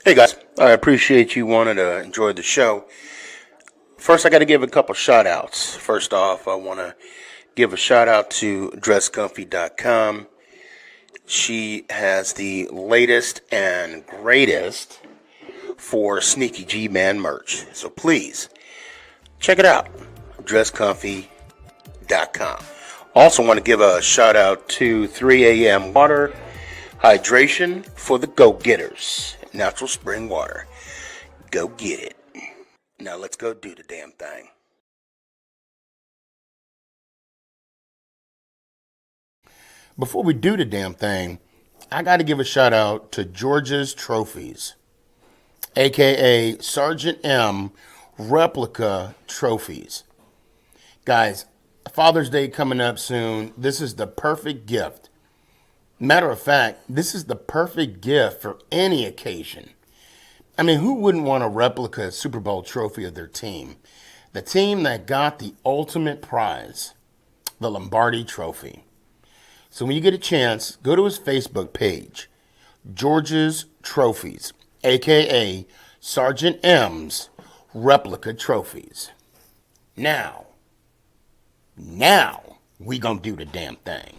Hey guys, I appreciate you wanting to enjoy the show. First, I got to give a couple shout outs. First off, I want to give a shout out to dresscomfy.com. She has the latest and greatest for Sneaky G Man merch. So please check it out. Dresscomfy.com. Also, want to give a shout out to 3 a.m. Water Hydration for the Go Getters. Natural spring water. Go get it. Now let's go do the damn thing. Before we do the damn thing, I got to give a shout out to George's Trophies, aka Sergeant M Replica Trophies. Guys, Father's Day coming up soon. This is the perfect gift. Matter of fact, this is the perfect gift for any occasion. I mean, who wouldn't want a replica Super Bowl trophy of their team? The team that got the ultimate prize, the Lombardi Trophy. So when you get a chance, go to his Facebook page, George's Trophies, aka Sergeant M's Replica Trophies. Now, we gonna do the damn thing.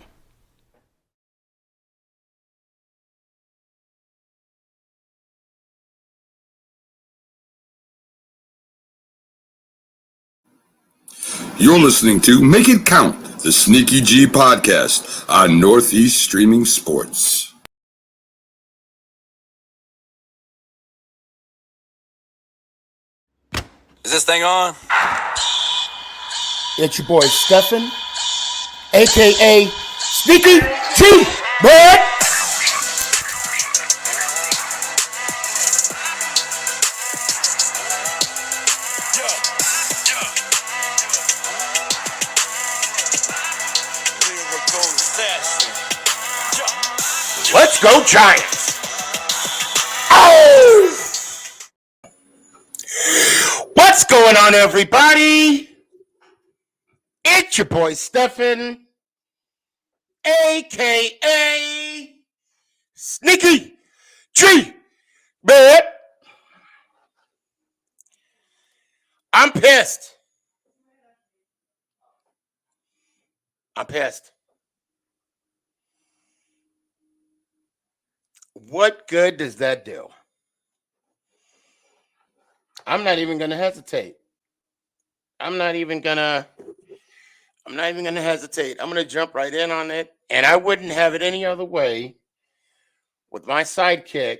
You're listening to Make It Count, the Sneakyg podcast on Northeast Streaming Sports. Is this thing on? It's your boy Stefan, aka Sneaky G, man. Let's go Giants! Oh! What's going on, everybody? It's your boy Stefan, a.k.a. Sneaky G, man. I'm pissed. What good does that do? I'm not even going to hesitate. I'm not even going to hesitate. I'm going to jump right in on it. And I wouldn't have it any other way with my sidekick,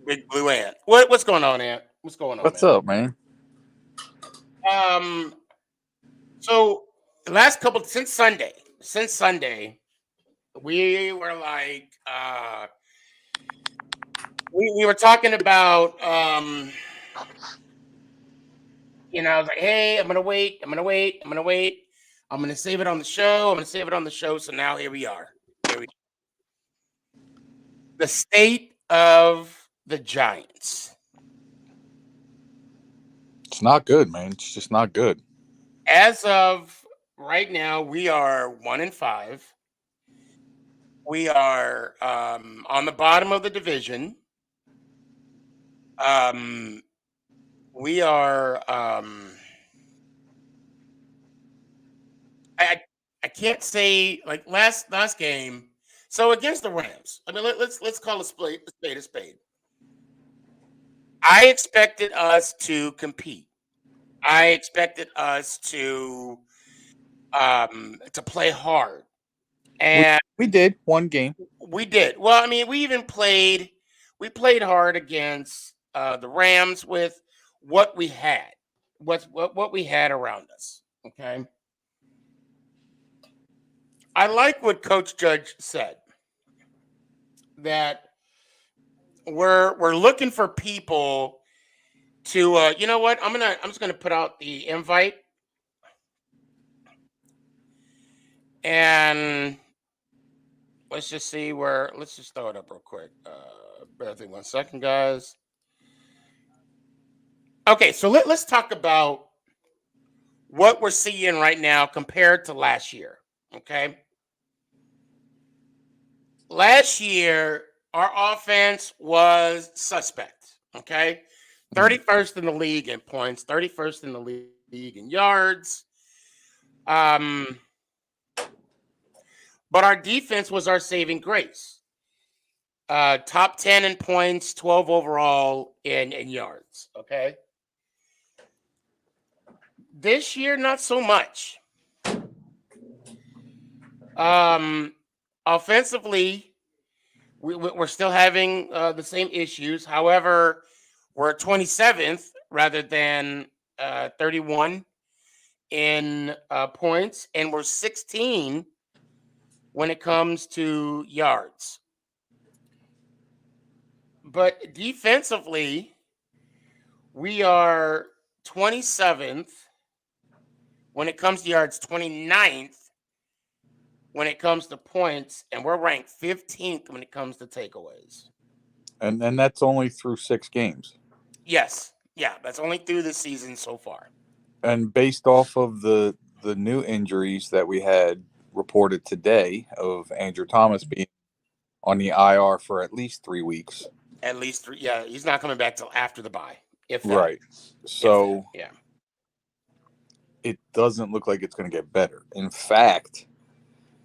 Big Blue Ant. What's going on, Ant? What's going on? What's up, man? So the last since Sunday, we were like, we were talking about, I was like, hey, I'm gonna wait. I'm gonna save it on the show. So now here we are. The state of the Giants. It's not good, man. It's just not good. As of right now, we are 1-5. We are on the bottom of the division. We are. I can't say like last game. So against the Rams, I mean, let's call a spade a spade. I expected us to compete. I expected us to play hard, and we did one game. We did. Well, I mean, we played hard against the Rams with what we had, what we had around us. Okay. I like what Coach Judge said, that we're looking for people to you know what? I'm just gonna put out the invite, and let's just see where. Let's just throw it up real quick. Bear with me 1 second, guys. Okay, so let's talk about what we're seeing right now compared to last year. Okay. last year, our offense was suspect. Okay, 31st in the league in points, 31st in the league in yards. Um, but our defense was our saving grace. Top 10 in points, 12 overall in yards. Okay, this year not so much. Offensively, we're still having the same issues. However, we're 27th rather than 31 in points, and we're 16 when it comes to yards. But defensively, we are 27th when it comes to yards, 29th when it comes to points, and we're ranked 15th when it comes to takeaways. And that's only through 6 games. Yes. Yeah, that's only through the season so far. And based off of the new injuries that we had reported today of Andrew Thomas being on the IR for at least 3 weeks. At least 3. Yeah, he's not coming back till after the bye. If that. Right. So yeah. It doesn't look like it's going to get better. In fact,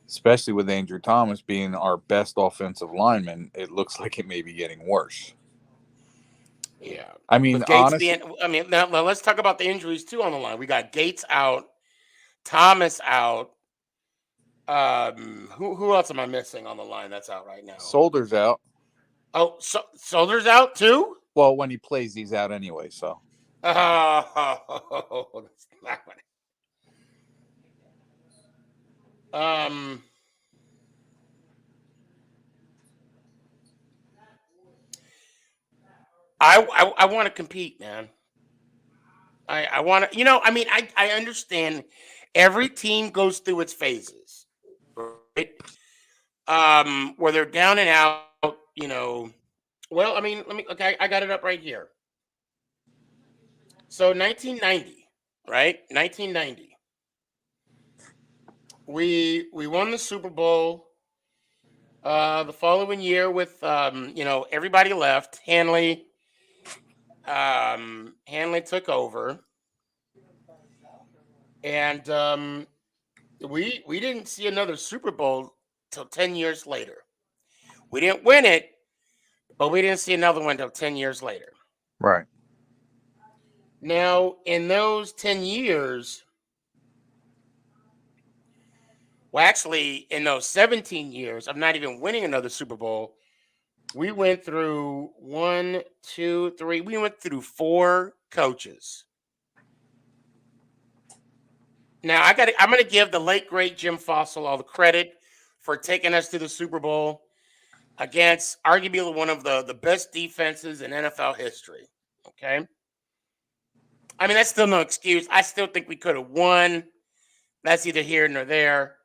especially with Andrew Thomas being our best offensive lineman, it looks like it may be getting worse. Yeah. I mean, honestly, now let's talk about the injuries too on the line. We got Gates out, Thomas out. Who else am I missing on the line that's out right now? Solder's out. Oh, Solder's out too? Well, when he plays, he's out anyway, so. That's not funny. I want to compete, man. I want to, I understand every team goes through its phases, right? Where they're down and out, Well, okay, I got it up right here. So 1990, right? 1990. We won the Super Bowl the following year with everybody left. Hanley took over. And we didn't see another Super Bowl till 10 years later. We didn't win it, but we didn't see another one till 10 years later. Right. Now, in those 10 years, well, actually, in those 17 years of not even winning another Super Bowl, we went through 1, 2, 3. We went through 4 coaches. Now, I'm going to give the late, great Jim Fossil all the credit for taking us to the Super Bowl against arguably one of the best defenses in NFL history. Okay? I mean, that's still no excuse. I still think we could have won. That's either here nor there.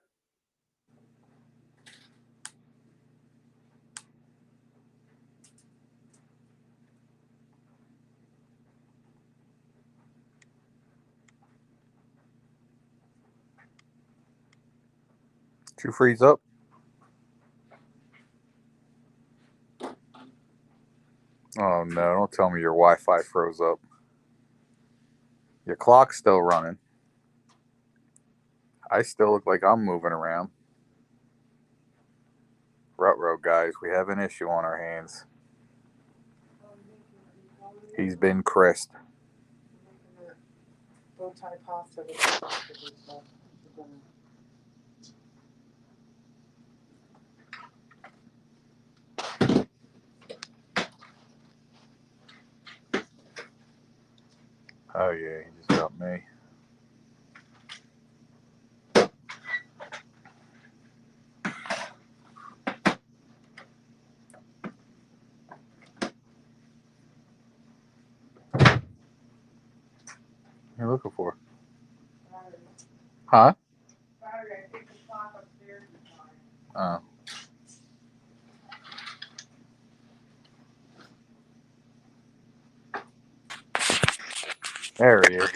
Did you freeze up? Oh, no. Don't tell me your Wi-Fi froze up. Your clock's still running. I still look like I'm moving around. Ruh-roh, guys. We have an issue on our hands. He's been Chris. Oh, yeah. He just got me. You're looking for? Huh? Oh. There he is.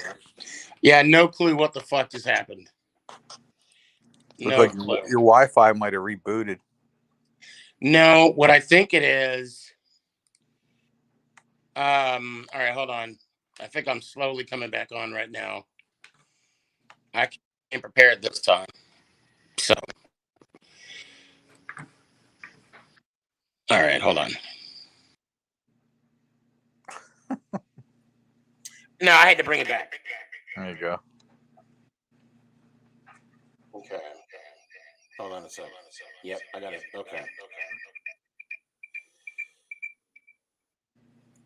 Yeah, no clue what the fuck just happened. Looks like your Wi-Fi might have rebooted. No, what I think it is. All right, hold on. I think I'm slowly coming back on right now. I came prepared this time. So, all right, hold on. No, I had to bring it back. There you go. Okay. Hold on a second. Yep, I got it. Okay.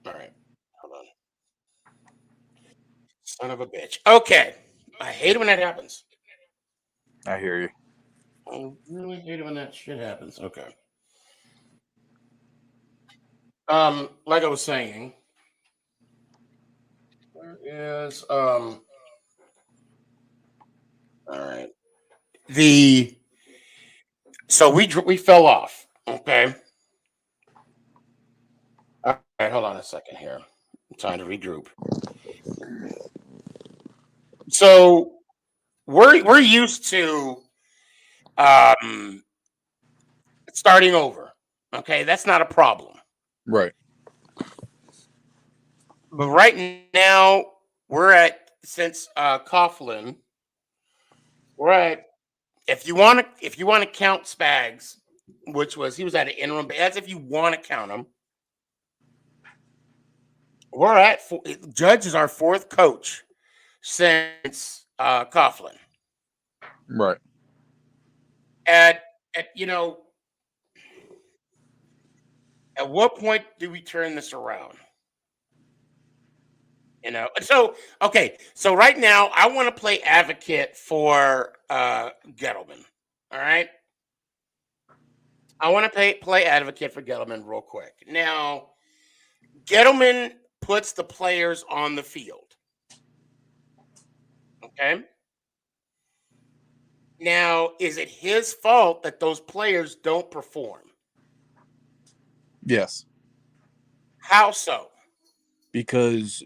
All right. Hold on. Son of a bitch. Okay. I hate it when that happens. I hear you. I really hate it when that shit happens. Okay. Like I was saying, where is all right. So we fell off. Okay. All right, hold on a second here. I'm trying to regroup. So we're used to um starting over. Okay, that's not a problem. Right. But right now we're at since Conklin, we're at if you want to count Spags, which was he was at an interim, but as if you want to count him, we're at Judge is our fourth coach since Conklin. Right. At at what point do we turn this around? So okay, so right now I want to play advocate for Gettleman. All right, I want to play advocate for Gettleman real quick. Now, Gettleman puts the players on the field. Okay. Now, is it his fault that those players don't perform? Yes. How so? Because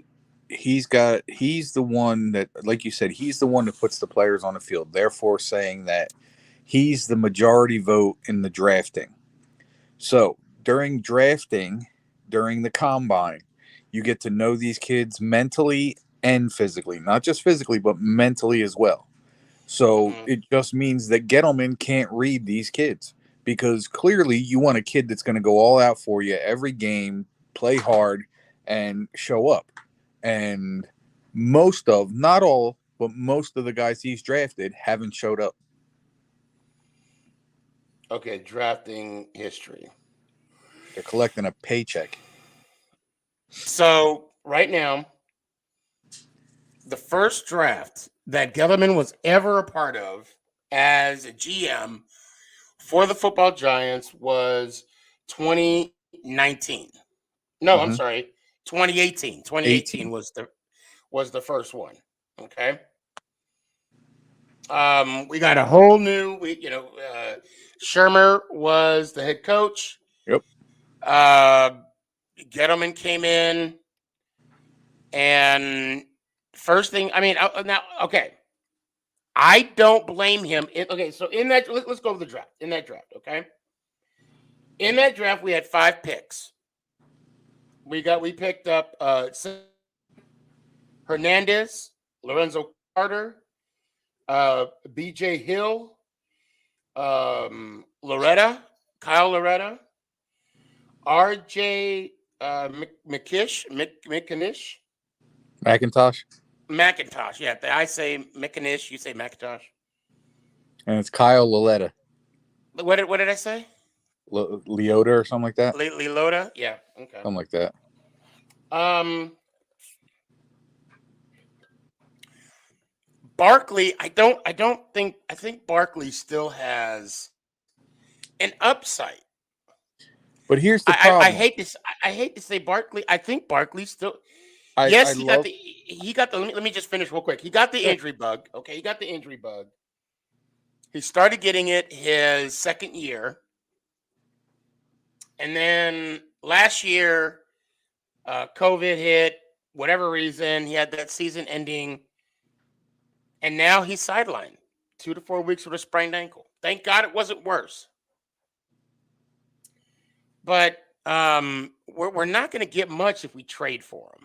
he's the one that, like you said, he's the one that puts the players on the field, therefore saying that he's the majority vote in the drafting. So during drafting, during the combine, you get to know these kids mentally and physically, not just physically, but mentally as well. So Mhm. it just means that Gettleman can't read these kids, because clearly you want a kid that's going to go all out for you every game, play hard, and show up. And not all, but most of the guys he's drafted haven't showed up. Okay, drafting history. They're collecting a paycheck. So right now, the first draft that Gettleman was ever a part of as a GM for the football Giants was 2019. No, I'm Mm-hmm. sorry, 2018. 2018 18. was the first one. Okay. We got a whole new. Shermer was the head coach. Yep. Uh, Gettleman came in, and first thing, I mean, now, okay, I don't blame him. Okay, so let's go to the draft. In that draft, okay, in that draft, we had 5 picks. We picked up Hernandez, Lorenzo Carter, B.J. Hill, Loretta, Kyle Loretta, R.J. McInish, Macintosh. McIntosh. Yeah, I say McInish, you say McIntosh. And it's Kyle Laletta. What did I say? Leota or something like that. Lilota? Yeah. Okay. Something like that. Barkley, I think Barkley still has an upside. But here's the I problem. hate to say Barkley. I think Barkley still. I Yes, love. he got the. Let me just finish real quick. He got the Sure. injury bug. Okay, he got the injury bug. He started getting it his second year, and then last year, COVID hit. Whatever reason, he had that season-ending, and now he's sidelined 2 to 4 weeks with a sprained ankle. Thank God it wasn't worse. But we're not going to get much if we trade for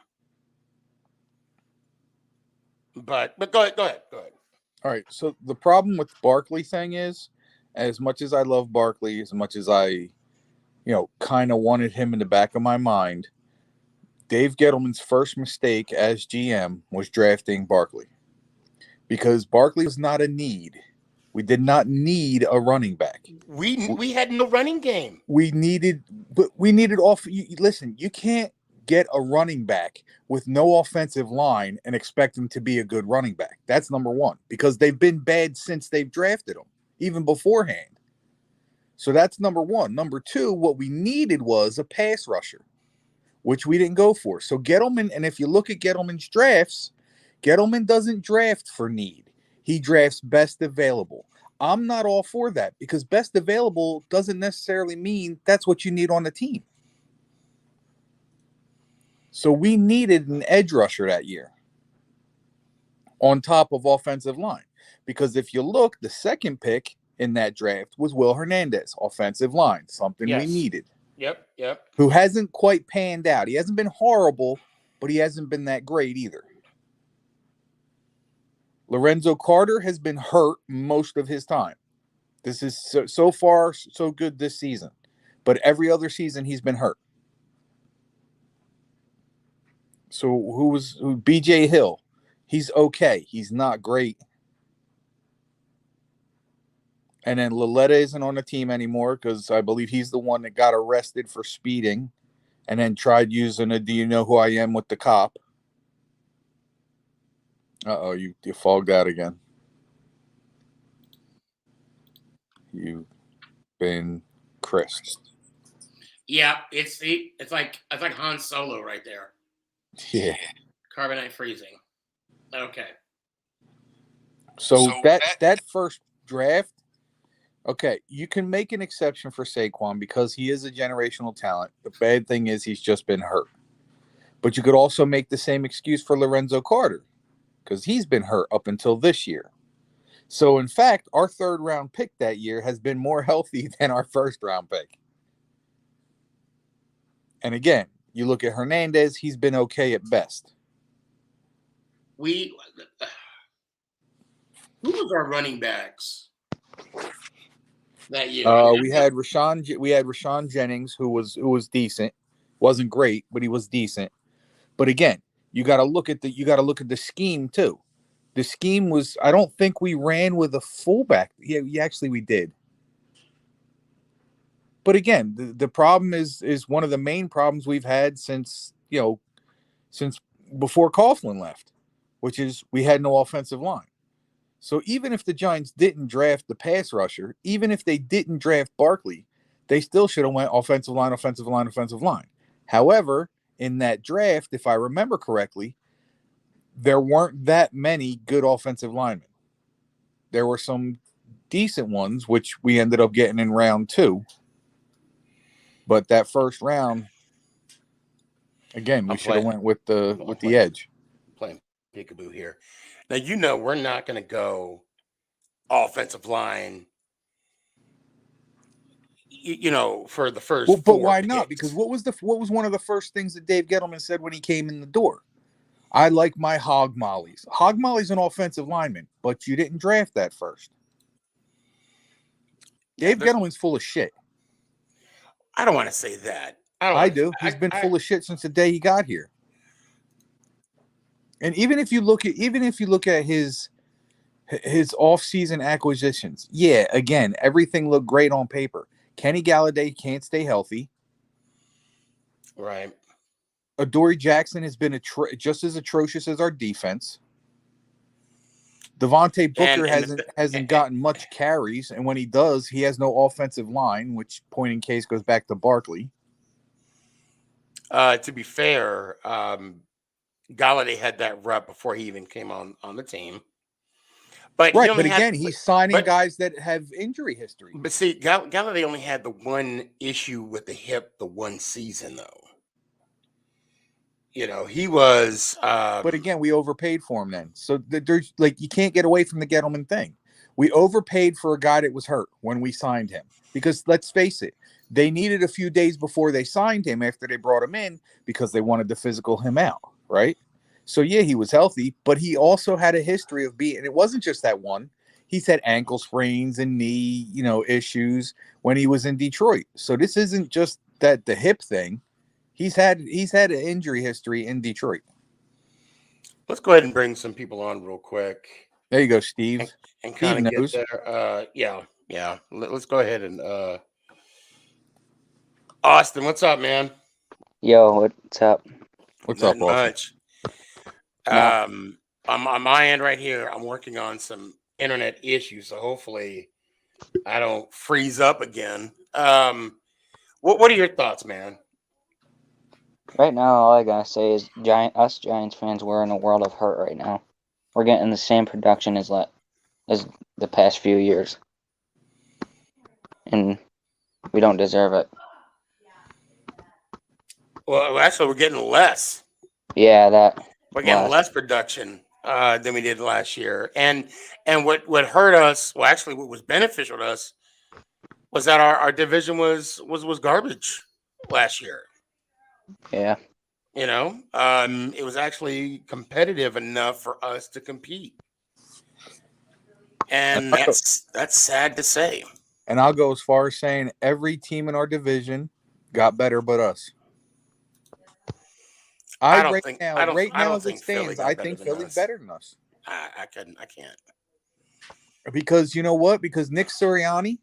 him. But go ahead. All right. So the problem with the Barkley thing is, as much as I love Barkley, as much as I, kind of wanted him in the back of my mind, Dave Gettleman's first mistake as GM was drafting Barkley, because Barkley was not a need. We did not need a running back. We had no running game. We needed listen, you can't get a running back with no offensive line and expect him to be a good running back. That's number one, because they've been bad since they've drafted him, even beforehand. So that's number one. Number two, what we needed was a pass rusher, which we didn't go for. So Gettleman, and if you look at Gettleman's drafts, Gettleman doesn't draft for need. He drafts best available. I'm not all for that, because best available doesn't necessarily mean that's what you need on the team. So we needed an edge rusher that year on top of offensive line, because if you look, the second pick in that draft was Will Hernandez, offensive line, something we needed. Yep. Who hasn't quite panned out. He hasn't been horrible, but he hasn't been that great either. Lorenzo Carter has been hurt most of his time. This is so far so good this season, but every other season he's been hurt. So who BJ Hill? He's okay. He's not great. And then Laletta isn't on the team anymore, because I believe he's the one that got arrested for speeding and then tried using a "do you know who I am" with the cop. Uh-oh, you fogged out again. You've been crisped. Yeah, it's like Han Solo right there. Yeah. Carbonite freezing. Okay. So that first draft, okay, you can make an exception for Saquon because he is a generational talent. The bad thing is he's just been hurt. But you could also make the same excuse for Lorenzo Carter, because he's been hurt up until this year. So, in fact, our third-round pick that year has been more healthy than our first-round pick. And again, you look at Hernandez, he's been okay at best. Who was our running backs that year? We had Rashawn Jennings, who was decent. Wasn't great, but he was decent. But again, you got to look at the scheme too. The scheme was, I don't think we ran with a fullback. Yeah, actually we did. But again, the problem is one of the main problems we've had since before Conklin left, which is we had no offensive line. So even if the Giants didn't draft the pass rusher, even if they didn't draft Barkley, they still should have went offensive line. However, in that draft, if I remember correctly, there weren't that many good offensive linemen. There were some decent ones, which we ended up getting in round 2. But that first round, again, we should have went with the edge. Playing peekaboo here. Now, we're not going to go offensive line, for the first. Well, but why not? Because what was one of the first things that Dave Gettleman said when he came in the door? I like my hog mollies. Hog molly's an offensive lineman, but you didn't draft that first. Dave Gettleman's full of shit. I don't want to say that. I do. He's been full of shit since the day he got here. And even if you look at his off-season acquisitions, yeah, again, everything looked great on paper. Kenny Galladay can't stay healthy. Right. Adoree Jackson has been just as atrocious as our defense. Devontae Booker hasn't gotten much carries, and when he does, he has no offensive line, which point in case goes back to Barkley. To be fair, Galladay had that rep before he even came on the team. But right, but again, he's signing guys that have injury history. But see, Galladay only had the one issue with the hip the one season, though. He was. But again, we overpaid for him then. So there's you can't get away from the Gettleman thing. We overpaid for a guy that was hurt when we signed him. Because let's face it, they needed a few days before they signed him after they brought him in because they wanted to physical him out, right? So, yeah, he was healthy, but he also had a history of being, and it wasn't just that one. He's had ankle sprains and knee, issues when he was in Detroit. So this isn't just that the hip thing. He's had an injury history in Detroit. Let's go ahead and bring some people on real quick. There you go, Steve. And kind Steve of knows. get there. Yeah. Let's go ahead and Austin, what's up, man? Yo, what's up? What's up, Austin? Not- On my end right here, I'm working on some internet issues, so hopefully I don't freeze up again. What are your thoughts, man? Right now, all I gotta say is us Giants fans, we're in a world of hurt right now. We're getting the same production as the past few years, and we don't deserve it. Well, actually, we're getting less. Yeah, that. We're getting less production than we did last year, and what hurt us, well, actually, what was beneficial to us was that our division was garbage last year. Yeah. It was actually competitive enough for us to compete, and that's sad to say. And I'll go as far as saying every team in our division got better but us. Right now as it stands, I think Philly's better than us. I can't. Because you know what? Because Nick Sirianni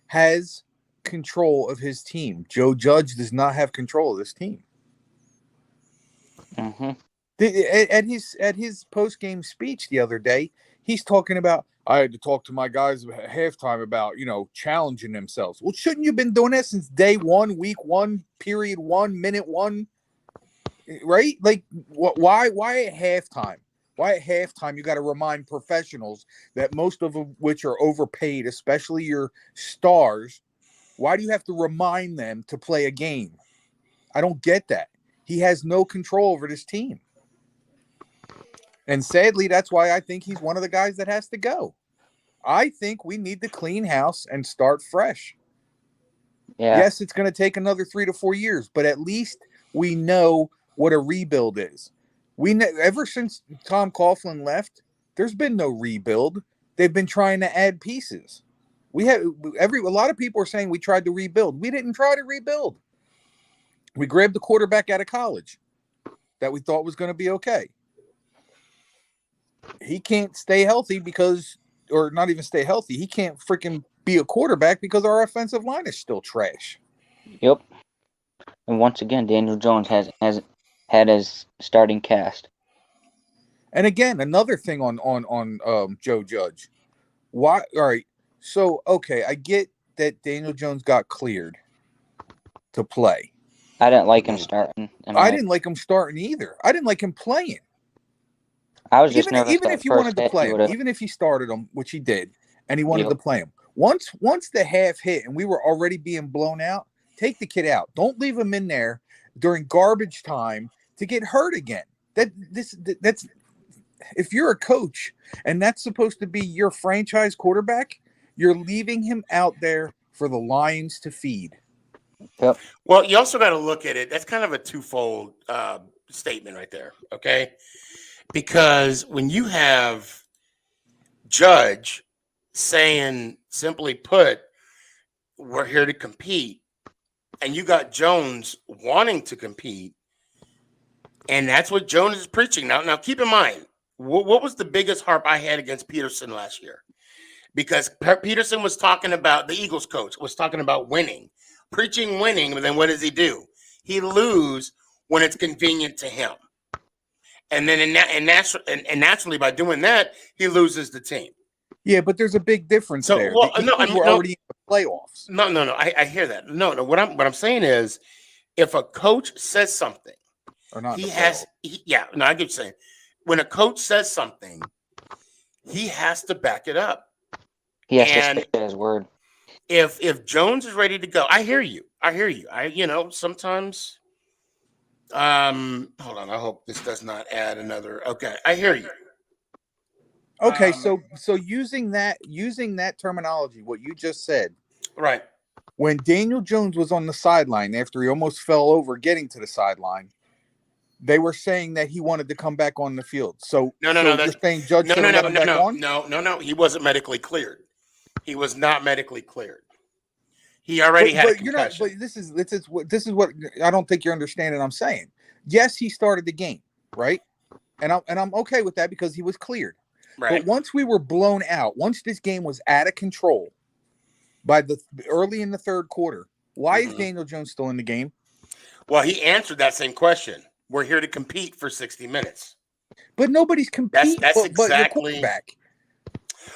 has control of his team. Joe Judge does not have control of this team. Mm-hmm. At his post-game speech the other day, he's talking about, I had to talk to my guys at halftime about, challenging themselves. Well, shouldn't you have been doing that since day one, week one, period one, minute one? Right? Like, why at halftime? Why at halftime you got to remind professionals that most of which are overpaid, especially your stars? Why do you have to remind them to play a game? I don't get that. He has no control over this team. And sadly, that's why I think he's one of the guys that has to go. I think we need to clean house and start fresh. Yeah. Yes, it's going to take another 3 to 4 years, but at least we know what a rebuild is. Ever since Tom Conklin left, there's been no rebuild. They've been trying to add pieces. A lot of people are saying we tried to rebuild. We didn't try to rebuild. We grabbed the quarterback out of college that we thought was going to be okay. He can't stay healthy or not even stay healthy. He can't freaking be a quarterback because our offensive line is still trash. Yep. And once again, Daniel Jones has had his starting cast. And again, another thing on Joe Judge. Why? All right. So, okay, I get that Daniel Jones got cleared to play. I didn't like him starting. I didn't like him starting either. I didn't like him playing. I was just nervous. Even if you wanted to play him, even if he started him, which he did, and he wanted to play him. Once the half hit and we were already being blown out, take the kid out. Don't leave him in there during garbage time to get hurt again. That's if you're a coach and that's supposed to be your franchise quarterback, you're leaving him out there for the Lions to feed. Yep. Well, you also got to look at it. That's kind of a twofold statement right there, okay? Because when you have Judge saying, simply put, we're here to compete, and you got Jones wanting to compete, and that's what Jones is preaching. Now keep in mind, what was the biggest harp I had against Peterson last year? Because Peterson was talking about, the Eagles coach was talking about winning, preaching winning, but then what does he do? He lose when it's convenient to him. And then naturally by doing that, he loses the team. Yeah, but there's a big difference there. Well, we're already in the playoffs. No. I hear that. No. What I'm saying is, if a coach says something, or not, I get what you're saying. When a coach says something, he has to back it up. He has to stick to his word. If Jones is ready to go, I hear you. Sometimes. Hold on. I hope this does not add another. Okay, I hear you. Okay, so using that terminology, what you just said, Right. when Daniel Jones was on the sideline after he almost fell over getting to the sideline, they were saying that he wanted to come back on the field. So No. you're saying Judge should have let him back on? No. He wasn't medically cleared. He was not medically cleared. He already had a concussion. But this is what I don't think you're understanding. I'm saying, yes, he started the game, right? And I'm okay with that because he was cleared. Right. But once we were blown out, once this game was out of control by the early in the third quarter, why is Daniel Jones still in the game? Well, he answered that same question. We're here to compete for 60 minutes. But nobody's competing. That's but your exactly. quarterback.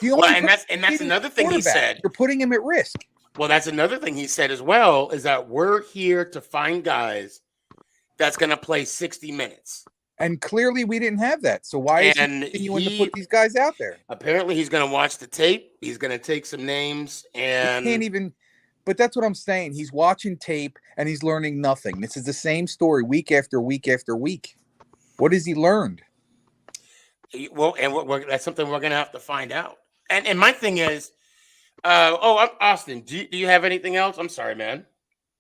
And that's another thing he said. You're putting him at risk. Well, that's another thing he said as well, is that we're here to find guys that's going to play 60 minutes. And clearly we didn't have that. So why is he continuing to put these guys out there? Apparently he's going to watch the tape. He's going to take some names and he can't even. But that's what I'm saying. He's watching tape and he's learning nothing. This is the same story week after week after week. What has he learned? Well, and that's something we're going to have to find out. And my thing is, I'm Austin. Do you have anything else? I'm sorry, man.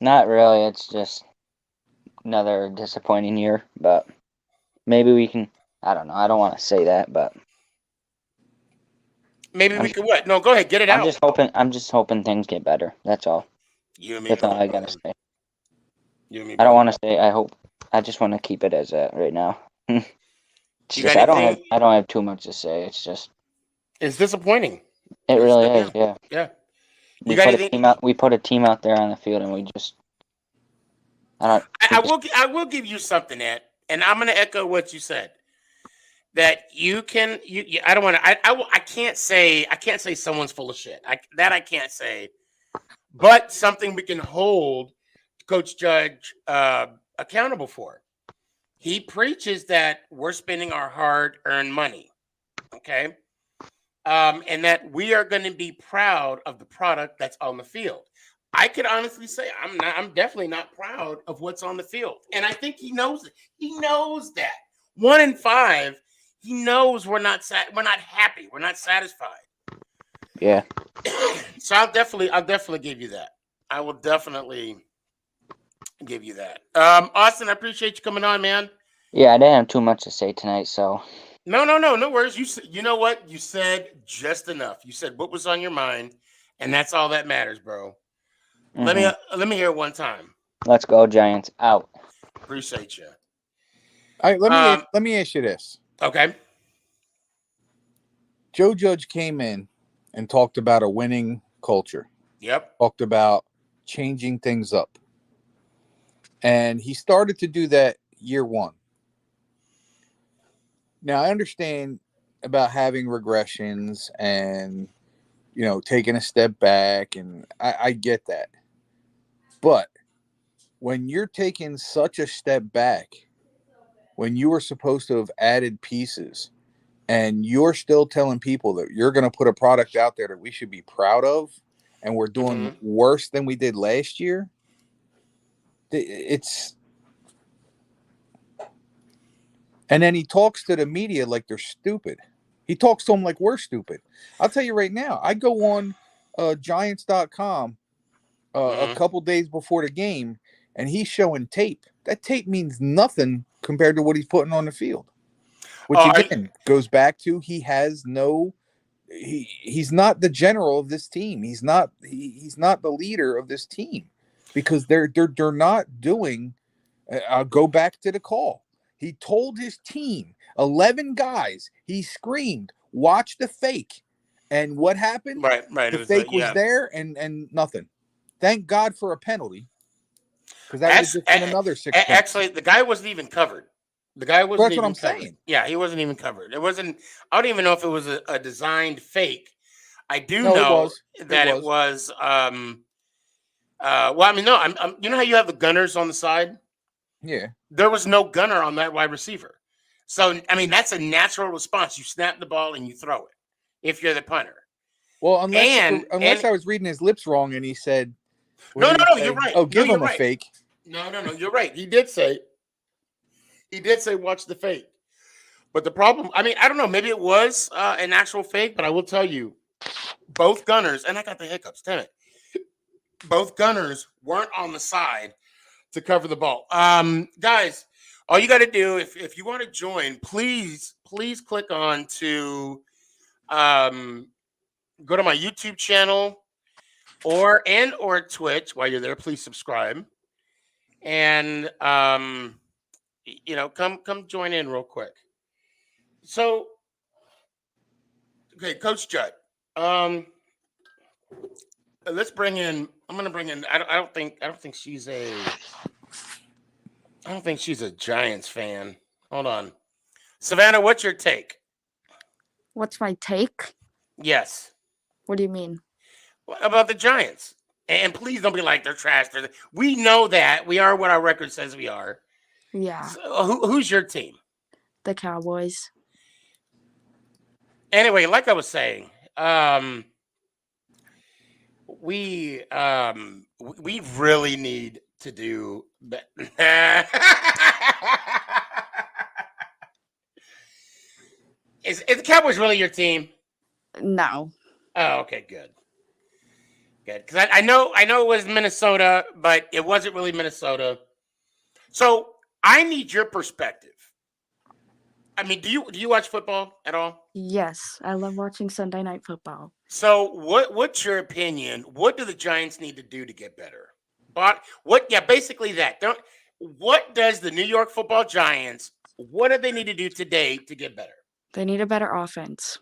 Not really. It's just another disappointing year, but maybe we can. I don't know. I don't want to say that, but maybe we could. What? No, go ahead. Get it out. I'm just hoping things get better. That's all. You and me. That's all I gotta say. You and me. I don't want to say. I hope. I just want to keep it as that right now. I don't have too much to say. It's just. It's disappointing. It really is. Yeah. Yeah. We put a team out there on the field, and we just. I will give you something, Ed, and I'm going to echo what you said. That you can. I don't want to. I can't say someone's full of shit. I can't say. But something we can hold Coach Judge accountable for. He preaches that we're spending our hard-earned money, okay, and that we are going to be proud of the product that's on the field. I could honestly say I'm definitely not proud of what's on the field, and I think he knows it. He knows that 1 in 5. He knows we're not happy. We're not satisfied. Yeah. So I'll definitely give you that. I will definitely give you that. Austin, I appreciate you coming on, man. Yeah, I didn't have too much to say tonight, so. No worries. You know what? You said just enough. You said what was on your mind, and that's all that matters, bro. Mm-hmm. Let me hear it one time. Let's go, Giants. Out. Appreciate you. All right, let me ask you this. Okay. Joe Judge came in and talked about a winning culture. Yep. Talked about changing things up. And he started to do that year one. Now, I understand about having regressions and, taking a step back, and I get that. But when you're taking such a step back, when you were supposed to have added pieces, and you're still telling people that you're going to put a product out there that we should be proud of, and we're doing worse than we did last year, it's... And then he talks to the media like they're stupid. He talks to them like we're stupid. I'll tell you right now, I go on Giants.com a couple days before the game, and he's showing tape. That tape means nothing compared to what he's putting on the field. Which again goes back to he's not the general of this team. He's not the leader of this team, because they're not doing. I'll go back to the call. He told his team, 11 guys, he screamed, "Watch the fake." And what happened? Right. The fake was there and nothing. Thank God for a penalty, because that was just another 6 points. Actually, the guy wasn't even covered. The guy wasn't even covered. Saying. Yeah, he wasn't even covered. It wasn't. I don't even know if it was a designed fake. I do know that it was. Well, I mean, no. You know how you have the gunners on the side? Yeah. There was no gunner on that wide receiver. So, I mean, that's a natural response. You snap the ball and you throw it if you're the punter. Well, unless I was reading his lips wrong and he said... No, you're right. Oh, give him a fake. No, you're right. He did say, watch the fake. But the problem, I mean, I don't know. Maybe it was an actual fake, but I will tell you, both gunners, and I got the hiccups, damn it. Both gunners weren't on the side to cover the ball. Guys, all you got to do, if you want to join, please click on to go to my YouTube channel or Twitch. While you're there, please subscribe. And come join in real quick. So, okay, Coach Judd. Let's bring in. I'm gonna bring in. I don't think she's a Giants fan. Hold on, Savannah. What's your take? What's my take? Yes. What do you mean? About the Giants. And please don't be like they're trash. We know that we are what our record says we are. Yeah. So who's your team? The Cowboys. Anyway, like I was saying, we really need to do. Is the Cowboys really your team? No. Oh, okay, good. Because I know it was Minnesota, but it wasn't really Minnesota. So I need your perspective. I mean, do you watch football at all? Yes, I love watching Sunday Night Football. So what's your opinion? What do the Giants need to do to get better? But basically that. What does the New York Football Giants? What do they need to do today to get better? They need a better offense.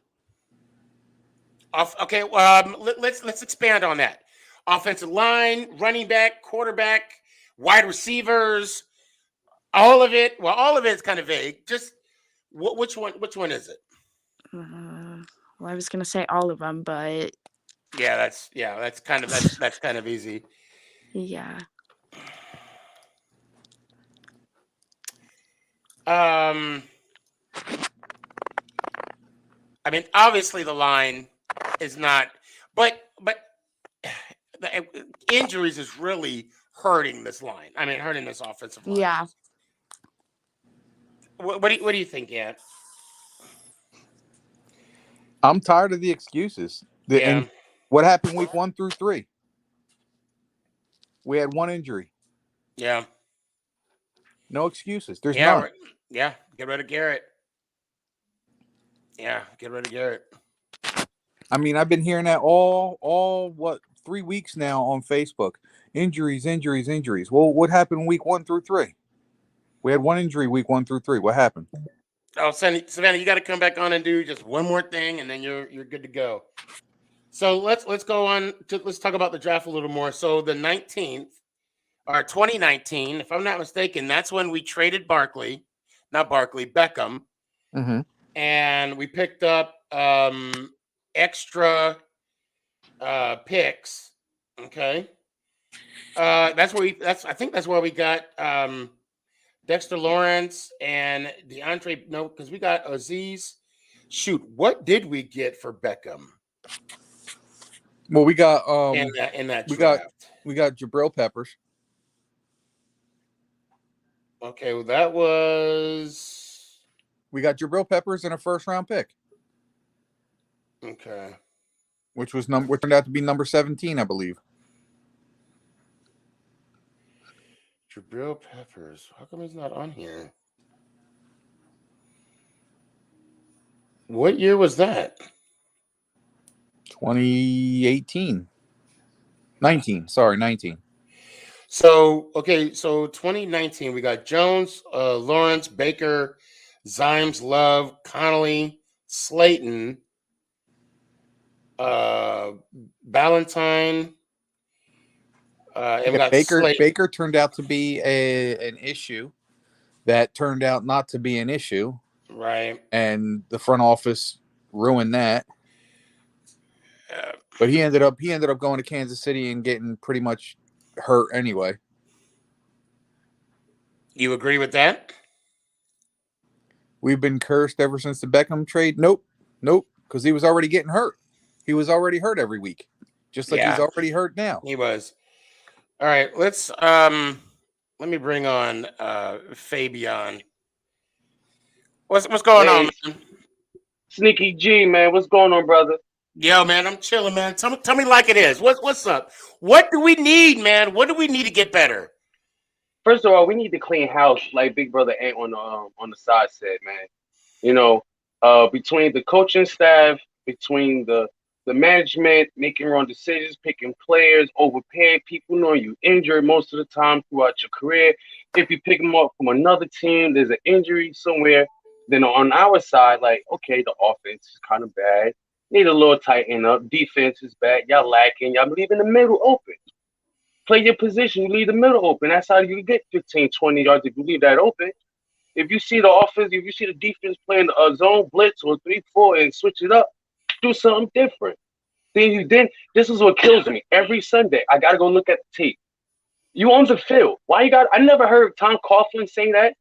Okay, let's expand on that. Offensive line, running back, quarterback, wide receivers, all of it. Well, all of it is kind of vague. Just which one is it? Well, I was gonna say all of them, but that's kind of easy. Yeah. I mean, obviously the line is not, but the injuries is really hurting this line. I mean, hurting this offensive line. Yeah. What do you think, Ant? I'm tired of the excuses. And what happened week 1 through 3? We had one injury. Yeah. No excuses. There's none. Yeah. Get rid of Garrett. Yeah. Get rid of Garrett. I mean, I've been hearing that all 3 weeks now on Facebook. Injuries. Well, what happened week 1 through 3? We had one injury week 1 through 3. What happened? Oh, Savannah, you got to come back on and do just one more thing, and then you're good to go. So let's go on to let's talk about the draft a little more. So the 19th or 2019, if I'm not mistaken, that's when we traded Beckham, Mm-hmm. and we picked up extra picks. Okay, I think that's where we got Dexter Lawrence and DeAndre. No, because we got Aziz. Shoot, what did we get for Beckham? Well, we got in that draft. We got Jabril Peppers. Okay, well that was. We got Jabril Peppers and a first-round pick. Okay. Which turned out to be number 17, I believe. Jabril Peppers. How come he's not on here? What year was that? 2018. 19. Sorry, 19. So 2019, we got Jones, Lawrence, Baker, Zimes, Love, Connolly, Slayton, Ballantyne. And we got Baker turned out to be an issue that turned out not to be an issue. Right. And the front office ruined that. But he ended up going to Kansas City and getting pretty much hurt anyway. You agree with that? We've been cursed ever since the Beckham trade. Nope. Because he was already getting hurt. He was already hurt every week. Just like he's already hurt now. He was. All right, let's let me bring on Fabian. What's going on, Hey, man? Sneakyg, man, what's going on, brother? Yo, man, I'm chilling, man. Tell me like it is. What's up? What do we need, man? What do we need to get better? First of all, we need to clean house, like Big Brother Ant on the side said, man. You know, between the coaching staff, between the management, making wrong decisions, picking players, overpaying people, knowing you injured most of the time throughout your career. If you pick them up from another team, there's an injury somewhere. Then on our side, like, okay, the offense is kind of bad. Need a little tighten up. Defense is bad. Y'all lacking. Y'all leaving the middle open. Play your position. You leave the middle open. That's how you get 15, 20 yards if you leave that open. If you see the offense, if you see the defense playing a zone blitz or 3-4 and switch it up, do something different. Then this is what kills me. Every Sunday, I gotta go look at the tape. You on the field. Why you got? I never heard Tom Coughlin say that.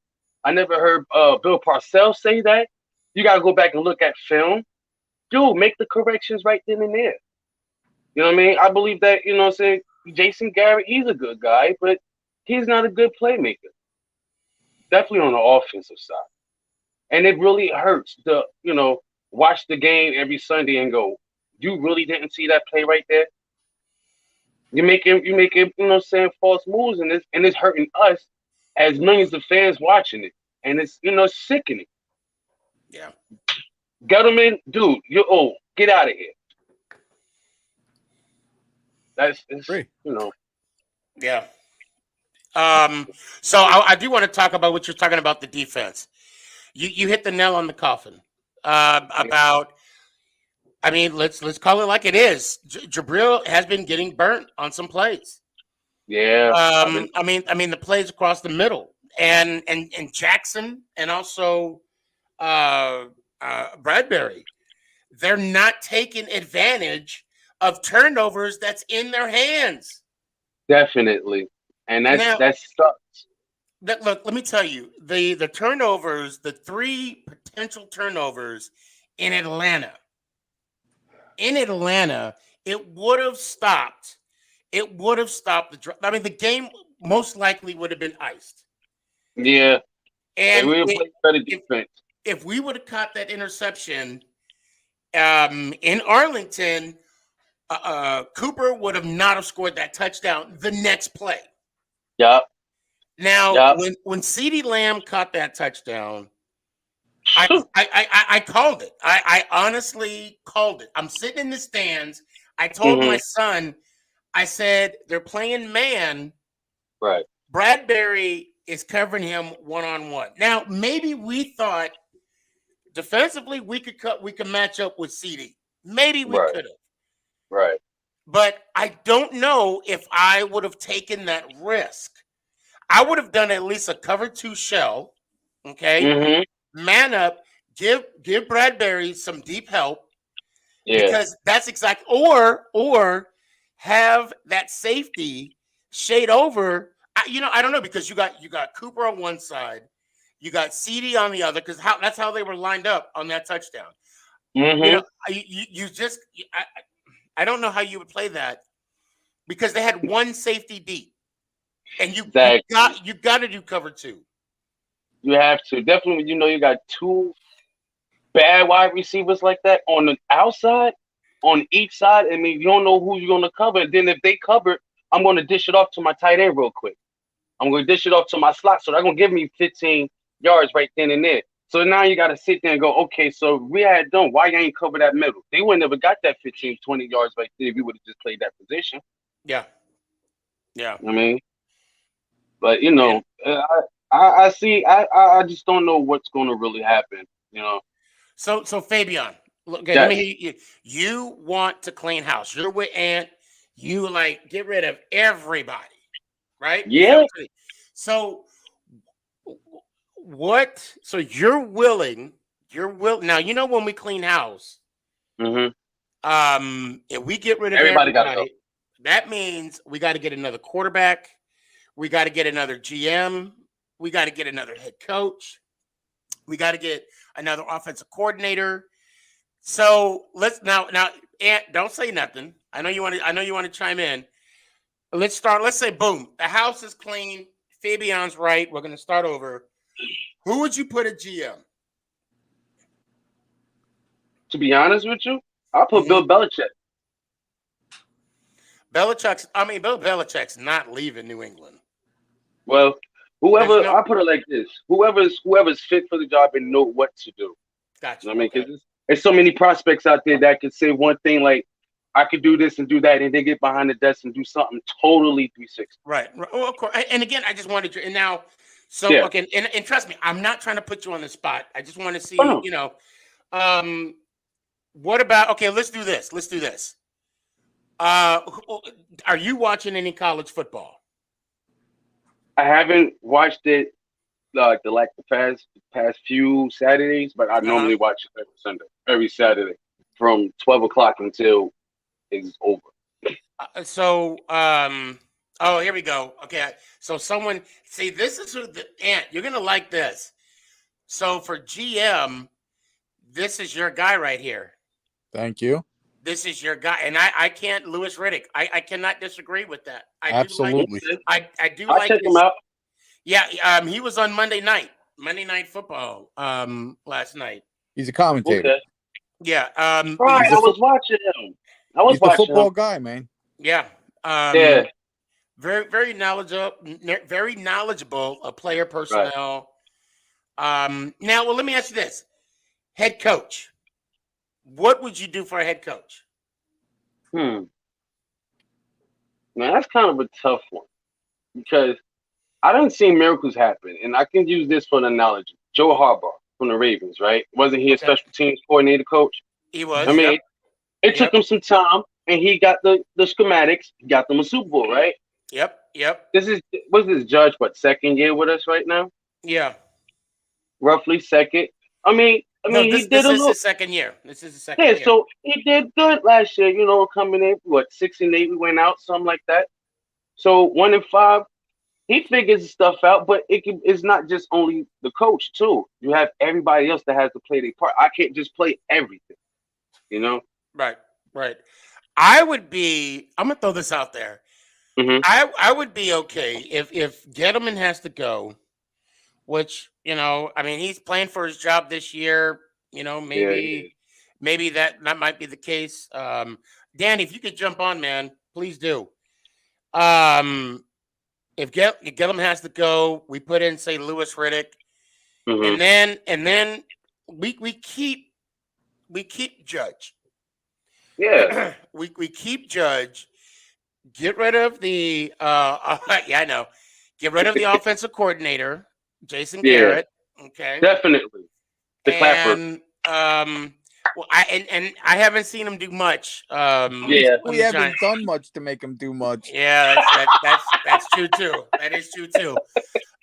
I never heard Bill Parcells say that. You gotta go back and look at film. Dude, make the corrections right then and there. You know what I mean? I believe that, you know what I'm saying, Jason Garrett, he's a good guy, but he's not a good playmaker. Definitely on the offensive side. And it really hurts to, watch the game every Sunday and go, you really didn't see that play right there? You making, you know what I'm saying, false moves and it's hurting us as millions of fans watching it. And it's, sickening. Yeah. Gettleman, dude, you're old. Get out of here. It's, Great. Yeah. So I do want to talk about what you're talking about, the defense. You hit the nail on the coffin. About, I mean, let's call it like it is. Jabril has been getting burnt on some plays. Yeah. I mean the plays across the middle, and Jackson, and also Bradbury, they're not taking advantage of turnovers that's in their hands. Definitely. And that sucks. Look, let me tell you, the turnovers, the 3 potential turnovers in Atlanta. In Atlanta, it would have stopped. It would have stopped the game most likely would have been iced. Yeah. And we would play better defense. If we would have caught that interception in Arlington, Cooper would have not have scored that touchdown the next play. Yep. Now, when CeeDee Lamb caught that touchdown, I called it. I honestly called it. I'm sitting in the stands. I told my son, I said, they're playing man. Right. Bradbury is covering him one-on-one. Now, maybe we thought defensively we could match up with CeeDee. Maybe we could have. Right. But I don't know if I would have taken that risk. I would have done at least a cover 2 shell. Okay. Man up, give Bradbury some deep help. Yeah. Because that's exactly, or have that safety shade over. I don't know, because you got Cooper on one side, you got CeeDee on the other, because that's how they were lined up on that touchdown. I don't know how you would play that, because they had one safety deep, and you got to do cover 2. You have to. Definitely when you got 2 bad wide receivers like that on the outside, on each side. I mean, you don't know who you're going to cover. And then if they cover, I'm going to dish it off to my tight end real quick. I'm going to dish it off to my slot. So they're going to give me 15 yards right then and there. So now you got to sit there and go, okay, so we had done. Why you ain't cover that middle? They would never got that 15, 20 yards right there if you would have just played that position. Yeah. Yeah. I mean, but, I see. I just don't know what's going to really happen, So Fabian, look, yes. let me hear you. You want to clean house. You're with Ant. You get rid of everybody, right? Yeah. So what? So you're willing. Now, when we clean house, if we get rid of everybody, that means we got to get another quarterback. We got to get another GM. We got to get another head coach. We got to get another offensive coordinator. So let's now, Ant, don't say nothing. I know you want to chime in. Let's start. Let's say, boom, the house is clean. Fabian's right. We're going to start over. Who would you put at GM? To be honest with you, I'll put Mhm. Bill Belichick. Bill Belichick's not leaving New England. Well, There's whoever no. I put it like this: whoever's fit for the job and know what to do. Gotcha. You know what I mean, Okay. because there's so many prospects out there that could say one thing like, "I could do this and do that," and they get behind the desk and do something totally 360. Right. Oh, of course. And again, I just wanted to. And now, so Yeah. okay. And trust me, I'm not trying to put you on the spot. I just want to Oh see. no. What about? Okay, let's do this. Let's do this. Are you watching any college football? I haven't watched it the past few Saturdays, but I normally watch it every Sunday, every Saturday, from 12 o'clock until it's over. Oh, here we go. Okay, so someone see this is the Ant. You're gonna like this. So for GM, this is your guy right here. Thank you. This is your guy, and I can't Lewis Riddick. I cannot disagree with that. Absolutely. I do I'll like check his, him out. Yeah, he was on Monday Night Football last night. He's a commentator. Okay. Yeah, Right, He's a I was watching him. I was He's the watching football him. guy, man. yeah. Yeah. Very knowledgeable of player personnel. Now, well, let me ask you this: head coach. What would you do for a head coach? Man, that's kind of a tough one because I don't see miracles happen, and I can use this for an analogy. Joe Harbaugh from the Ravens, right? Wasn't he a special teams coordinator coach? He was. I mean, Yep. it took him some time, and he got the schematics, got them a Super Bowl, right? Yep. Was this Judge second year with us right now? Yeah. Roughly second. I mean, No, he this did a is little. his second year. This is his second Yeah, year. so he did good last year. Coming in 6-8, we went out, something like that. So 1-5, he figures stuff out, but it's not just only the coach too. You have everybody else that has to play their part. I can't just play everything, you know. Right. I'm gonna throw this out there. Mhm. I would be okay if Gettleman has to go, which I mean he's playing for his job this year. Maybe that might be the case. Danny, if you could jump on, man, please do. If Gettleman has to go, we put in say Lewis Riddick, Mhm. and then we keep Judge. Yeah. we keep Judge. Get rid of the yeah, I know. Get rid of the offensive coordinator, Jason Yeah. Garrett. Okay. Definitely. The Clapper. And well, I haven't seen him do much. Yeah. on We the haven't Giants. done much to make him do much. Yeah, that's true too. That is true too.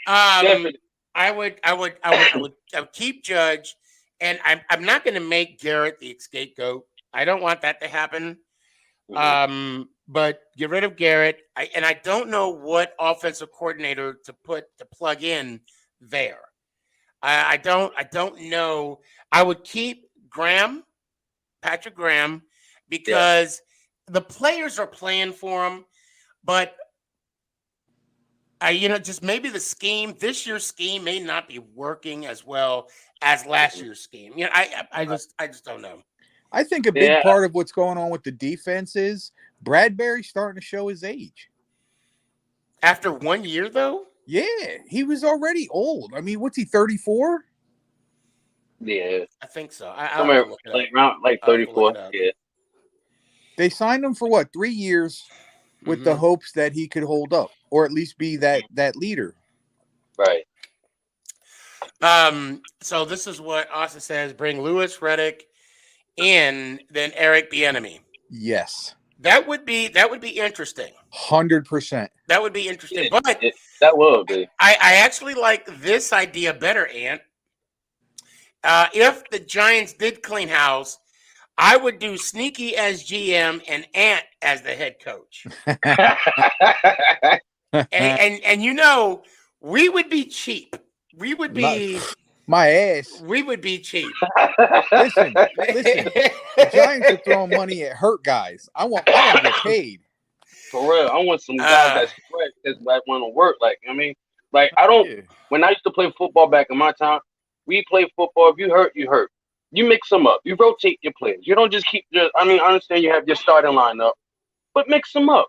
Definitely. I would keep Judge, and I'm not going to make Garrett the scapegoat. I don't want that to happen. Mhm. But get rid of Garrett. I don't know what offensive coordinator to plug in there. I don't know. I would keep Patrick Graham, because the players are playing for him, but just maybe this year's scheme may not be working as well as last year's scheme. I just don't know. I think a big part of what's going on with the defense is Bradbury's starting to show his age. After 1 year, though? Yeah, he was already old. I mean, what's he, 34? Yeah. I think so. Somewhere around 34. Yeah. They signed him for what, 3 years with the hopes that he could hold up or at least be that leader. Right. So this is what Austin says: bring Lewis Riddick in, then Eric Bieniemy. Yes. That would be interesting. 100%. That would be interesting. Yeah, but that will be. I actually like this idea better, Ant. If the Giants did clean house, I would do Sneaky as GM and Ant as the head coach. and we would be cheap. We would be my ass. We would be cheap. Listen. The Giants are throwing money at hurt guys. I want to get paid. For real, I want some guys that want to work. Like I don't. Yeah. When I used to play football back in my time, we played football. If you hurt, you hurt. You mix them up. You rotate your players. You don't just keep your. I mean, I understand you have your starting lineup, but mix them up.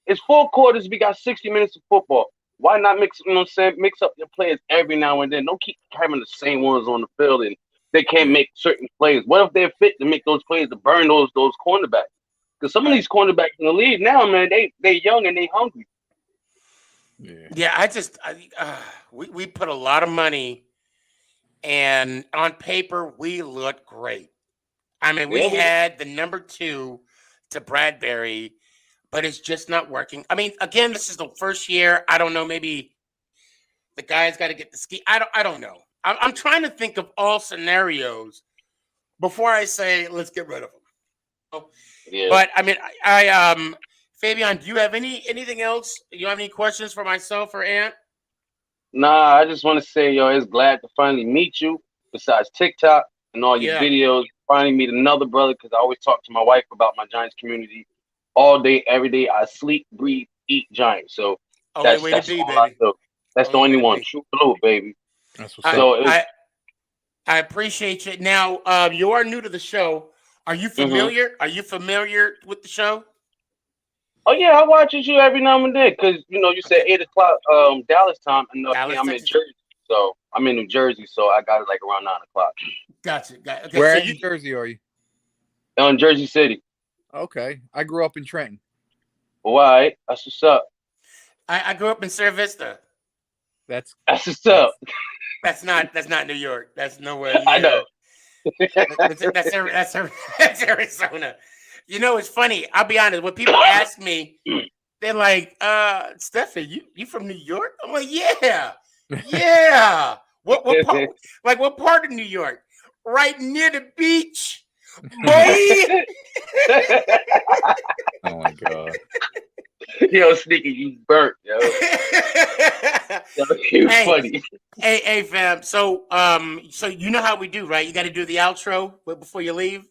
It's 4 quarters. We got 60 minutes of football. Why not mix? You know what I'm saying? Mix up your players every now and then. Don't keep having the same ones on the field and they can't make certain plays. What if they're fit to make those plays to burn those cornerbacks? Because some of these cornerbacks in the league now, man, they young and they hungry. Yeah, we put a lot of money, and on paper we looked great. I mean, we had the number 2 to Bradbury, but it's just not working. I mean, again, this is the first year. I don't know. Maybe the guy's got to get the ski. I don't know. I'm trying to think of all scenarios before I say let's get rid of him. Yeah. But I mean, I Fabian, do you have anything else? You have any questions for myself or Ant? Nah, I just want to say, yo, it's glad to finally meet you. Besides TikTok and all your videos, finally meet another brother because I always talk to my wife about my Giants community all day, every day. I sleep, breathe, eat Giants. So that's all I do. That's the only one. True blue, baby. That's what's up. I appreciate you. Now, you are new to the show. Are you familiar? Are you familiar with the show? Oh yeah, I watch you every now and then because you said 8:00 Dallas time, and Dallas, I'm in Jersey, so I'm in New Jersey, so I got it like around 9:00. Gotcha. Okay, Where in New Jersey are you? In Jersey City. Okay, I grew up in Trenton. Why? That's what's up. I grew up in Sierra Vista. That's what's up. That's not New York. That's nowhere near. I know. That's Arizona. You know, it's funny. I'll be honest. When people ask me, they're like, Stefan, you from New York? I'm like, yeah. What part? Like, what part of New York? Right near the beach, boy. Oh my God. Yo, Sneaky, you burnt, yo. You're funny. Hey, fam. So you know how we do, right? You got to do the outro before you leave.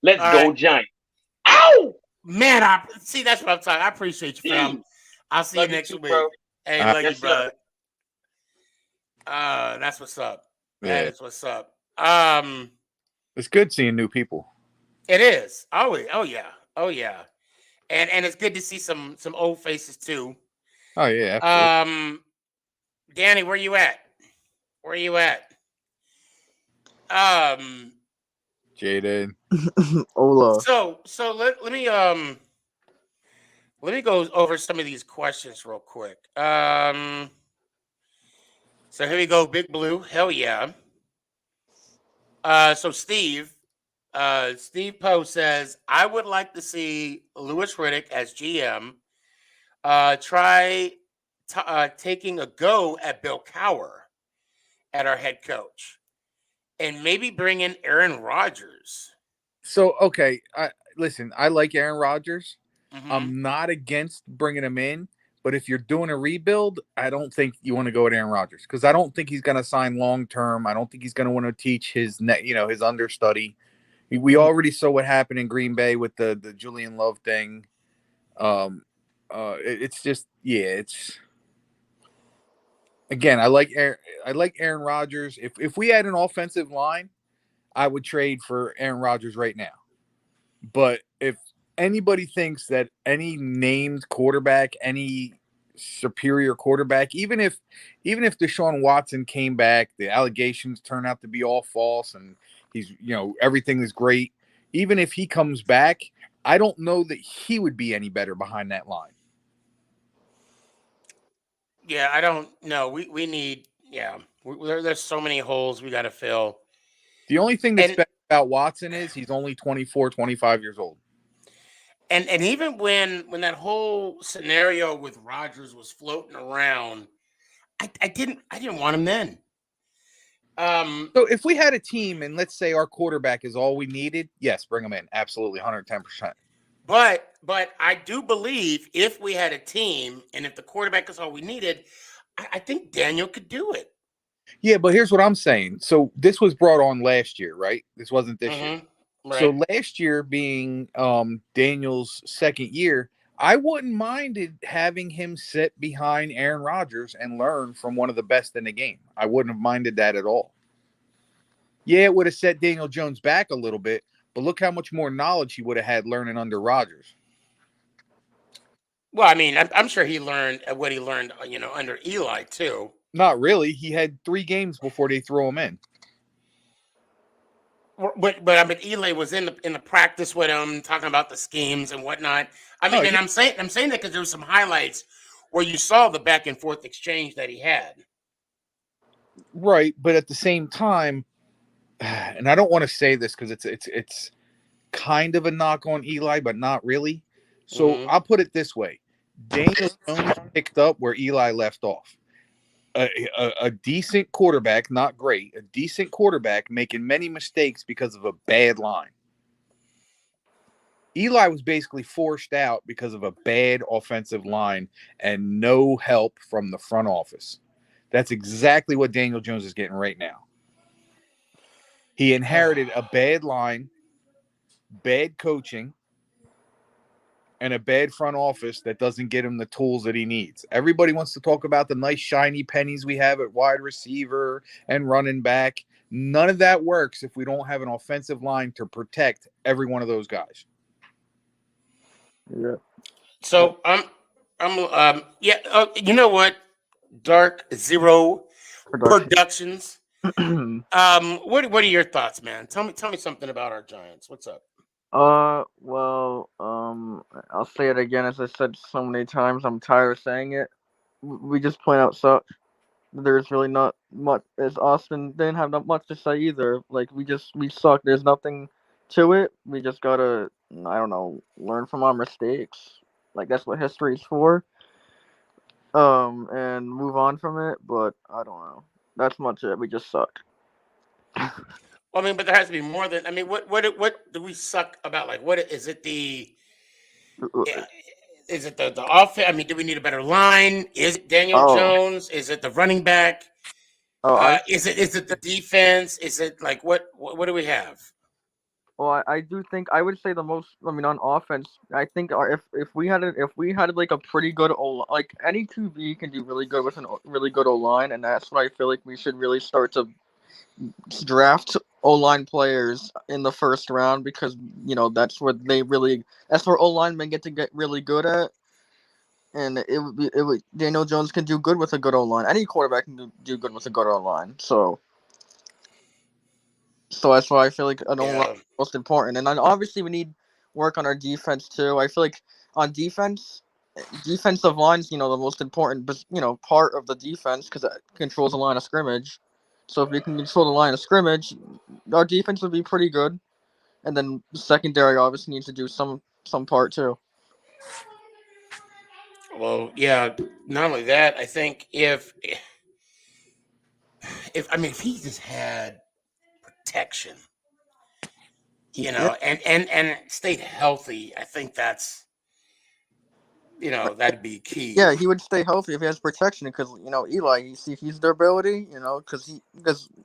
Let's go, Giants. Ow! Man, that's what I'm talking. I appreciate you, fam. I'll see you next week. Bro. Hey, love you, brother. That's what's up. Yeah. That is what's up. It's good seeing new people. It is. Oh yeah. And it's good to see some old faces too. Oh yeah. Absolutely. Danny, where you at? Jaden. Ola. So let me go over some of these questions real quick. So here we go, Big Blue. Hell yeah. So Steve Poe says, I would like to see Louis Riddick as GM try taking a go at Bill Cowher at our head coach and maybe bring in Aaron Rodgers. So, okay. Listen, I like Aaron Rodgers. Mm-hmm. I'm not against bringing him in, but if you're doing a rebuild, I don't think you want to go with Aaron Rodgers because I don't think he's going to sign long-term. I don't think he's going to want to teach his understudy. We already saw what happened in Green Bay with the Julian Love thing. It's just, it's again. I like Aaron Rodgers. If we had an offensive line, I would trade for Aaron Rodgers right now. But if anybody thinks that any named quarterback, any superior quarterback, even if Deshaun Watson came back, the allegations turn out to be all false, and he's everything is great. Even if he comes back, I don't know that he would be any better behind that line. Yeah, I don't know. We need, there's so many holes we got to fill. The only thing that's bad about Watson is he's only 24, 25 years old. And even when that whole scenario with Rodgers was floating around, I didn't want him then. So if we had a team and let's say our quarterback is all we needed, yes, bring him in. Absolutely, 110%. But I do believe if we had a team and if the quarterback is all we needed, I think Daniel could do it. Yeah, but here's what I'm saying. So this was brought on last year, right? This wasn't this year. Right. So last year being Daniel's second year, I wouldn't mind having him sit behind Aaron Rodgers and learn from one of the best in the game. I wouldn't have minded that at all. Yeah, it would have set Daniel Jones back a little bit, but look how much more knowledge he would have had learning under Rodgers. Well, I mean, I'm sure he learned what he learned, under Eli too. Not really. He had 3 games before they throw him in. But I mean, Eli was in the practice with him, talking about the schemes and whatnot. I mean, Oh, and yeah. I'm saying that because there were some highlights where you saw the back and forth exchange that he had. Right, but at the same time, and I don't want to say this because it's kind of a knock on Eli, but not really. So Mhm. I'll put it this way: Daniel Jones picked up where Eli left off. A decent quarterback, not great, a decent quarterback making many mistakes because of a bad line. Eli was basically forced out because of a bad offensive line and no help from the front office. That's exactly what Daniel Jones is getting right now. He inherited a bad line, bad coaching, and a bad front office that doesn't get him the tools that he needs. Everybody wants to talk about the nice shiny pennies we have at wide receiver and running back. None of that works if we don't have an offensive line to protect every one of those guys. Yeah. So yeah. You know what? Dark Zero Production. Productions. What are your thoughts, man? Tell me something about our Giants. What's up? Well, I'll say it again as I said so many times. I'm tired of saying it. We just point out suck. There's really not much. As Austin didn't have not much to say either. Like we suck. There's nothing to it. We just gotta, I don't know, learn from our mistakes. Like that's what history's for. And move on from it. But I don't know. That's much it. We just suck. Well, I mean, but there has to be more than. I mean, what do we suck about? Like, what is it? Yeah, is it the offense? I mean, do we need a better line? Is it Daniel Oh, Jones? Is it the running back? oh, I Is it the defense? Is it like what do we have? Well, I do think I would say the most. I mean, on offense, I think if we had like a pretty good O, like any QB can do really good with really good O line, and that's what I feel like we should really start to draft O line players in the first round because that's where O linemen get really good at, and it would Daniel Jones can do good with a good O line. Any quarterback can do good with a good O line. So that's why I feel like an O-line Yeah, is most important. And then obviously we need work on our defense too. I feel like on defensive lines, the most important, part of the defense because it controls the line of scrimmage. So if we can control the line of scrimmage, our defense would be pretty good. And then secondary obviously needs to do some part too. well, yeah. Not only that, I think if he just had protection, Yeah, and stayed healthy, I think that's that'd be yeah, key. he would stay healthy if he has protection because Eli, you see his durability, because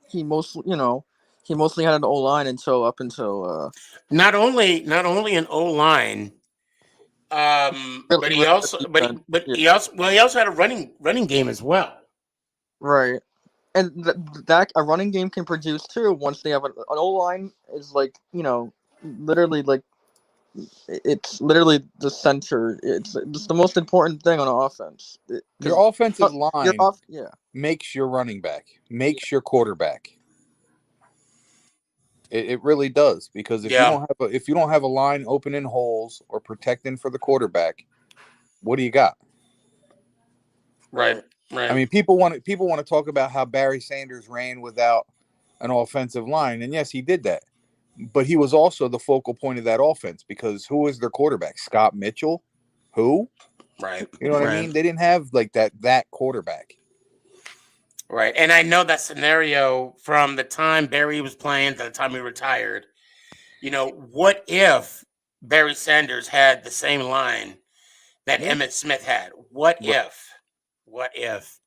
he mostly had an O line up until Not only an O line, really, but he really also good but defense. he, but Yeah, he also had a running game as well. right. And that a running game can produce too once they have an O line is like literally like it's literally the center. It's the most important thing on offense because Your offensive you're line off. Yeah, makes your running back, yeah, makes your quarterback. It really does because Yeah, if you don't have a line opening holes or protecting for the quarterback, what do you got? right, right. I right. mean, people want to talk about how Barry Sanders ran without an offensive line, and yes, he did that. But he was also the focal point of that offense because who was their quarterback? Scott Mitchell? Who? Right, You know what I right, mean? They didn't have like that quarterback. right. And I know that scenario from the time Barry was playing to the time he retired. What if Barry Sanders had the same line that Yeah. Emmett Smith had? What Right. if? What if?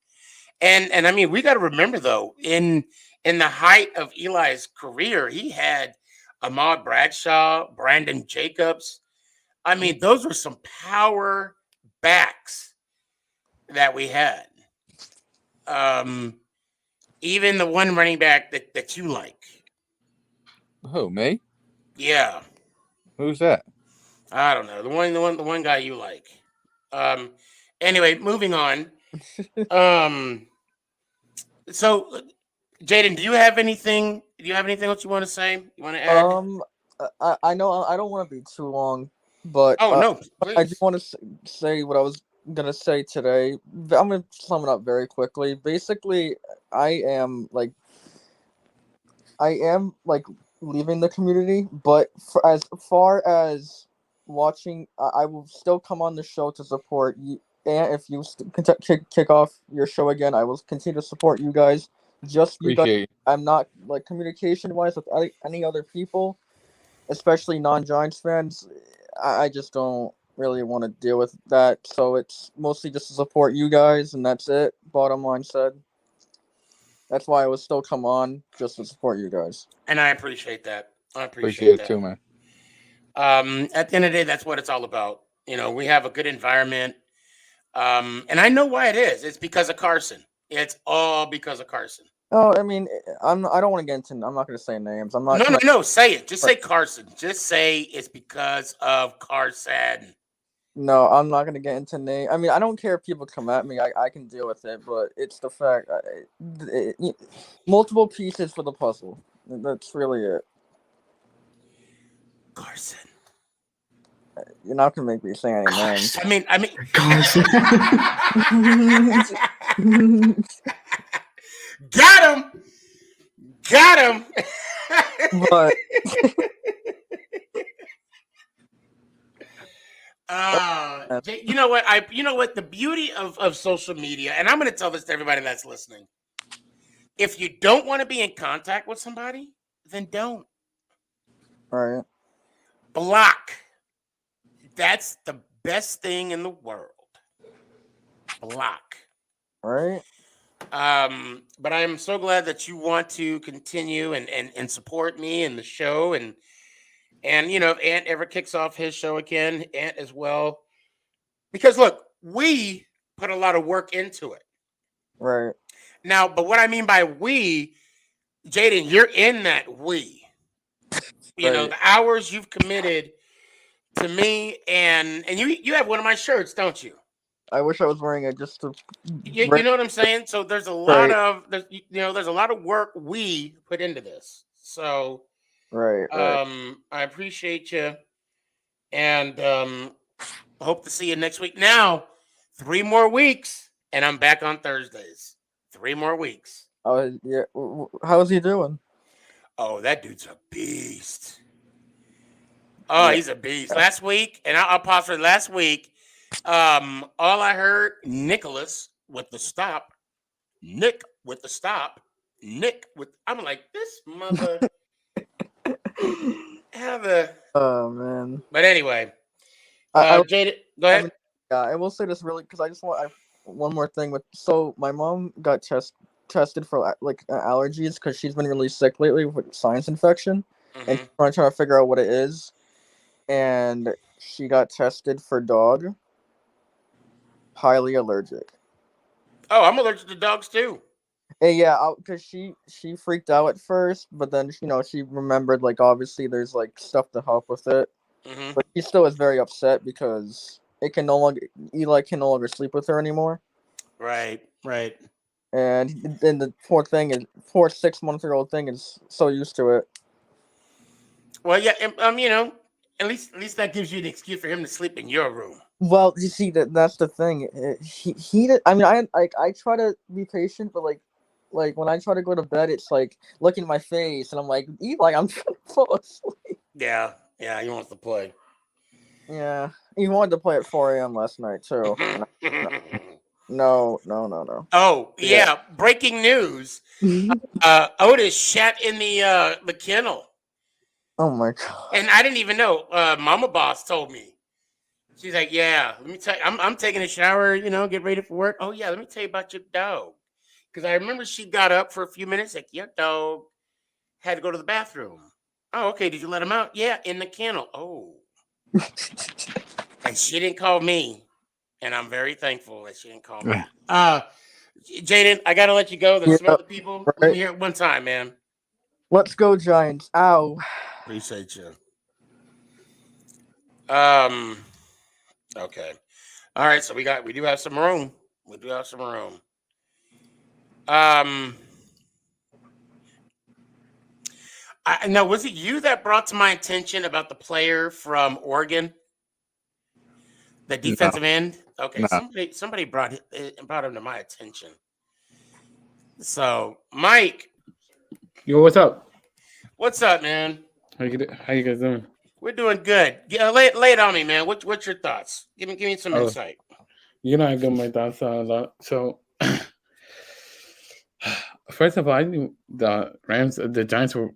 And I mean, we got to remember though, in the height of Eli's career, he had Ahmad Bradshaw, Brandon Jacobs. I mean, those were some power backs that we had. Um, Even the one running back that you like. Who, me? Yeah, Who's that? I don't know. The one guy you like. Um. Anyway, moving on. Um. So, Jaden, do you have anything? Do you have anything else you want to say? You want to add? Um, I know I don't want to be too long, but Oh no, I do please. want to say what I was gonna say today. I'm gonna sum it up very quickly. Basically, I am like I am like leaving the community, but as far as watching, I will still come on the show to support you. And if you kick off your show again, I will continue to support you guys. Just you guys. Appreciate you. I'm not like communication wise with any other people, especially non-Giants fans. I just don't really want to deal with that. So it's mostly just to support you guys, and that's it. Bottom line said. That's why I would still come on just to support you guys. And I appreciate that. I Appreciate appreciate it that. too, man. At the end of the day, that's what it's all about. You know, we have a good environment. And I know why it is. It's because of Carson. It's all because of Carson. Oh, I mean, I don't want to get into. I'm not going to say names. I'm not. No, no, Gonna, no. Say it. Just say Carson. Just say it's because of Carson. no, I'm not going to get into name. I mean, I don't care if people come at me. I can deal with it, but it's the fact. Multiple pieces for the puzzle. That's really it. Carson. You're not going to make me say any names. I mean, Carson. got him. Got him. But You know what? You know what? The beauty of social media, and I'm going to tell this to everybody that's listening. If you don't want to be in contact with somebody, then don't. right. Block. That's the best thing in the world. Block. Right. But I'm so glad that you want to continue and support me and the show and you know, if Ant ever kicks off his show again, Ant as well. Because look, we put a lot of work into it. Right. Now, but what I mean by we, Jaden, you're in that we. You know, the hours you've committed to me and you have one of my shirts, don't you? I wish I was wearing it just to. You know what I'm saying? So there's a lot of there's a lot of work we put into this. So Right. I appreciate you and hope to see you next week. Now, 3 more weeks and I'm back on Thursdays. 3 more weeks. Oh yeah. How's he doing? Oh, that dude's a beast. Oh, he's a beast. Last week, and I'll pause for last week. All I heard, Nicholas with the stop. Nick with the stop. Nick with. I'm like, this mother. Have a. Oh man. But anyway, Jada, go ahead. I will say this really because I just want one more thing with. So my mom got tested for like allergies because she's been really sick lately with sinus infection, and trying to figure out what it is, and she got tested for dog. Highly allergic. Oh, I'm allergic to dogs too. And yeah, because she freaked out at first, but then she remembered like obviously there's like stuff to help with it, but she still is very upset because Eli can no longer sleep with her anymore. Right. And then the poor 6-month-old thing is so used to it. Well, yeah, you know, at least that gives you an excuse for him to sleep in your room. Well, you see that's the thing. I mean, I try to be patient, but like when I try to go to bed, it's like looking at my face, and I'm like, Eli, I'm trying to fall asleep. Yeah, he wants to play. Yeah, he wanted to play at 4 a.m. last night too. No. Oh yeah! Breaking news: Otis shat in the kennel. Oh my god! And I didn't even know. Mama Boss told me. She's like, "Yeah, let me tell you, I'm taking a shower. You know, get ready for work. Oh yeah, let me tell you about your dog, because I remember she got up for a few minutes. Like, your dog had to go to the bathroom. Oh, okay. Did you let him out? Yeah, in the kennel. Oh, and she didn't call me, and I'm very thankful that she didn't call me. Jaden, I gotta let you go. There's some other people. Let me hear it one time, man. Let's go Giants. Ow. Appreciate you. Okay. All right, so we do have some room. We do have some room. No, was it you that brought to my attention about the player from Oregon, the No, defensive end? Okay, no. somebody brought him to my attention. So, Mike, Yo, what's up? what's up, man? How you guys doing? We're doing good. Yeah, lay it on me, man. What's your thoughts? Give me some Oh, insight. I got my thoughts on a lot. So, first of all, I knew the Giants were.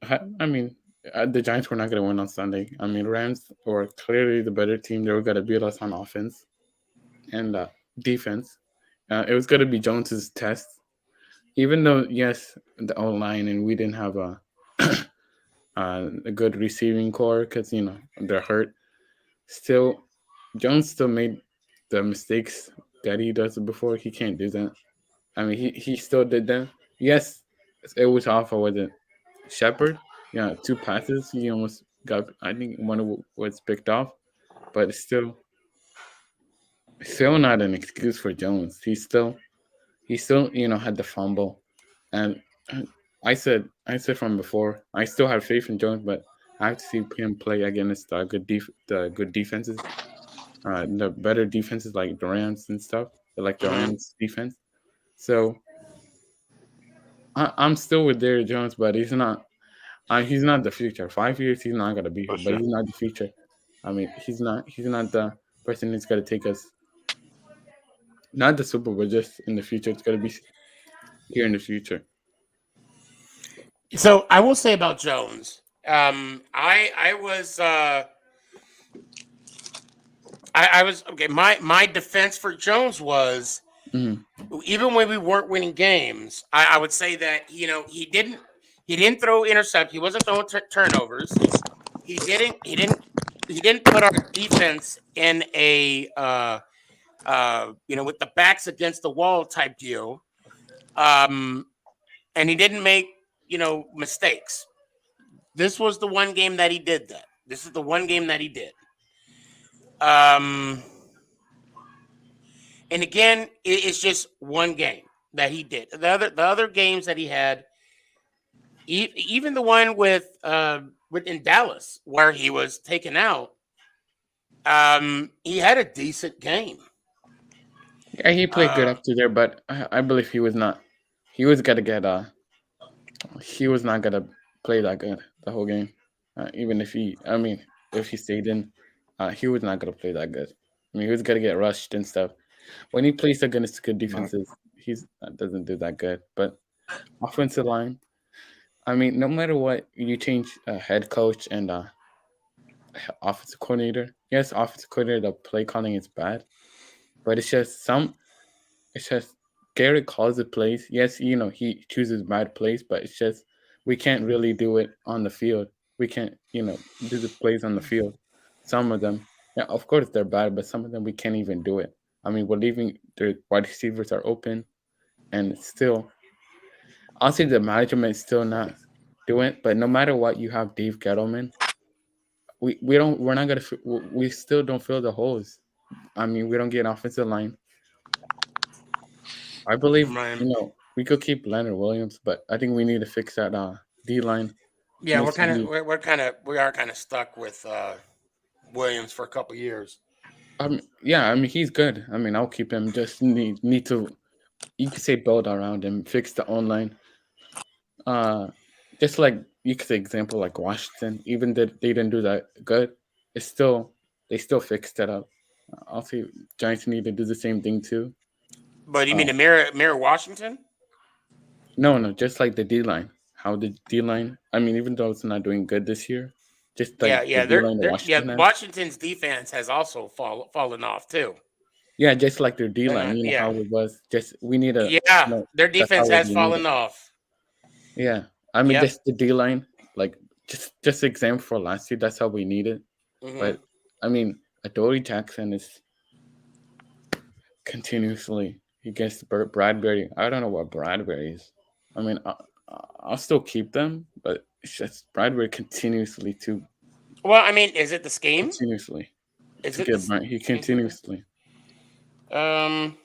The Giants were not going to win on Sunday. I mean, Rams were clearly the better team. They were going to beat us on offense and defense. It was going to be Jones's test, even though yes, the O line and we didn't have a good receiving core because they're hurt. Still, Jones still made the mistakes that he does before. He can't do that. I mean, he still did that. Yes, it was off. Or was it Shepard? Yeah, 2 passes. He almost got. I think one was picked off, but it's still not an excuse for Jones. He still had the fumble, and I said from before. I still have faith in Jones, but I have to see him play against the good defenses. The better defenses like the Rams and stuff, like the Rams defense. So I'm still with Derrick Jones, but he's not. He's not the future. 5 years, he's not gonna be here, but he's not the future. I mean, he's not. He's not the person that's gonna take us. Not the Super Bowl, just in the future. It's gonna be here in the future. So I will say about Jones. I was okay. My defense for Jones was even when we weren't winning games, I would say that he didn't throw intercept. He wasn't throwing turnovers. He didn't put our defense in a with the backs against the wall type deal. And he didn't make mistakes. This was the one game that he did that. This is the one game that he did. And again, it's just one game that he did. The other games that he had, even the one with in Dallas where he was taken out, he had a decent game. Yeah, he played good up to there, but I believe he was not. He was gonna get He was not gonna play that good the whole game. Even if he stayed in, he was not gonna play that good. I mean, he was gonna get rushed and stuff. When he plays against good defenses, he's doesn't do that good. But offensive line, I mean, no matter what, you change head coach and offensive coordinator. Yes, offensive coordinator, the play calling is bad, but it's just Garrett calls the plays. Yes, he chooses bad plays, but it's just we can't really do it on the field. We can't, do the plays on the field. Some of them, yeah, of course they're bad, but some of them we can't even do it. I mean, we're leaving the wide receivers are open, and still, I'll say the management still not doing it. But no matter what, you have Dave Gettleman. We're not gonna we still don't fill the holes. I mean, we don't get an offensive line. I believe we could keep Leonard Williams, but I think we need to fix that D line. Yeah, we are kind of stuck with Williams for a couple years. Yeah, I mean he's good. I mean I'll keep him. Just need to, you could say, build around him, fix the online. Just like you could say example like Washington, even that they didn't do that good, they still fixed it up. I'll say Giants need to do the same thing too. But you mean the mirror Washington? No, just like the D line. How the D line? I mean, even though it's not doing good this year, just like the D-line Washington Washington's defense has also fallen off too. Yeah, just like their D line, how it was. Just we need a their defense has fallen off. Yeah, I mean just the D line, like just example for last year. That's how we need it. But I mean, Adoree Jackson is continuously against Bradbury. I don't know what Bradbury is. I mean, I'll still keep them, but It's just Bradbury continuously to Well, I mean, is it the scheme? continuously Is to it get burnt. He continuously. Well,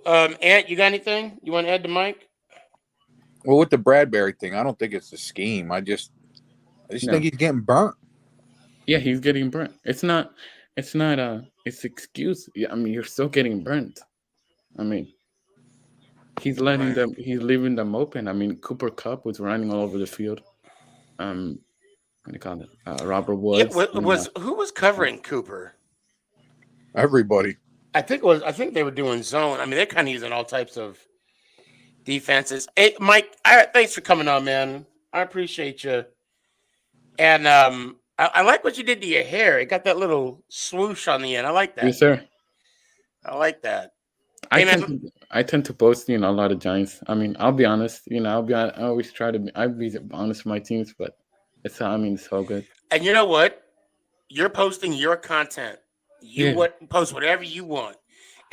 Ant, you got anything you want to add to Mike? Well, with the Bradbury thing, I don't think it's the scheme. I just No. think he's getting burnt. Yeah, he's getting burnt. It's not it's excuse. Yeah, I mean, you're still getting burnt. I mean, he's letting them. He's leaving them open. I mean, Cooper Cup was running all over the field. What do you call it? Robert Woods. Who was covering Cooper? Everybody. I think they were doing zone. I mean, they're kind of using all types of defenses. Hey, Mike, thanks for coming on, man. I appreciate you. And I like what you did to your hair. It got that little swoosh on the end. I like that. Yes, sir. I like that. I tend to post, a lot of Giants. I mean, I'll be honest. I always try to be. I'll be honest with my teams, but it's all good. And you know what? You're posting your content. You post whatever you want.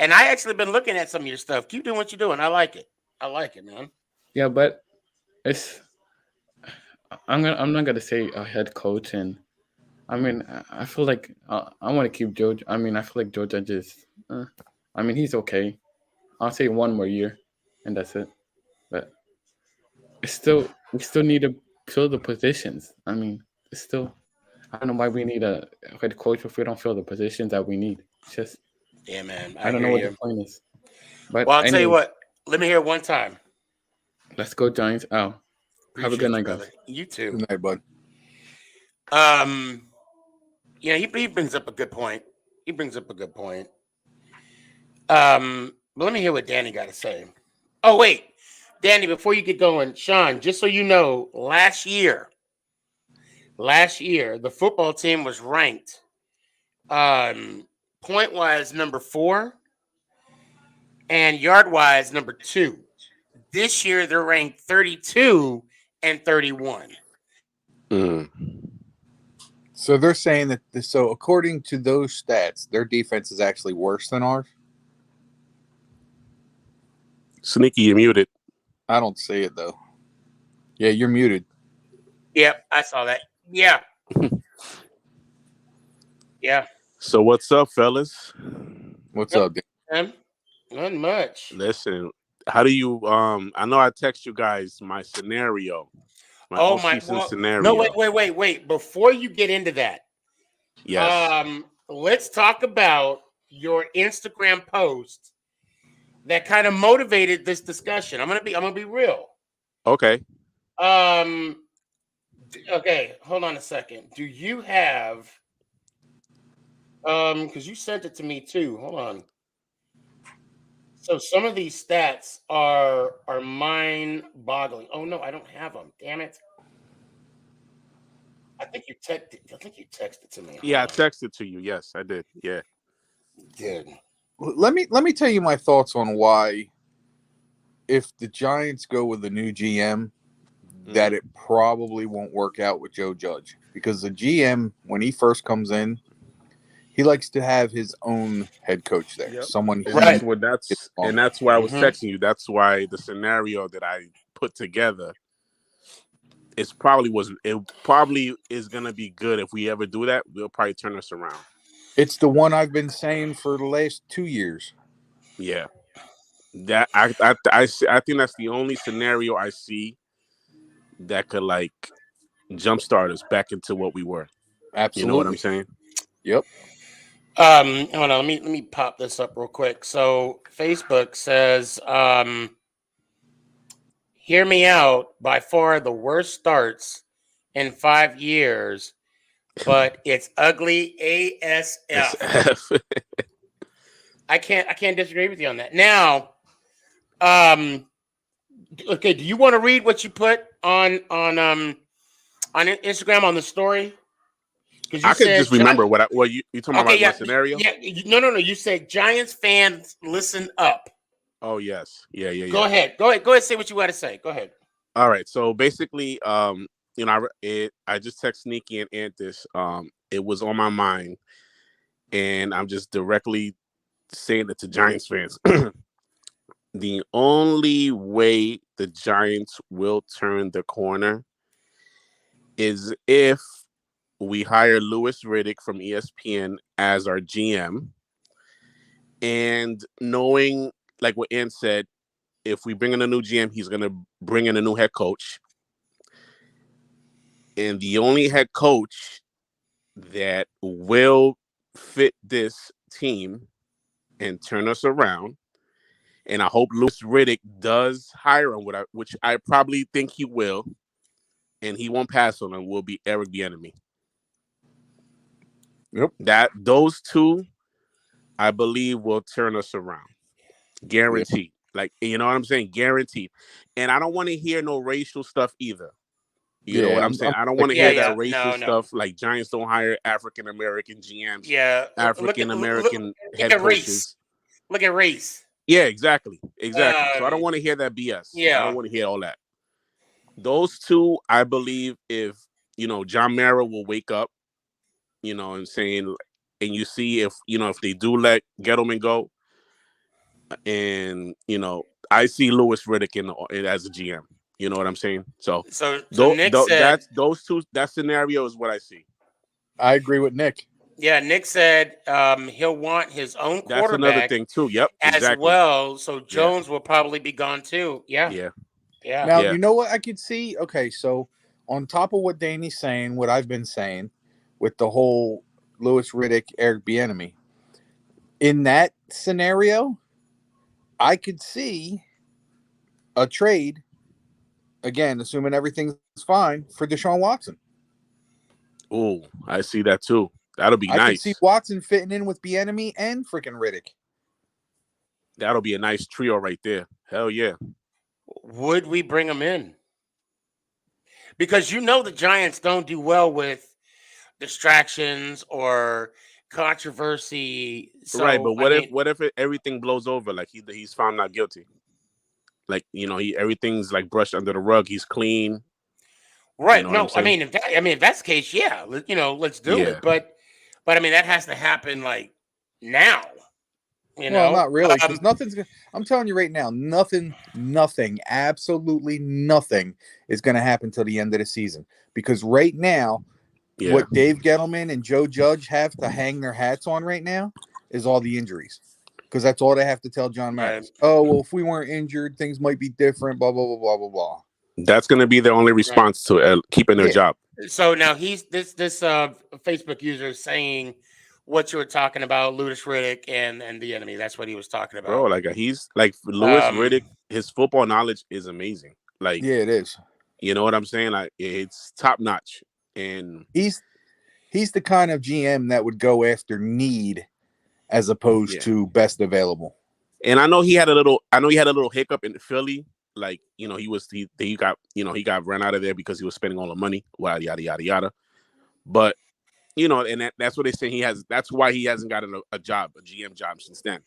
And I actually been looking at some of your stuff. Keep doing what you're doing. I like it. I like it, man. Yeah, but I'm not gonna say a head coach, and I mean, I feel like I want to keep Joe. I mean, I feel like Joe Judge is. I mean, he's okay. I'll say one more year, and that's it. But we still need to fill the positions. I mean, it's still. I don't know why we need a head coach if we don't fill the positions that we need. It's just. Yeah, man. I don't know what the point is. But well, I'll tell you what. Let me hear it one time. Let's go, Giants. Oh, have a good night, guys. You too. Good night, bud. He brings up a good point. But let me hear what Danny got to say. Oh, wait. Danny, before you get going, Sean, just so you know, last year, the football team was ranked point-wise number 4 and yard-wise number 2. This year, they're ranked 32 and 31. So they're saying that. So according to those stats, their defense is actually worse than ours. Sneaky, you're muted. I don't see it though. Yeah, you're muted. Yep, I saw that. Yeah. Yeah. So what's up, fellas? What's up, Dan? Not much. Listen, how do you? I know I text you guys my scenario. Scenario. No, wait. Before you get into that, yes. Let's talk about your Instagram post that kind of motivated this discussion. I'm gonna be real. Okay. Okay, hold on a second. Do you have because you sent it to me too. Hold on. So some of these stats are mind-boggling. Oh no, I don't have them. Damn it. I think you texted to me. Yeah, I texted to you. Yes, I did. Yeah. You did. Let me tell you my thoughts on why, if the Giants go with the new GM, that it probably won't work out with Joe Judge, because the GM, when he first comes in, he likes to have his own head coach there. Yep. Someone right. And that's why I was texting you. That's why the scenario that I put together it probably is gonna be good. If we ever do that, we'll probably turn us around. It's the one I've been saying for the last 2 years. Yeah. That I think that's the only scenario I see that could like jumpstart us back into what we were. Absolutely. You know what I'm saying? Yep. Hold on, let me pop this up real quick. So Facebook says, hear me out, by far the worst starts in 5 years, but it's ugly ASF. I can't disagree with you on that. Now, okay, do you want to read what you put on Instagram on the story? I could just remember what you talking about my scenario? Yeah, no. You said Giants fans listen up. Oh yes, yeah. Go ahead. Say what you got to say. Go ahead. All right. So basically, I just text Sneaky and Ant this. It was on my mind, and I'm just directly saying it to Giants fans. The only way the Giants will turn the corner is if we hire Louis Riddick from ESPN as our GM, and knowing, like what Ann said, if we bring in a new GM, he's going to bring in a new head coach. And the only head coach that will fit this team and turn us around, and I hope Louis Riddick does hire him, which I probably think he will, and he won't pass on him, will be Eric Bieniemy. Yep. Those two, I believe, will turn us around. Guaranteed. Like, you know what I'm saying? Guaranteed. And I don't want to hear no racial stuff either. You know what I'm saying? I don't want to hear that racial stuff. Like, Giants don't hire African American GMs. Yeah, African American head coaches. Look at race. Yeah, exactly. So I don't want to hear that BS. Yeah. I don't want to hear all that. Those two, I believe, if John Mara will wake up, you know what I'm saying, and you see if they do let Gettleman go, and I see Louis Riddick as a GM. You know what I'm saying? So Nick said that scenario is what I see. I agree with Nick. Yeah, Nick said he'll want his own quarterback. That's another thing too. Yep, as well. So Jones will probably be gone too. Yeah. Now you know what I could see. Okay, so on top of what Danny's saying, what I've been saying with the whole Louis Riddick, Eric Bieniemy, in that scenario, I could see a trade, again, assuming everything's fine, for Deshaun Watson. Oh, I see that too. That'll be nice. I could see Watson fitting in with Bieniemy and freaking Riddick. That'll be a nice trio right there. Hell yeah. Would we bring him in? Because the Giants don't do well with distractions or controversy. So, right, but what if everything blows over? Like he's found not guilty. Like everything's like brushed under the rug. He's clean. Right. No, I mean, if that's the case, yeah, let's do it. But I mean, that has to happen like now. Well, not really, because nothing's gonna. I'm telling you right now, nothing, absolutely nothing is going to happen till the end of the season. Because right now, what Dave Gettleman and Joe Judge have to hang their hats on right now is all the injuries. Because that's all they have to tell John Madden. Right. Oh, well, if we weren't injured, things might be different. Blah blah blah blah blah blah. That's going to be their only response to keeping their job. So now this Facebook user is saying what you were talking about, Louis Riddick and the enemy. That's what he was talking about. Bro, like he's like Louis Riddick, his football knowledge is amazing. Like, yeah, it is. You know what I'm saying? Like, it's top notch. And he's the kind of GM that would go after need as opposed to best available. And I know he had a little hiccup in Philly. Like, he got run out of there because he was spending all the money, yada yada yada yada. But and that's what they say that's why he hasn't gotten a GM job since then.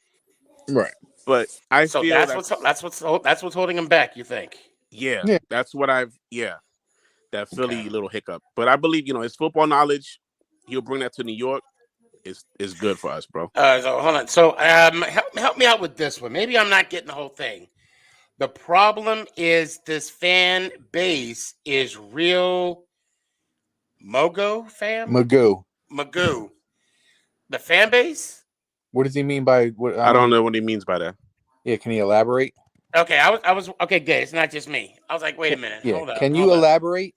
Right. But I feel that's what's holding him back, you think? Yeah. That's what that Philly little hiccup. But I believe, his football knowledge, he'll bring that to New York. Is good for us, bro. So hold on. So help me out with this one. Maybe I'm not getting the whole thing. The problem is this fan base is real Mogo fam? Magoo. The fan base? What does he mean by what? I don't know what he means by that. Yeah, can he elaborate? Okay, I was okay, good. It's not just me. I was like, wait a minute. Yeah. Hold up. Can you elaborate?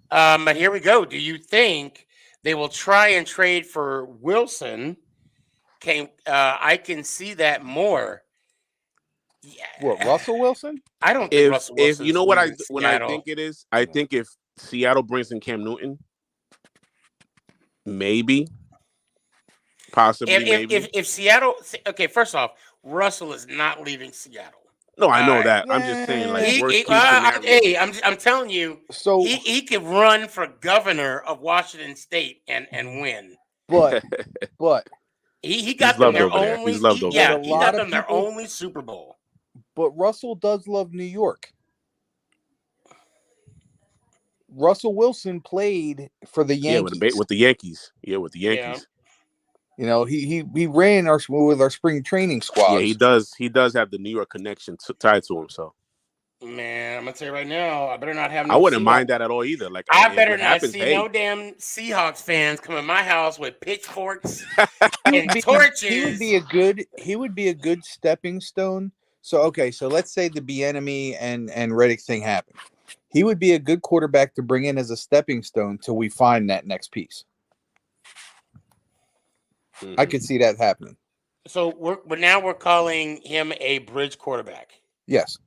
But here we go. Do you think they will try and trade for Wilson? I can see that more. Yeah. What, Russell Wilson? I don't think Russell Wilson. If you know what I think it is, I think if Seattle brings in Cam Newton, maybe, possibly, if Seattle. Okay, first off, Russell is not leaving Seattle. No, I know that. I'm just saying, like, worst case scenario. I'm telling you, so he could run for governor of Washington State and win. But he got them their only. He's loved over there. He got them their only Super Bowl. But Russell does love New York. Russell Wilson played for the Yankees. Yeah, with the Yankees. Yeah, with the Yankees. Yeah. He ran with our spring training squad. Yeah, he does. He does have the New York connection tied to him. So, Man, I'm gonna tell you right now, I better not have I no wouldn't Seahawks. mind that at all either. Like, I if better it not happens, see no hey, damn Seahawks fans come in my house with pitchforks He would and be torches. he would be a good stepping stone. So okay, so let's say the Bieniemy and Reddick thing happened. He would be a good quarterback to bring in as a stepping stone till we find that next piece. I could see that happening. So we're calling him a bridge quarterback. Yes.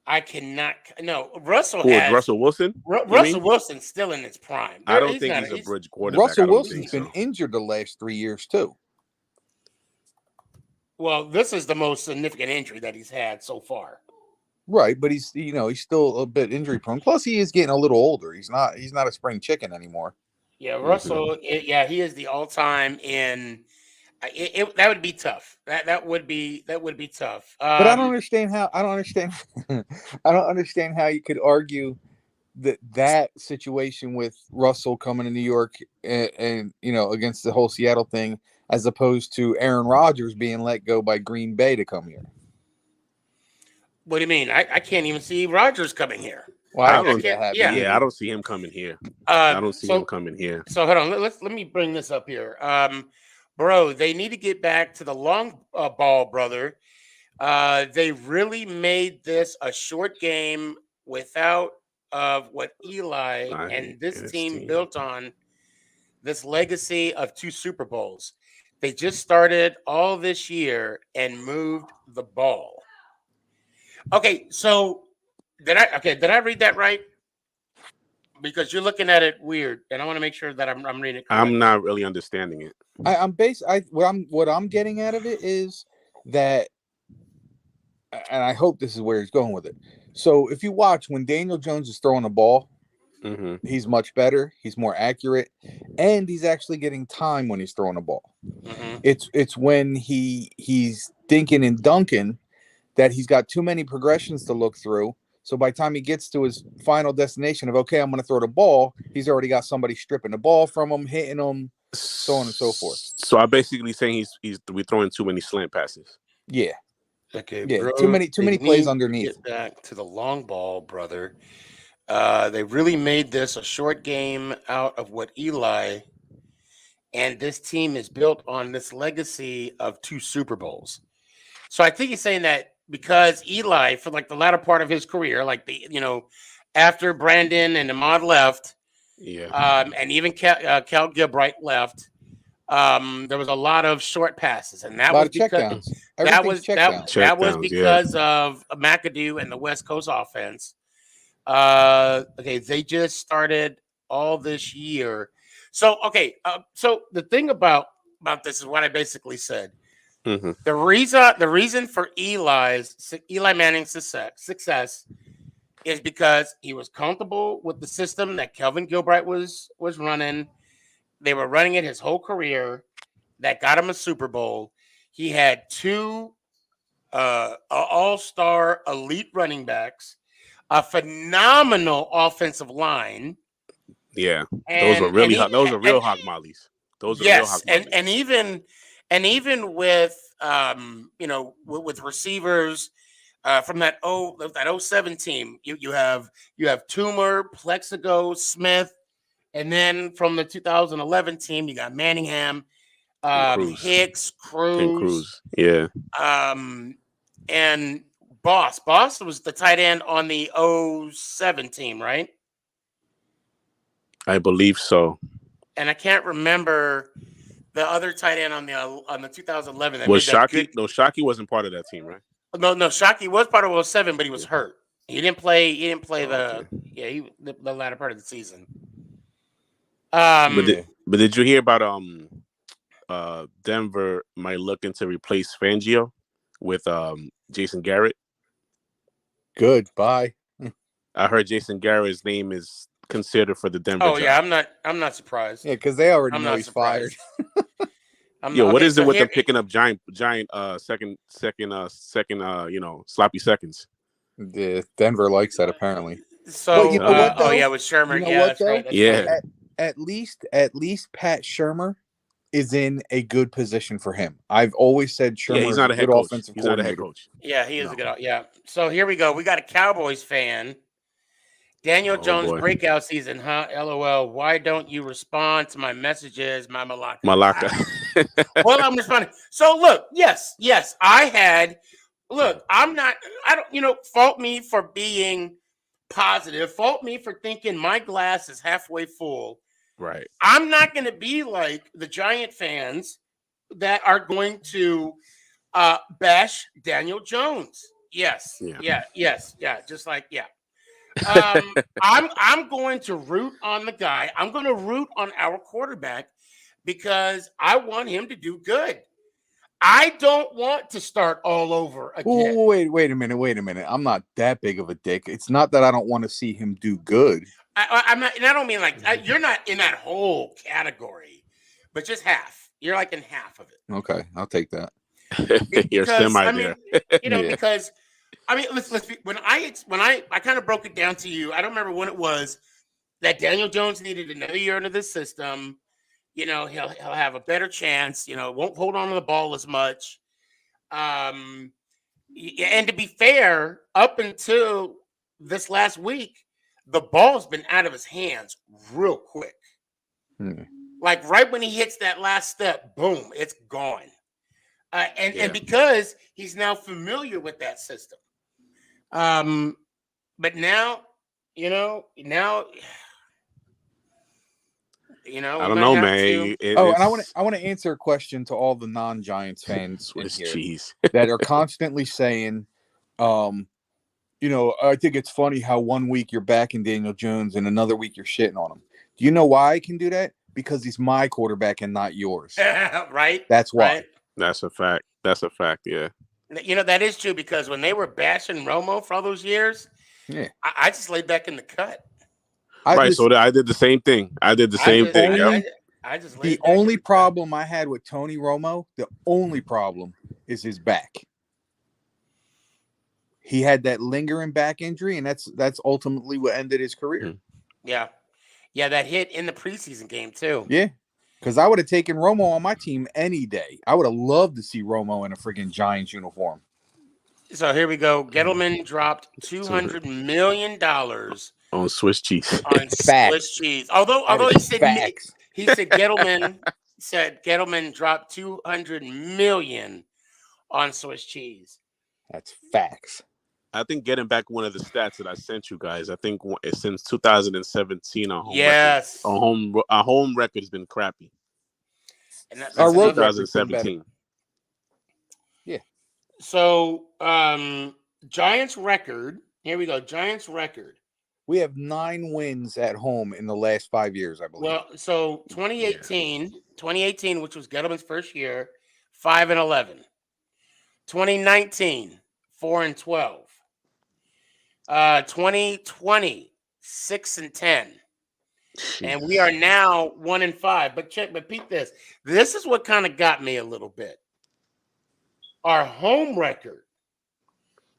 I cannot. No, Russell who is has Russell Wilson? You Russell mean? Wilson's still in his prime. I don't He's think not. he's a He's bridge quarterback. Russell I don't Wilson's think been so. injured the last 3 years too. well. This is the most significant injury that he's had so far. Right, but he's still a bit injury prone. Plus, he is getting a little older. He's not a spring chicken anymore. Yeah, Russell. He is the all-time in. That would be tough. That would be tough. But I don't understand how. I don't understand how you could argue that situation with Russell coming to New York and against the whole Seattle thing, as opposed to Aaron Rodgers being let go by Green Bay to come here. What do you mean? I can't even see Rodgers coming here. Well, I don't. Yeah. I don't see him coming here. I don't see him coming here. So hold on. Let me bring this up here. Bro, they need to get back to the long ball, brother. They really made this a short game without what Eli and this team built on, this legacy of 2 Super Bowls. They just started all this year and moved the ball. Okay, so did I read that right? Because you're looking at it weird, and I want to make sure that I'm reading it correctly. I'm not really understanding it. What I'm getting out of it is that, and I hope this is where he's going with it. So if you watch when Daniel Jones is throwing the ball, he's much better, he's more accurate, and he's actually getting time when he's throwing the ball. It's when he's dinking and dunking that he's got too many progressions to look through. So by the time he gets to his final destination of, okay, I'm going to throw the ball, he's already got somebody stripping the ball from him, hitting him, so on and so forth. So I'm basically saying we're throwing too many slant passes. Yeah. Okay. Yeah. Bro, too many plays underneath. Get back to the long ball, brother. They really made this a short game out of what Eli and this team is built on, this legacy of 2 Super Bowls. So I think he's saying that because Eli, for like the latter part of his career, like after Brandon and Ahmad left, and even Cal Gilbride left, there was a lot of short passes, and that was because that was because of McAdoo and the West Coast offense. Okay, they just started all this year. So so the thing about this is what I basically said. The reason for Eli Manning's success is because he was comfortable with the system that Kelvin Gilbride was running. They were running it his whole career. That got him a Super Bowl. He had 2 all-star elite running backs, a phenomenal offensive line. Yeah, those were real hog mollies. Those are real hog mollies. And even with with receivers from that 07 team, you have Toomer, Plexico, Smith, and then from the 2011 team you got Manningham, Hicks, Cruz, yeah, and Boss. Boss was the tight end on the 07 team, right? I believe so. And I can't remember the other tight end on the 2011. Was Shockey? No, Shockey wasn't part of that team, right? No, Shockey was part of 07, but he was hurt. He didn't play the latter part of the season. But did you hear about Denver might look into replace Fangio with Jason Garrett? Goodbye. I heard Jason Garrett's name is considered for the Denver. Oh yeah, I'm not surprised. Yeah, because they already know he's fired. What is it with them picking up giant second sloppy seconds? Yeah, Denver likes that apparently. So you know what, with Shermer, that's right. Yeah. At least Pat Shermer is in a good position for him. I've always said Yeah, Shermer he's is not a a head good coach. offensive He's not a head coordinator. coach. Yeah, he is No. a good. Yeah. So here we go. We got a Cowboys fan. Daniel Oh, Jones boy. breakout season, huh? LOL. Why don't you respond to my messages, my Malaka? Malaka. Well, I'm responding. So look, yes, I had. Look, I don't. Fault me for being positive. Fault me for thinking my glass is halfway full. Right. I'm not going to be like the Giant fans that are going to bash Daniel Jones. Yes, just like I'm going to root on the guy. I'm going to root on our quarterback because I want him to do good. I don't want to start all over again. Ooh, wait a minute. I'm not that big of a dick. It's not that I don't want to see him do good. I'm not, and I don't mean like you're not in that whole category, but just half. You're like in half of it. Okay, I'll take that. You're semi there. Because let's be, when I kind of broke it down to you. I don't remember when it was that Daniel Jones needed another year into this system. He'll have a better chance. Won't hold on to the ball as much. And to be fair, up until this last week, the ball's been out of his hands real quick. Like right when he hits that last step, boom, it's gone. And because he's now familiar with that system. But now, I don't know, man. And I want to answer a question to all the non-Giants fans in here that are constantly saying, I think it's funny how 1 week you're backing Daniel Jones and another week you're shitting on him. Do you know why I can do that? Because he's my quarterback and not yours. Right. That's why. Right? That's a fact. Yeah. That is true because when they were bashing Romo for all those years, I just laid back in the cut. So I did the same thing. The only problem I had with Tony Romo, the only problem is his back. He had that lingering back injury, and that's ultimately what ended his career. Yeah, that hit in the preseason game too. Yeah, because I would have taken Romo on my team any day. I would have loved to see Romo in a freaking Giants uniform. So here we go. Gettleman dropped $200 million on Swiss cheese. Swiss cheese. Although he said Gettleman dropped $200 million on Swiss cheese. That's facts. I think getting back one of the stats that I sent you guys, I think since 2017 our home record has been crappy. And that's our road 2017. Yeah. So Giants record. Here we go. Giants record. We have 9 wins at home in the last 5 years, I believe. Well, so 2018, which was Gettleman's first year, 5-11. 2019, 4-12. 2020, 6-10. And we are now 1-5. But peep this. This is what kind of got me a little bit. Our home record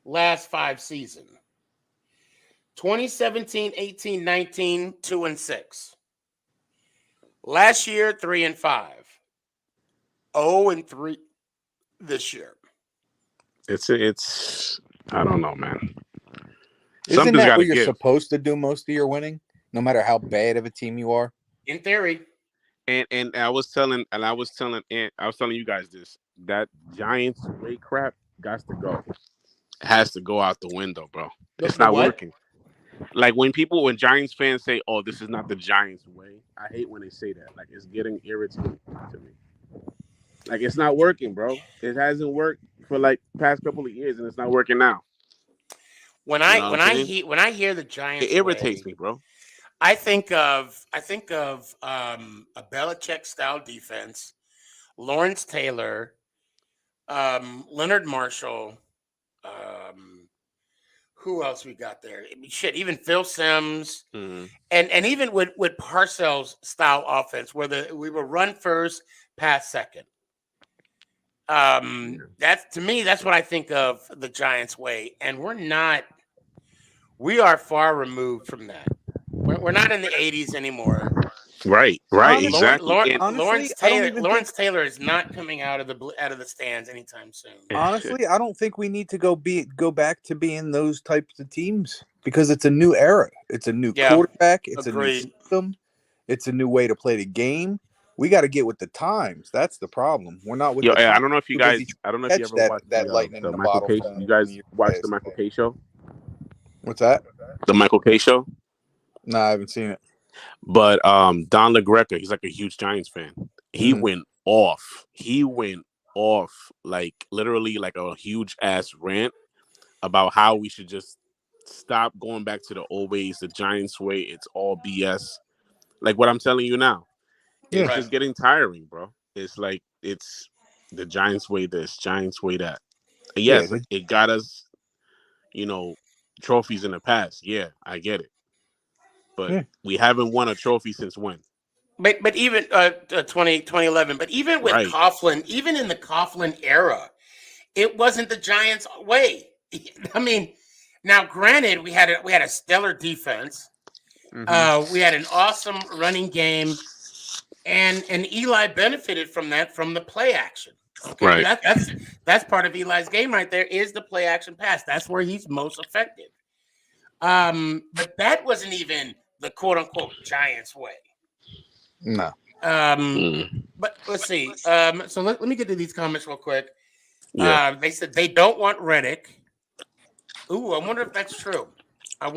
last 5 seasons. 2017, 18, 19, 2-6. Last year, 3-5. 0-3 this year. It's I don't know, man. Isn't that what you're supposed to do most of your winning, no matter how bad of a team you are? In theory. And I was telling you guys this, that Giants way crap got to go. It has to go out the window, bro. It's not working. Like when Giants fans say, "Oh, this is not the Giants way," I hate when they say that. Like it's getting irritating to me. Like it's not working, bro. It hasn't worked for like past couple of years, and it's not working now. When I hear the Giants, it irritates me, bro. I think of a Belichick style defense, Lawrence Taylor, Leonard Marshall. Who else we got there? Even Phil Simms, and even with Parcells style offense, where we were run first, pass second. That's to me, that's what I think of the Giants way, and we're not. We are far removed from that. We're not in the 80s anymore. Right, Honestly, exactly. And Honestly, I don't even think. Lawrence Taylor is not coming out of the stands anytime soon. Honestly, I don't think we need to go back to being those types of teams because it's a new era. It's a new quarterback. It's a new Agreed. system. It's a new way to play the game. We got to get with the times. That's the problem. We're not with yo, the I times. don't know if you Too busy guys, I don't know if you catch ever watched that lightning the in the Michael bottle K. from You guys the year watched the past. Michael K. show? What's that? The Michael K. show? No, I haven't seen it. But Don LaGreca, he's like a huge Giants fan. He Mhm. went off. He went off, like literally like a huge ass rant about how we should just stop going back to the old ways, the Giants way. It's all BS. Like what I'm telling you now. Yeah. It's just getting tiring, bro. It's like it's the Giants way this, Giants way that. And yes, Yeah, it got us, trophies in the past. Yeah, I get it. But Yeah. we haven't won a trophy since when? But even 2011, but even with Right. Coughlin, even in the Coughlin era, it wasn't the Giants' way. I mean, now granted, we had a stellar defense. Mhm. We had an awesome running game, and Eli benefited from that from the play action. Okay, Right. that's part of Eli's game right there is the play action pass. That's where he's most effective. But that wasn't even the quote unquote Giants way. No. But let's see. So let me get to these comments real quick. Yeah. They said they don't want Reddick. Ooh, I wonder if that's true. I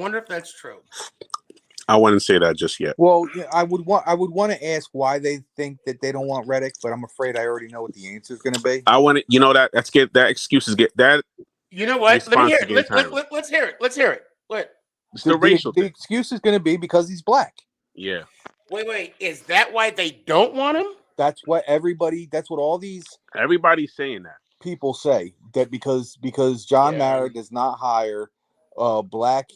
wouldn't say that just yet. Well, yeah, I would want to ask why they think that they don't want Reddick, but I'm afraid I already know what the answer is going to be. I want it. That excuses get that. You know what? Let me hear it. Let's Let's hear it. Let's hear it. What? It's the racial The thing. excuse is going to be because he's black. Yeah. Wait. Is that why they don't want him? That's what all these Everybody's saying that. people say, that because John Mara does not hire black,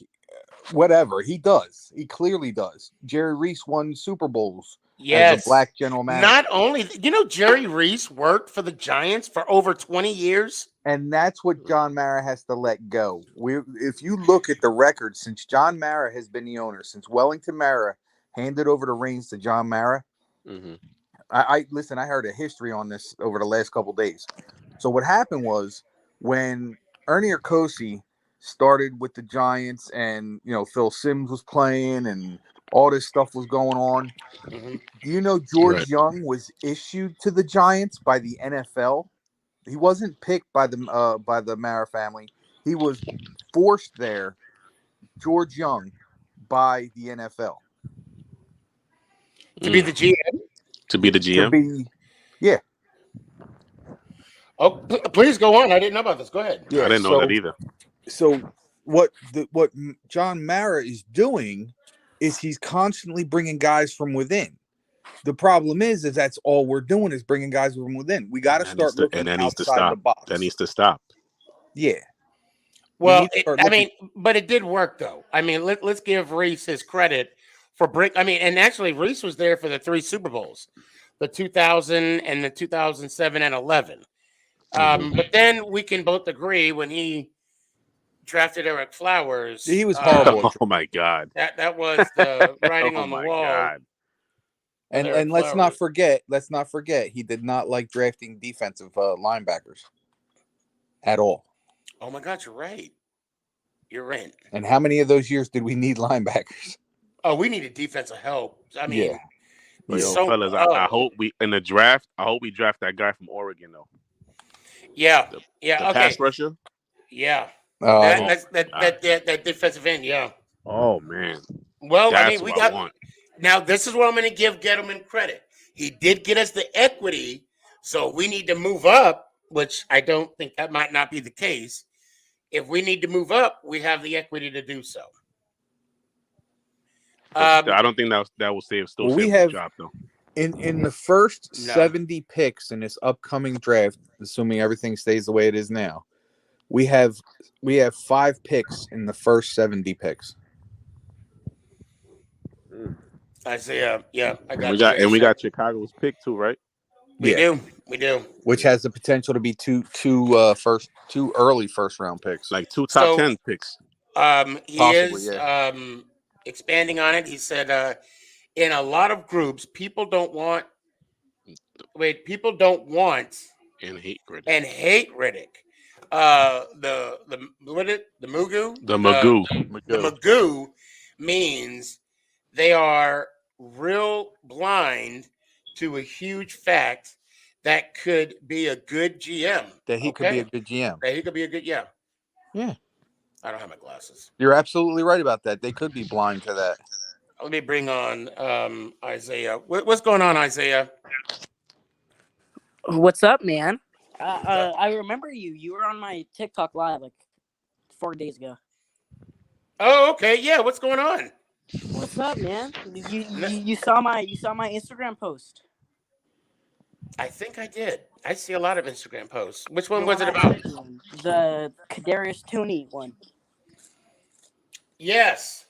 whatever. He does. He clearly does. Jerry Reese won Super Bowls as a black general manager. Not only, Jerry Reese worked for the Giants for over 20 years. And that's what John Mara has to let go. If you look at the record, since John Mara has been the owner, since Wellington Mara handed over the reins to John Mara, I listen, I heard a history on this over the last couple of days. So what happened was when Ernie Arcosi started with the Giants and, Phil Simms was playing and all this stuff was going on. George Young was issued to the Giants by the NFL. He wasn't picked by the Mara family. He was forced there, George Young, by the NFL. To be the GM? To be the GM? Yeah. Oh, please go on. I didn't know about this. Go ahead. Yeah, I didn't know that either. So what John Mara is doing is he's constantly bringing guys from within. The problem is that's all we're doing is bringing guys from within. We got to start looking outside the box. That needs to stop. Yeah. Well, but it did work though. I mean, let's give Reese his credit for and actually Reese was there for the 3 Super Bowls, the 2000 and the 2007 and 11. But then we can both agree when he drafted Eric Flowers, he was horrible. Oh my God. That was the writing on the wall. God. And let's not forget, he did not like drafting defensive linebackers at all. Oh my God, you're right. And how many of those years did we need linebackers? Oh, we needed defensive help. I mean, yeah. But fellas, I hope we in the draft. I hope we draft that guy from Oregon though. Yeah, the pass rusher. Yeah, that defensive end. Yeah. Oh man. Well, That's we what got. I want. Now this is what I'm going to give Gettleman credit. He did get us the equity, so we need to move up. Which I don't think that might not be the case. If we need to move up, we have the equity to do so. I don't think that will save the job though. In the first 70 picks in this upcoming draft, assuming everything stays the way it is now, we have 5 picks in the first 70 picks. I say, yeah, I got. We got Chicago's pick too, right? We do. Which has the potential to be two early first round picks, like 2 top 10 picks. He is expanding on it. He said, in a lot of groups, people don't want And hate Riddick. and hate Riddick. The Mugu? The Magoo. The Magoo means they are real blind to a huge fact that could be a good GM. That he could be a good GM. That he could be a good, yeah. Yeah. I don't have my glasses. You're absolutely right about that. They could be blind to that. Let me bring on Isaiah. What's going on, Isaiah? What's up, man? I remember you. You were on my TikTok live like 4 days ago. Oh, okay. Yeah, what's going on? What's up, man? You saw my Instagram post. I think I did. I see a lot of Instagram posts. Which one The was one it I about? sent you, the Kadarius Toney one. Yes.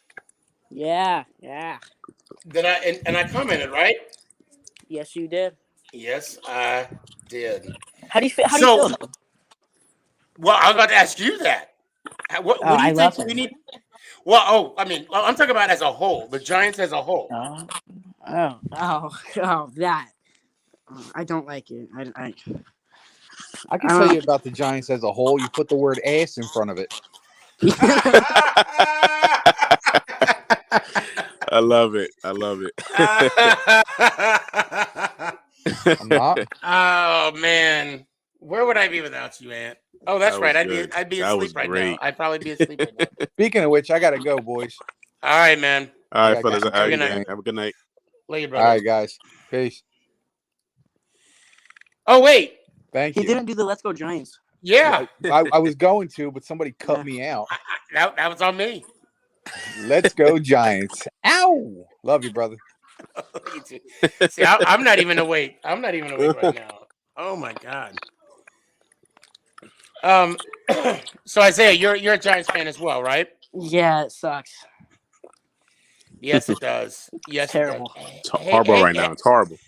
Yeah. Did I and I commented, right? Yes, you did. Yes, I did. How do you feel? How do you feel? Well, I was about to ask you that. What do I you love think we him. need? Well, I'm talking about as a whole, the Giants as a whole. That. I don't like it. I can tell you about the Giants as a whole. You put the word ass in front of it. I love it. I'm not. Oh man, where would I be without you, Ant? Oh, that's That right. was good. I'd be That was asleep right great. now. I'd probably be asleep right now. Speaking of which, I gotta go, boys. All right, man. All right, Yeah, fellas. guys. Have Good night. a good night. Later, All brother. right, guys. Peace. Oh wait. Thank He you. didn't do the Let's Go Giants. Yeah. I was going to, but somebody cut me out. That was on me. Let's go, Giants. Ow. Love you, brother. You too. See, I'm not even awake. I'm not even awake right now. Oh my god. So Isaiah, you're a Giants fan as well, right? Yeah, it sucks. Yes, it does. Yes, Terrible. it does. It's horrible right now. It's horrible.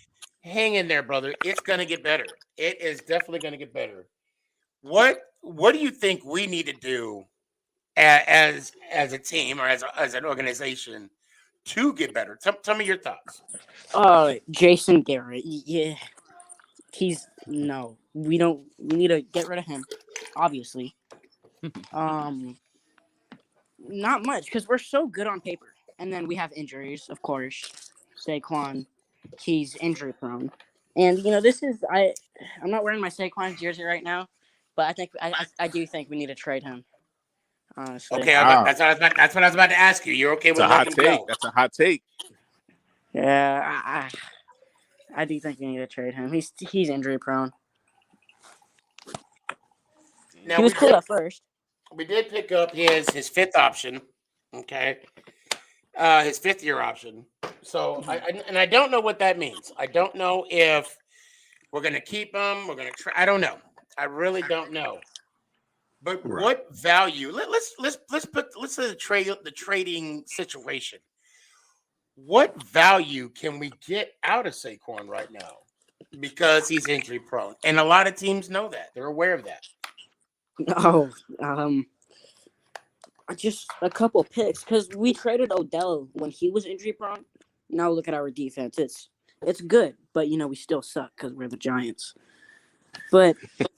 Hang in there, brother. It's gonna get better. It is definitely gonna get better. What do you think we need to do as a team or as an organization to get better? Tell me your thoughts. Jason Garrett. Yeah. We need to get rid of him, obviously. Not much, because we're so good on paper. And then we have injuries, of course. Saquon, he's injury prone. And I'm not wearing my Saquon jersey right now, but I do think we need to trade him. Honestly. Okay, that's what I was about to ask you. You're okay with letting him go? That's a hot take. Yeah, I do think we need to trade him. He's injury prone. Now, He was cool at first. We did pick up his fifth option. Okay. His fifth-year option. So I don't know what that means. I don't know if we're gonna keep him. We're gonna try. I don't know. I really don't know. But what value? Let's say the trading situation. What value can we get out of Saquon right now? Because he's injury prone, and a lot of teams know that. They're aware of that. No, just a couple picks because we traded Odell when he was injury prone. Now look at our defense; it's good, but we still suck because we're the Giants. But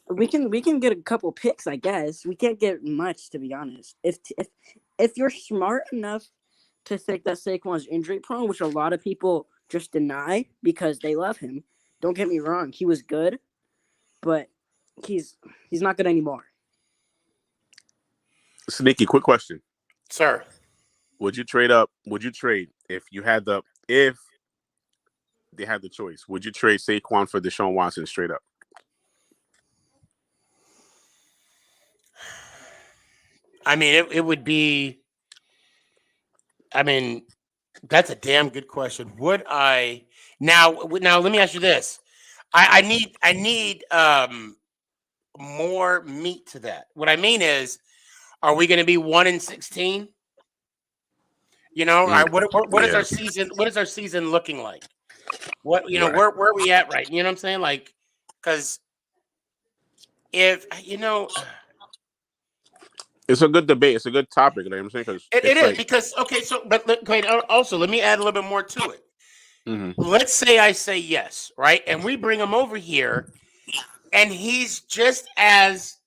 we can get a couple picks, I guess. We can't get much, to be honest. If you're smart enough to think that Saquon's injury prone, which a lot of people just deny because they love him. Don't get me wrong; he was good, but he's not good anymore. Sneaky, quick question. Sir. Would you trade if they had the choice? Would you trade Saquon for Deshaun Watson straight up? I mean, it would be. I mean, that's a damn good question. Would I now? Let me ask you this. I need more meat to that. What I mean is, are we going to be 1-16? What is our season? What is our season looking like? What where are we at right? You know what I'm saying? Like, because if it's a good debate. It's a good topic. You know what I'm saying? It is because okay. So, but also let me add a little bit more to it. Let's say I say yes, right? And we bring him over here, and he's just as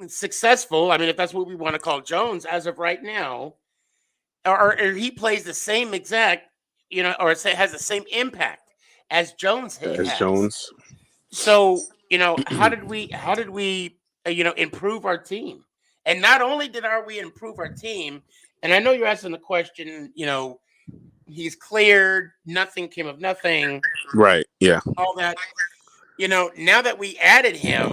successful. I mean, if that's what we want to call Jones as of right now, or he plays the same exact, or say has the same impact as Jones As has. Jones. So, how did we improve our team? And not only did we improve our team, and I know you're asking the question, he's cleared, nothing came of nothing, Right. Yeah. all that. Now that we added him,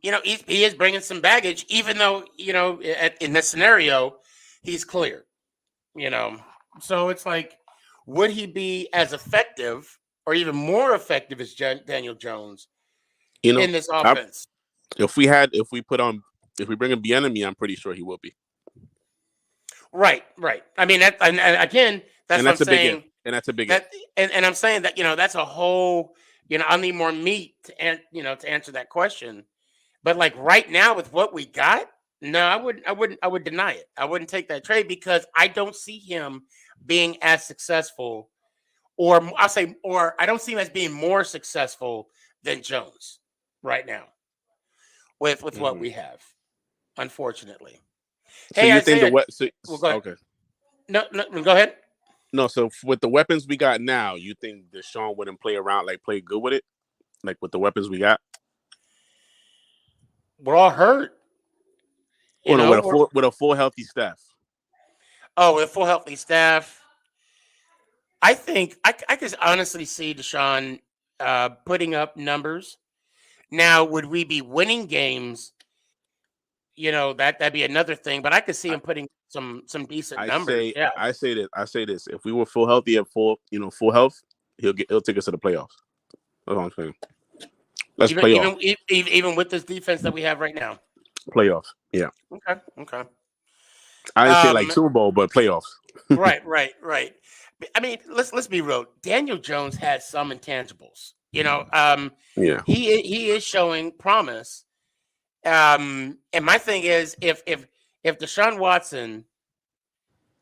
he is bringing some baggage, even though, in this scenario, he's cleared, So it's like, would he be as effective or even more effective as Daniel Jones in this offense? If we bring in Bieniemy, I'm pretty sure he will be. Right. I mean, and again, that's what I'm saying. And that's a big and I'm saying that that's a whole. I need more meat to answer that question. But like right now, with what we got, no, I would deny it. I wouldn't take that trade because I don't see him being as successful, or I don't see him as being more successful than Jones right now with what we have, unfortunately. So hey, you Isaiah, think well, go ahead. okay? No, go ahead. No, so with the weapons we got now, you think Deshaun wouldn't play good with it, like with the weapons we got? We're all hurt. With a full healthy staff. Oh, with a full healthy staff, I think I could honestly see Deshaun putting up numbers. Now, would we be winning games? That'd be another thing. But I could see him putting some decent numbers. I say this. If we were full healthy at full health, he'll take us to the playoffs. That's what I'm saying. Let's playoffs. Even with this defense that we have right now. Playoffs. Yeah. Okay. I didn't say like Super Bowl, but playoffs. Right. I mean, let's be real. Daniel Jones has some intangibles. Yeah. He is showing promise. And my thing is, if Deshaun Watson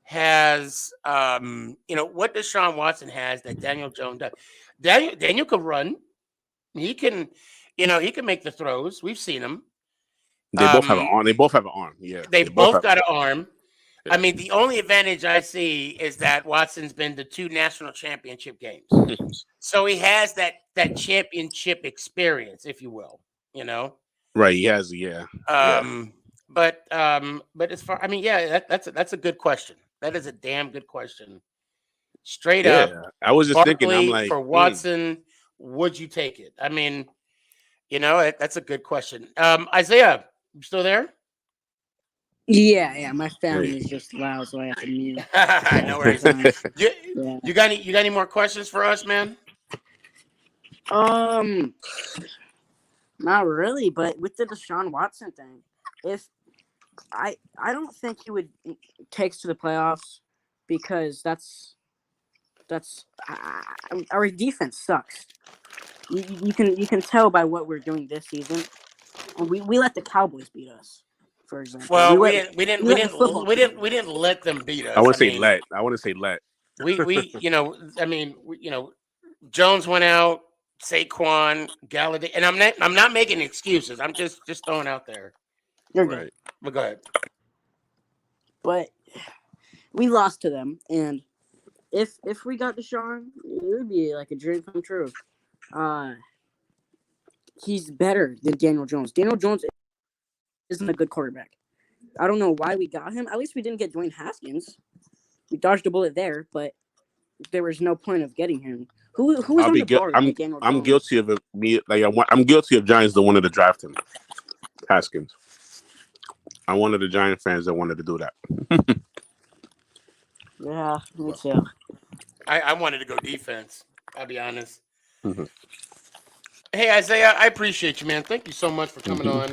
has, what Deshaun Watson has that Daniel Jones does. Daniel can run. He can make the throws. We've seen him. They both have an arm. They both have an arm. Yeah. They both got an arm. I mean, the only advantage I see is that Watson's been to 2 national championship games. So he has that championship experience, if you will, Right, he has, yeah. But as far, I mean, yeah, that's a good question. That is a damn good question. Straight up. I was just thinking, I'm like, for Watson, would you take it? I mean, that's a good question. Isaiah, you still there? Yeah. My family is just loud, so I have to mute. No worries. You got any more questions for us, man? Not really, but with the Deshaun Watson thing, if I don't think he would take us to the playoffs because that's our defense sucks. You can tell by what we're doing this season, and we let the Cowboys beat us, for example. Well, we didn't let them beat us. I want to say let. I want to say let. Jones went out, Saquon, Galladay, and I'm not making excuses. I'm just throwing out there. You're good. But go ahead. But we lost to them, and if we got Deshaun, it would be like a dream come true. He's better than Daniel Jones. Daniel Jones isn't a good quarterback. I don't know why we got him. At least we didn't get Dwayne Haskins. We dodged a bullet there, but there was no point of getting him. Who was on the board? I'm guilty of it. I'm guilty of Giants that wanted to draft him, Haskins. I'm one of the Giant fans that wanted to do that. Yeah, me too. I wanted to go defense. I'll be honest. Mm-hmm. Hey, Isaiah, I appreciate you, man. Thank you so much for coming on.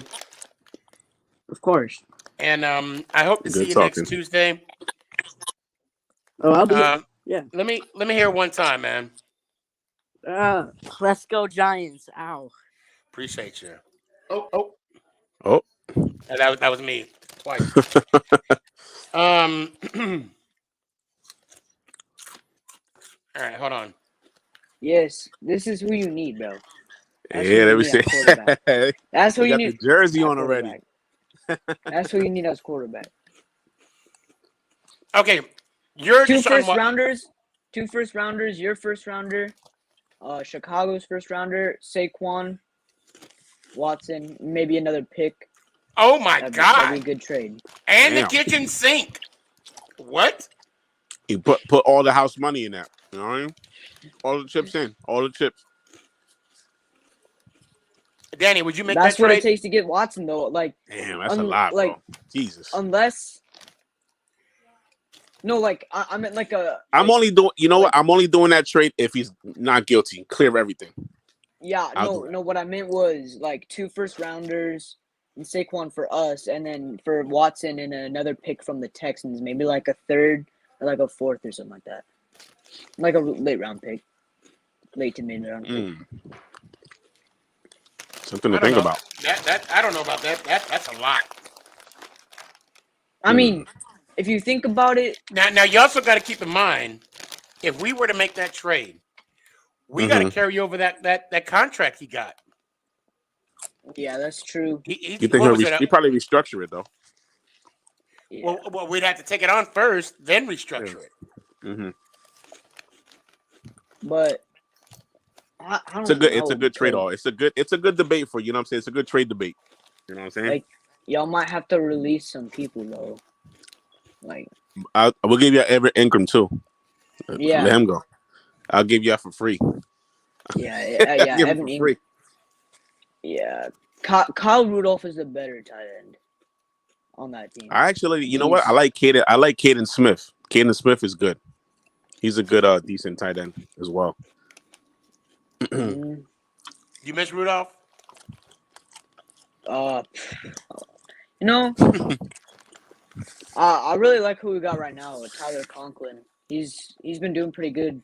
Of course. And I hope to see you next Tuesday. Oh, I'll be yeah. Let me hear one time, man. Let's go Giants. Ow. Appreciate you. Oh. That was me twice. All right, hold on. Yes, this is who you need, bro. That's who Yeah, you let me need see. at quarterback. That's who They you got the need jersey at on already. quarterback. That's who you need as quarterback. Okay, you're Two Deshaun first Watson. rounders, your first rounder, Chicago's first rounder, Saquon, Watson, maybe another pick. Oh my That'd be God! a good trade. And the Damn. kitchen sink. What? He put all the house money in that. You know what I mean? All the chips in. All the chips. Danny, would you make that That's what it trade? takes to get Watson, though. Like, Damn, that's a lot, bro. Jesus. Unless, no, like I meant like a. I'm like, only doing. You know what? I'm only doing that trade if he's not guilty. Clear everything. Yeah, I'll do it. no. What I meant was like 2 first rounders and Saquon for us, and then for Watson and another pick from the Texans, maybe like a third or like a fourth or something like that, like a late round pick, late to mid round pick. Something to think about. That I don't know about that. That's a lot. I mean, if you think about it, now you also got to keep in mind, if we were to make that trade, we got to carry over that contract he got. Yeah, that's true. You think he probably restructure it though? Yeah. Well, we'd have to take it on first, then restructure it. Mm-hmm. But I don't it's a good trade. All it's a good debate for you. You know what I'm saying? It's a good trade debate. You know what I'm saying? Like, y'all might have to release some people though. Like, I will give you Everett Ingram too. Yeah. Let him go. I'll give you that for free. Yeah, Give him Evan for Ingram. free. Yeah, Kyle Rudolph is the better tight end on that team. I actually, you know what? I like Caden. I like Caden Smith. Caden Smith is good. He's a good, decent tight end as well. You miss Rudolph? You know, I really like who we got right now, Tyler Conklin. He's been doing pretty good.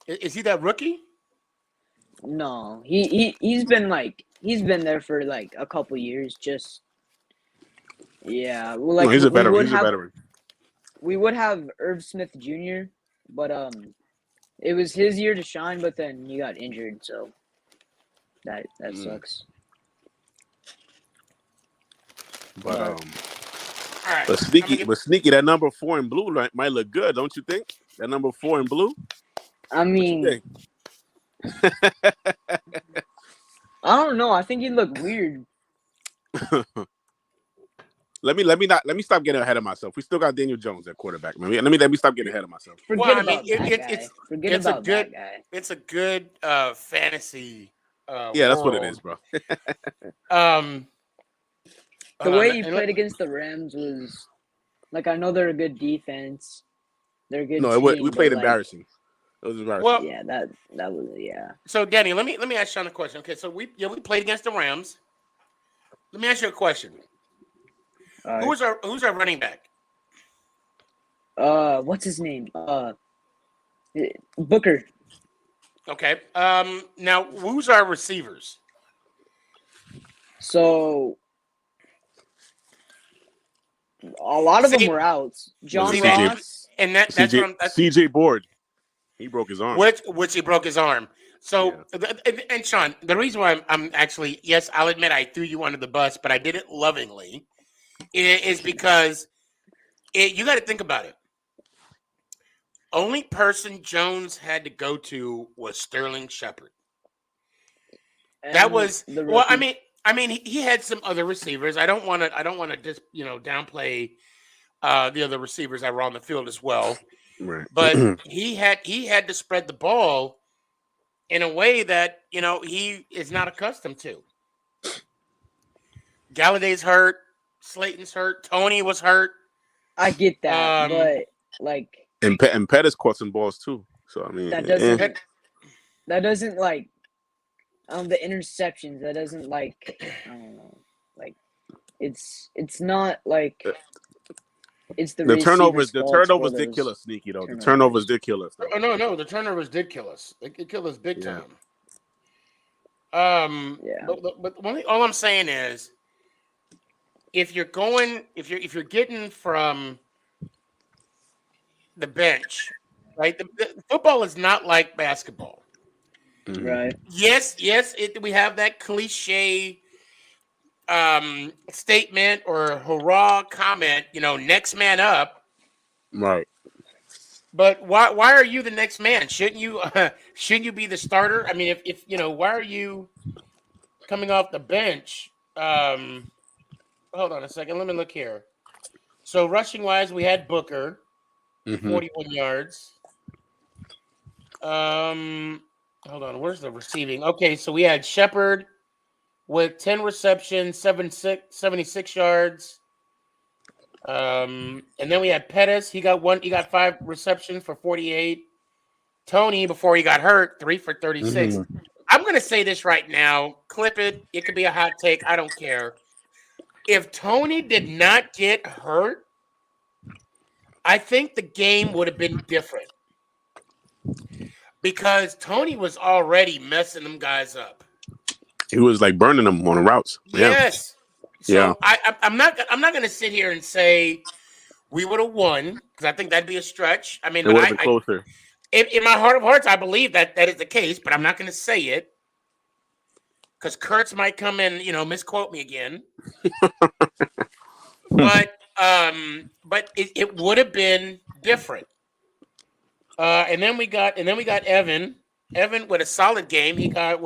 Is he that rookie? No, he's been there for like a couple years. Just well, like No, he's a veteran. He's a veteran. We would have Irv Smith Jr., but it was his year to shine, but then he got injured, so that sucks. But All right. but sneaky, that number 4 in blue might look good, don't you think? That number 4 in blue. I mean, I don't know. I think he looked weird. Let me stop getting ahead of myself. We still got Daniel Jones at quarterback, man. Let me stop getting ahead of myself. Forget about that guy. It's a good fantasy. Yeah, that's what it is, bro. The way he played against the Rams was like, I know they're a good defense. They're a good team. We played embarrassing. It was embarrassing. Well, yeah, that was So Danny, let me ask Sean a question. Okay, so we played against the Rams. Let me ask you a question. Who's our running back? What's his name? Booker. Okay. Now who's our receivers? So a lot of them were out. John Ross. And that's what CJ Board. He broke his arm. Which he broke his arm. So and Sean, the reason why I'm actually, yes, I'll admit I threw you under the bus, but I did it lovingly. Is because you got to think about it. Only person Jones had to go to was Sterling Shepard. That was I mean, he had some other receivers. I don't want to just downplay the other receivers that were on the field as well. Right. But he had to spread the ball in a way that he is not accustomed to. Galladay's hurt. Slayton's hurt. Tony was hurt. I get that, but like, and Pettis caught some balls too. So I mean, that doesn't like the interceptions. That doesn't like, I don't know, like it's not like it's the turnovers. The turnovers did kill us, Sneaky though. The turnovers did kill us. Oh no, the turnovers did kill us. It killed us big time. But all I'm saying is, if you're getting from the bench right? The football is not like basketball. Right. Yes, we have that cliche statement or hurrah comment, next man up. Right. But why are you the next man? Shouldn't you be the starter? I mean, if why are you coming off the bench? Hold on a second. Let me look here. So rushing wise, we had Booker, 41 yards. Hold on. Where's the receiving? Okay, so we had Shepard with 10 receptions, 76 yards. And then we had Pettis. He got 5 receptions for 48. Tony, before he got hurt, 3 for 36. I'm gonna say this right now. Clip it. It could be a hot take. I don't care. If Tony did not get hurt, I think the game would have been different. Because Tony was already messing them guys up. He was like burning them on the routes. Yes. Yeah. So I'm not going to sit here and say we would have won because I think that'd be a stretch. I mean, It would have been closer. In my heart of hearts, I believe that is the case, but I'm not going to say it because Kurtz might come in, misquote me again. but it would have been different. And then we got Evan. Evan with a solid game. He got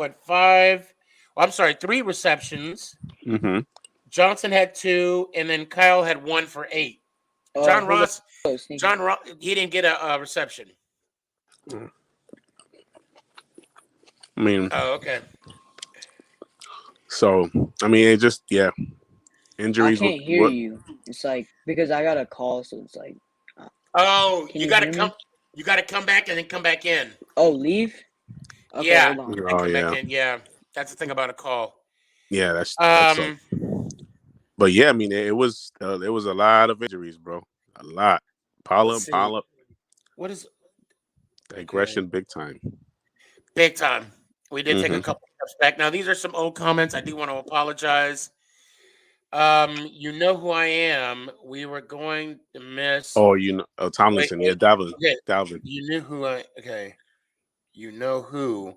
3 receptions. Johnson had 2, and then Kyle had 1 for 8. John Ross, he didn't get a reception. I mean, oh, okay. So I mean, it just injuries. I can't hear you. It's like because I got a call, so it's like. Oh, you got to come. You got to come back and then come back in. Oh, leave. Okay, yeah. hold on. Come back in. Yeah, that's the thing about a call. Yeah, that's but yeah, I mean, there was a lot of injuries, bro. A lot. Pile up. What is digression? Big time. Big time. We did take a couple steps back. Now, these are some old comments. I do want to apologize. You know who I am. We were going to miss. Oh, Tomlinson. Wait, Dalvin. okay. Dalvin. You knew who okay. You know who.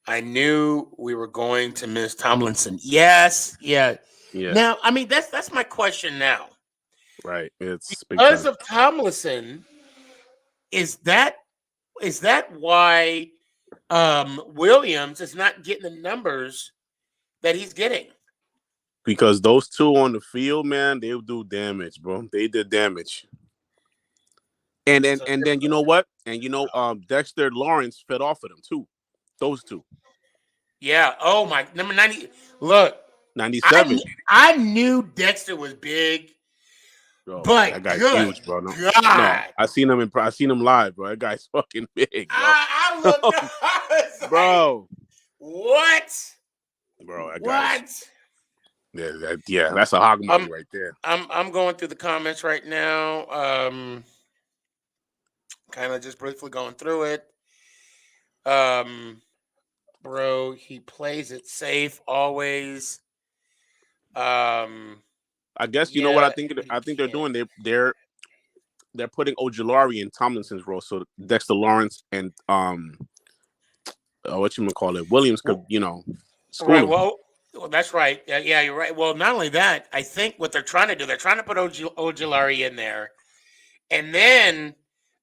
I knew we were going to miss Tomlinson. Yes. Yeah. Now, I mean, that's my question now. Right. It's because of Tomlinson. Is that why Williams is not getting the numbers that he's getting? Because those two on the field, man, they'll do damage, bro. They did damage. And then you know what? And Dexter Lawrence fed off of them too. Those two. Yeah. Oh my, number 90. Look, 97. I knew Dexter was big. Bro, but that guy's huge, bro. No, I seen him live, bro. That guy's fucking big, bro. I looked up, bro. What? Bro, that guy's that's a hog money right there. I'm going through the comments right now. Kind of just briefly going through it. Bro, he plays it safe always. I guess you know what I think they're doing. They're putting Ojulari in Tomlinson's role, so Dexter Lawrence and Williams could school him. Well, that's right. Yeah, you're right. Well, not only that, I think what they're trying to do, they're trying to put Ojulari in there, and then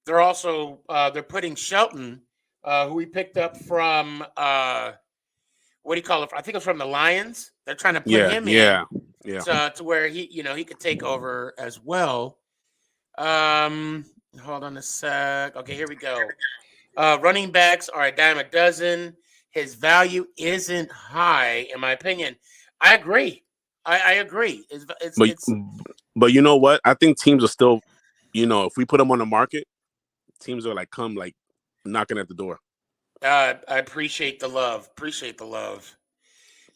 they're also they're putting Shelton, who we picked up from what do you call it? I think it's from the Lions. They're trying to put him in. Yeah. To where he could take over as well. Hold on a sec. Okay, here we go. Running backs are a dime a dozen. His value isn't high, in my opinion. I agree. I agree. But you know what? I think teams are still, if we put him on the market, teams are come knocking at the door. I appreciate the love.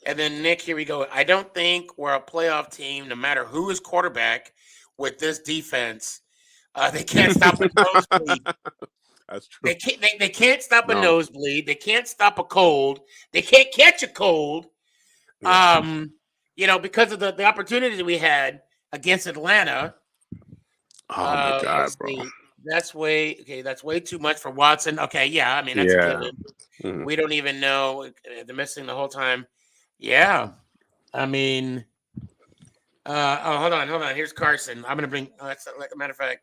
And then, Nick, here we go. I don't think we're a playoff team, no matter who is quarterback with this defense. They can't stop a nosebleed. That's true. They can't stop a nosebleed. They can't stop a cold. They can't catch a cold. Yeah. Because of the opportunities we had against Atlanta. Oh, my God, bro. That's way too much for Watson. Okay, yeah, I mean that's a Yeah. given. Mhm. We don't even know they're missing the whole time. Yeah, I mean, hold on. Here's Carson. I'm gonna bring. That's like a matter of fact.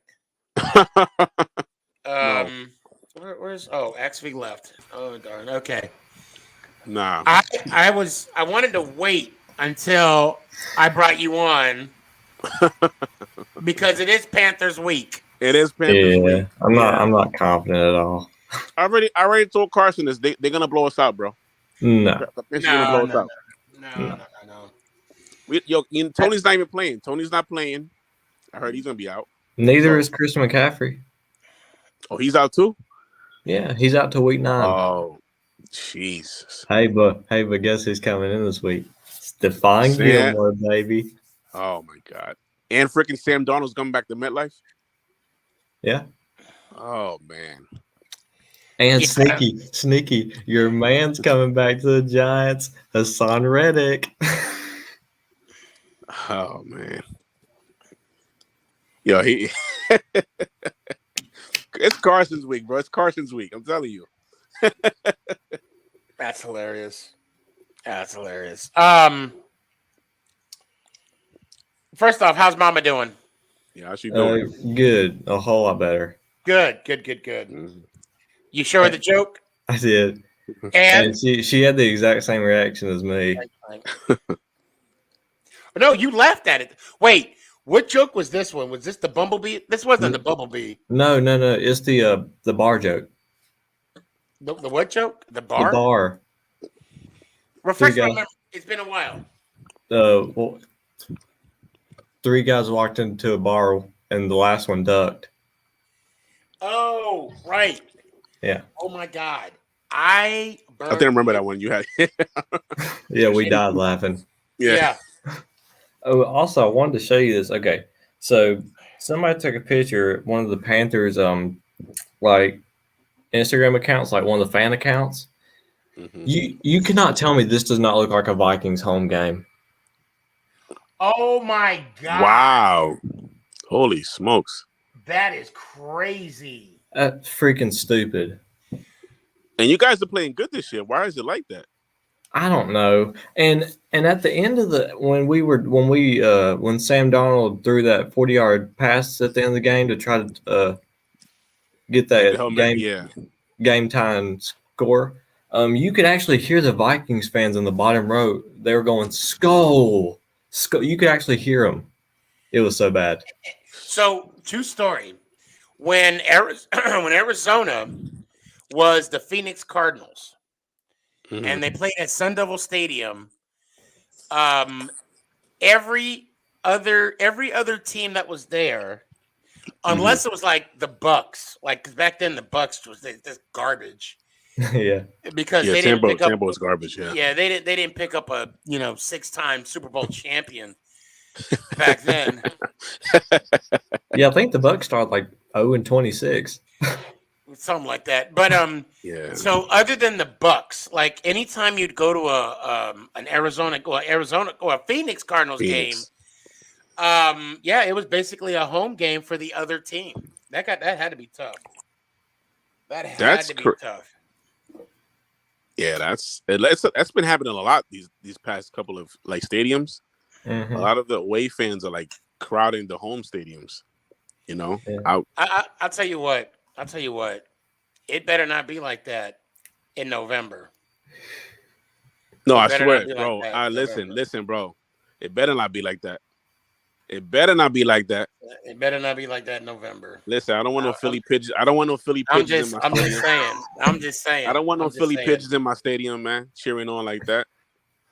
No, Where's XV left? Oh darn. Okay. nah. I wanted to wait until I brought you on because it is Panthers week. It is Panthers Yeah, week. I'm Yeah. not confident at all. I already told Carson this. They're gonna blow us out, bro. No, The Panthers are gonna blow us out. No. Tony's not even playing. Tony's not playing. I heard he's gonna be out. neither So- is Chris McCaffrey. Oh, he's out too? Yeah, he's out till week 9. Oh, Jesus. Hey, but guess who's coming in this week? Stephon Sam- Gilmore, baby. Oh my God. And freaking Sam Darnold's coming back to MetLife. Yeah. Oh man. And Yeah. sneaky, your man's coming back to the Giants, Hassan Reddick. Oh man. Yo, he it's Carson's week, bro. It's Carson's week. I'm telling you. That's hilarious. First off, how's Mama doing? Yeah, how's she doing? Good, a whole lot better. Good. Mhm. You show her the joke? I did, And and she had the exact same reaction as me. no, you laughed at it. Wait, what joke was this one? Was this the bumblebee? This wasn't the bumblebee. No, it's the bar joke. The what joke? The The bar? bar. Refresh Three my guys. memory. It's been a while. Well, 3 guys walked into a bar, and the last one ducked. Oh, right. Yeah. Oh my God. I didn't remember that one you had. Yeah, we died laughing. Yeah. Oh, also, I wanted to show you this. Okay, so somebody took a picture, one of the Panthers, like Instagram accounts, like one of the fan accounts. Mhm. You cannot tell me this does not look like a Vikings home game. Oh my God. Wow. Holy smokes. That is crazy. That's freaking stupid. And you guys are playing good this year. Why is it like that? I don't know. And at the end of the when Sam Donald threw that 40-yard pass at the end of the game to try to get that game time score, you could actually hear the Vikings fans in the bottom row. They were going skull. You could actually hear them. It was so bad. So, true story. When Arizona was the Phoenix Cardinals, and they played at Sun Devil Stadium, every other team that was there, unless it was like the Bucks, like 'cause back then the Bucks was this garbage. Yeah. Because they didn't pick up. Tampa was garbage. Yeah. Yeah, they didn't pick up a 6-time Super Bowl champion back then. Yeah, I think the Bucks started like 0-26. Something like that. But Yeah. so other than the Bucks, like anytime you'd go to an Arizona or a Phoenix Cardinals game, yeah, it was basically a home game for the other team. That had to be tough. That had to be tough. Yeah, that's been happening a lot these past couple of like stadiums. Mhm. A lot of the away fans are like crowding the home stadiums. You know, Yeah. I'll tell you what. It better not be like that in November. No, I better swear, not be bro. like that in Listen, bro. It better not be like that. It better not be like that. It better not be like that in November. Listen, I don't want no Philly pigeons. I don't want no Philly pigeons in my stadium. I'm just saying. I don't want no Philly pigeons in my stadium, man. Cheering on like that.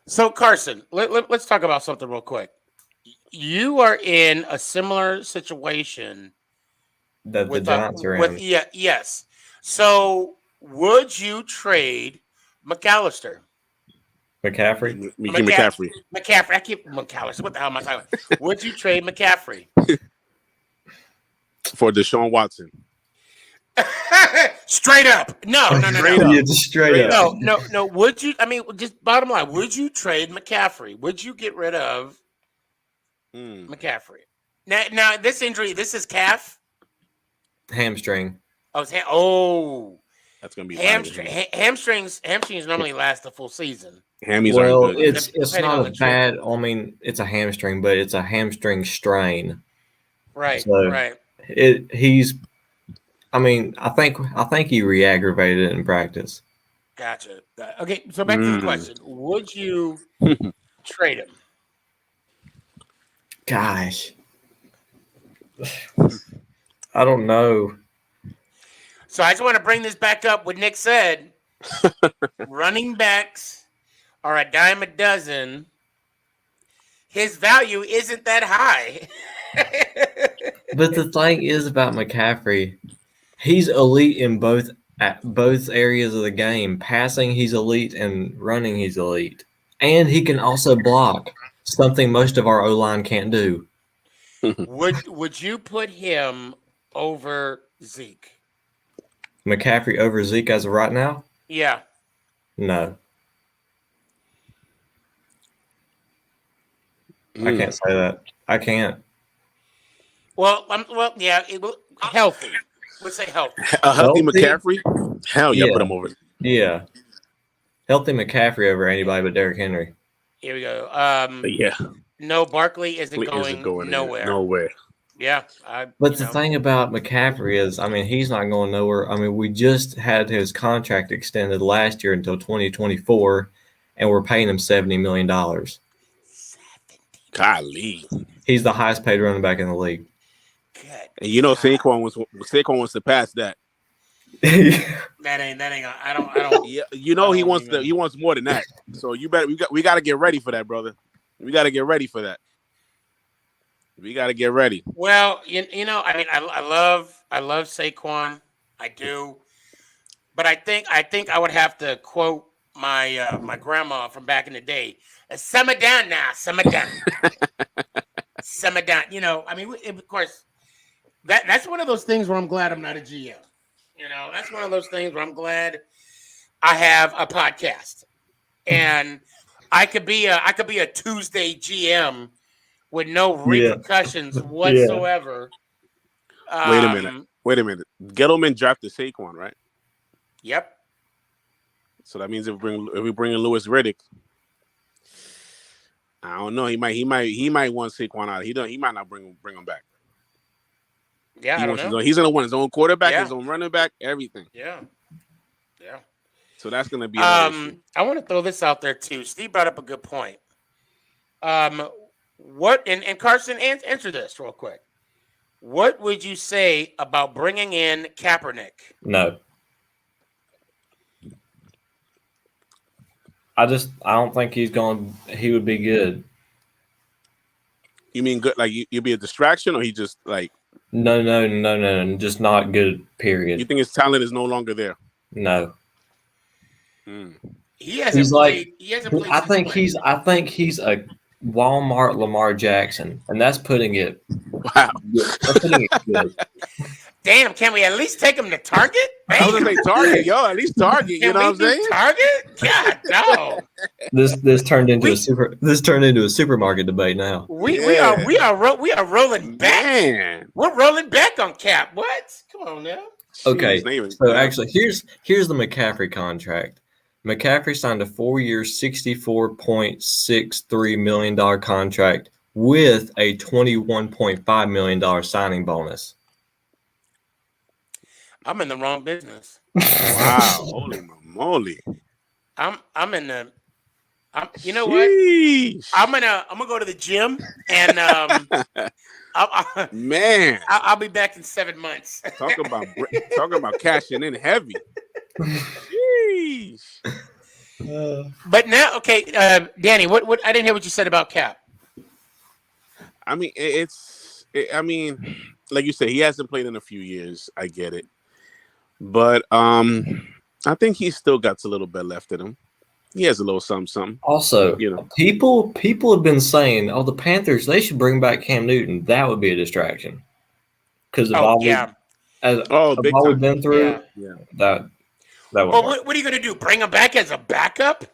So Carson, let's talk about something real quick. You are in a similar situation That the Giants are in. Yes. So would you trade McAllister? McCaffrey? McCaffrey. McCaffrey. I keep McAllister. What the hell am I talking about? Would you trade McCaffrey? For Deshaun Watson. Straight up. No. Yeah, just straight up. No. Would you? I mean, just bottom line. Would you trade McCaffrey? Would you get rid of McCaffrey? Now, this injury. This is calf. Hamstring. Oh, That's gonna be bad. hamstrings normally last a full season. Hammies Well, aren't good. it's Depending on not the a trip. bad. I mean, it's a hamstring, but it's a hamstring strain. Right, So right. he's. I mean, I think he re-aggravated it in practice. Gotcha. Okay, so back to the question: would you trade him? Gosh, I don't know. So I just want to bring this back up. What Nick said: running backs are a dime a dozen. His value isn't that high. But the thing is about McCaffrey, he's elite in both areas of the game. Passing, he's elite, and running, he's elite. And he can also block, something most of our O-line can't do. Would you put him over Zeke? McCaffrey over Zeke as of right now? Yeah. No. I can't say that. I can't. Well, yeah. Healthy. Let's say healthy. A healthy McCaffrey? Hell yeah, put him over. Yeah. Healthy McCaffrey over anybody but Derrick Henry. Here we go. Yeah. No, Barkley isn't going nowhere. Nowhere. Yeah. But the thing about McCaffrey is, I mean, he's not going nowhere. I mean, we just had his contract extended last year until 2024, and we're paying him $70 million. Golly. He's the highest paid running back in the league. And you know Saquon wants to pass that. That ain't. I don't. Yeah, you know he wants more than that. So you better we got to get ready for that, brother. We got to get ready for that. We got to get ready. Well, you know, I mean, I love Saquon, I do, but I think I would have to quote my my grandma from back in the day. Simmer down now, simmer down, simmer down. You know, I mean, of course, that's one of those things where I'm glad I'm not a GM. You know, that's one of those things where I'm glad I have a podcast, and I could be a Tuesday GM with no repercussions whatsoever. Yeah. Wait a minute. Gettleman drafted Saquon, right? Yep. So that means if we bring in Louis Riddick, I don't know. He might want Saquon out. He might not bring him back. Yeah, I don't know. He's gonna want his own quarterback, his own running back, everything. Yeah. Yeah. So that's gonna be. I want to throw this out there too. Steve brought up a good point. What and Carson, answer this real quick. What would you say about bringing in Kaepernick? No. I don't think he would be good. You mean good? Like you'd be a distraction, or he just like? No, just not good. Period. You think his talent is no longer there? No. He hasn't played. I think he's a Walmart Lamar Jackson, and that's putting it. Wow. That's putting it good. Damn, can we at least take him to Target? I was gonna say Target, yo, at least Target. You know what I'm saying? Target? God, no. This turned into a supermarket debate now. We are rolling back. Man. We're rolling back on Cap. What? Come on now. Okay, so actually, here's the McCaffrey contract. McCaffrey signed a 4-year, $64.63 million contract with a $21.5 million signing bonus. I'm in the wrong business. Wow, holy moly! I'm in the. You know what? I'm gonna go to the gym and man, I'll be back in 7 months. talking about cashing in heavy. Sheesh. But now, okay, Danny, what I didn't hear what you said about Cap. I mean, I mean, like you said, he hasn't played in a few years. I get it, but I think he's still got a little bit left in him. He has a little something. Also, you know, people have been saying, "Oh, the Panthers, they should bring back Cam Newton." That would be a distraction because of all we've been through. Yeah. That would. Well, what are you going to do? Bring him back as a backup?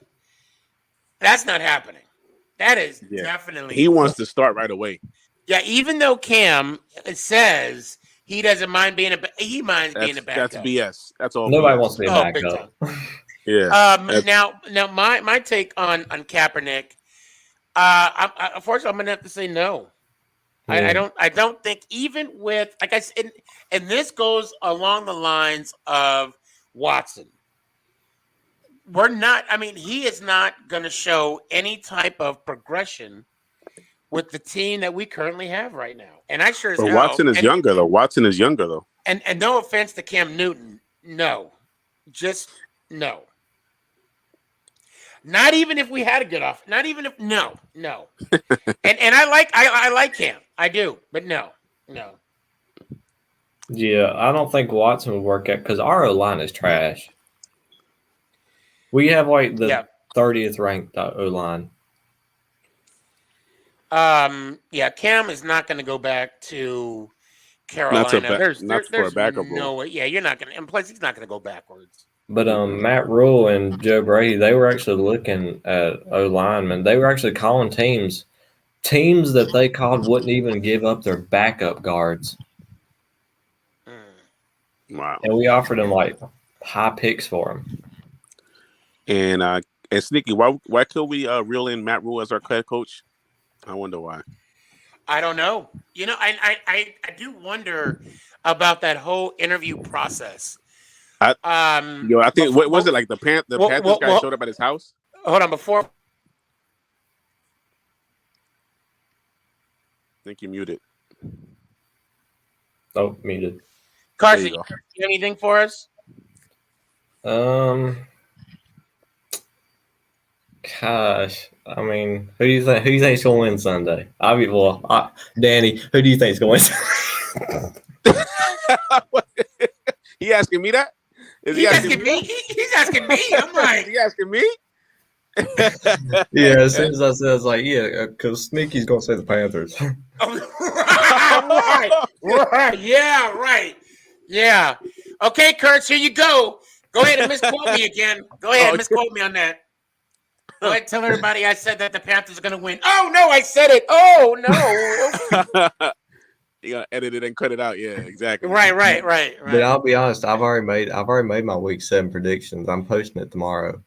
That's not happening. That is definitely. He wants to start right away. Yeah, even though Cam says he doesn't mind being he minds being a backup. That's BS. That's all. Nobody BS. wants to be a Oh, big backup. time. Yeah. Now, my take on Kaepernick. Unfortunately, I'm gonna have to say no. I don't think, even with, like I said, and this goes along the lines of Watson. He is not going to show any type of progression with the team that we currently have right now. And I sure as But hell. Watson is younger though. And no offense to Cam Newton, no, just no. Not even if we had a good off. Not even if no. and I like Cam. I do, but no. Yeah, I don't think Watson would work out because our O-line is trash. We have like the 30th ranked O-line. Cam is not going to go back to Carolina. There's no way. Yeah, you're not going to. And plus, he's not going to go backwards. But Matt Rule and Joe Brady, they were actually looking at O-linemen. They were actually calling teams that they called wouldn't even give up their backup guards. Wow. And we offered them like high picks for them. And Sneaky, why could we reel in Matt Rule as our head coach? I wonder why. I don't know. I do wonder about that whole interview process. I think what was it like the Panthers guy showed up at his house? Hold on, before. I think you muted. Oh, muted. Carson, you have anything for us? Gosh, I mean, who do you think's going to win Sunday? Danny, who do you think's going to win? He asking me that? He's asking me. He's asking me. I'm like, he asking me? Yeah, as soon as I said, I was like, yeah, because Sneaky's going to say the Panthers. Right. Yeah, right. Yeah. Okay, Kurtz, here you go. Go ahead and misquote me again. Go ahead and misquote me on that. Go ahead, tell everybody I said that the Panthers are going to win. Oh, no, I said it. Oh, no. You gotta edit it and cut it out. Yeah, exactly. Right. But I'll be honest, I've already made my week 7 predictions. I'm posting it tomorrow.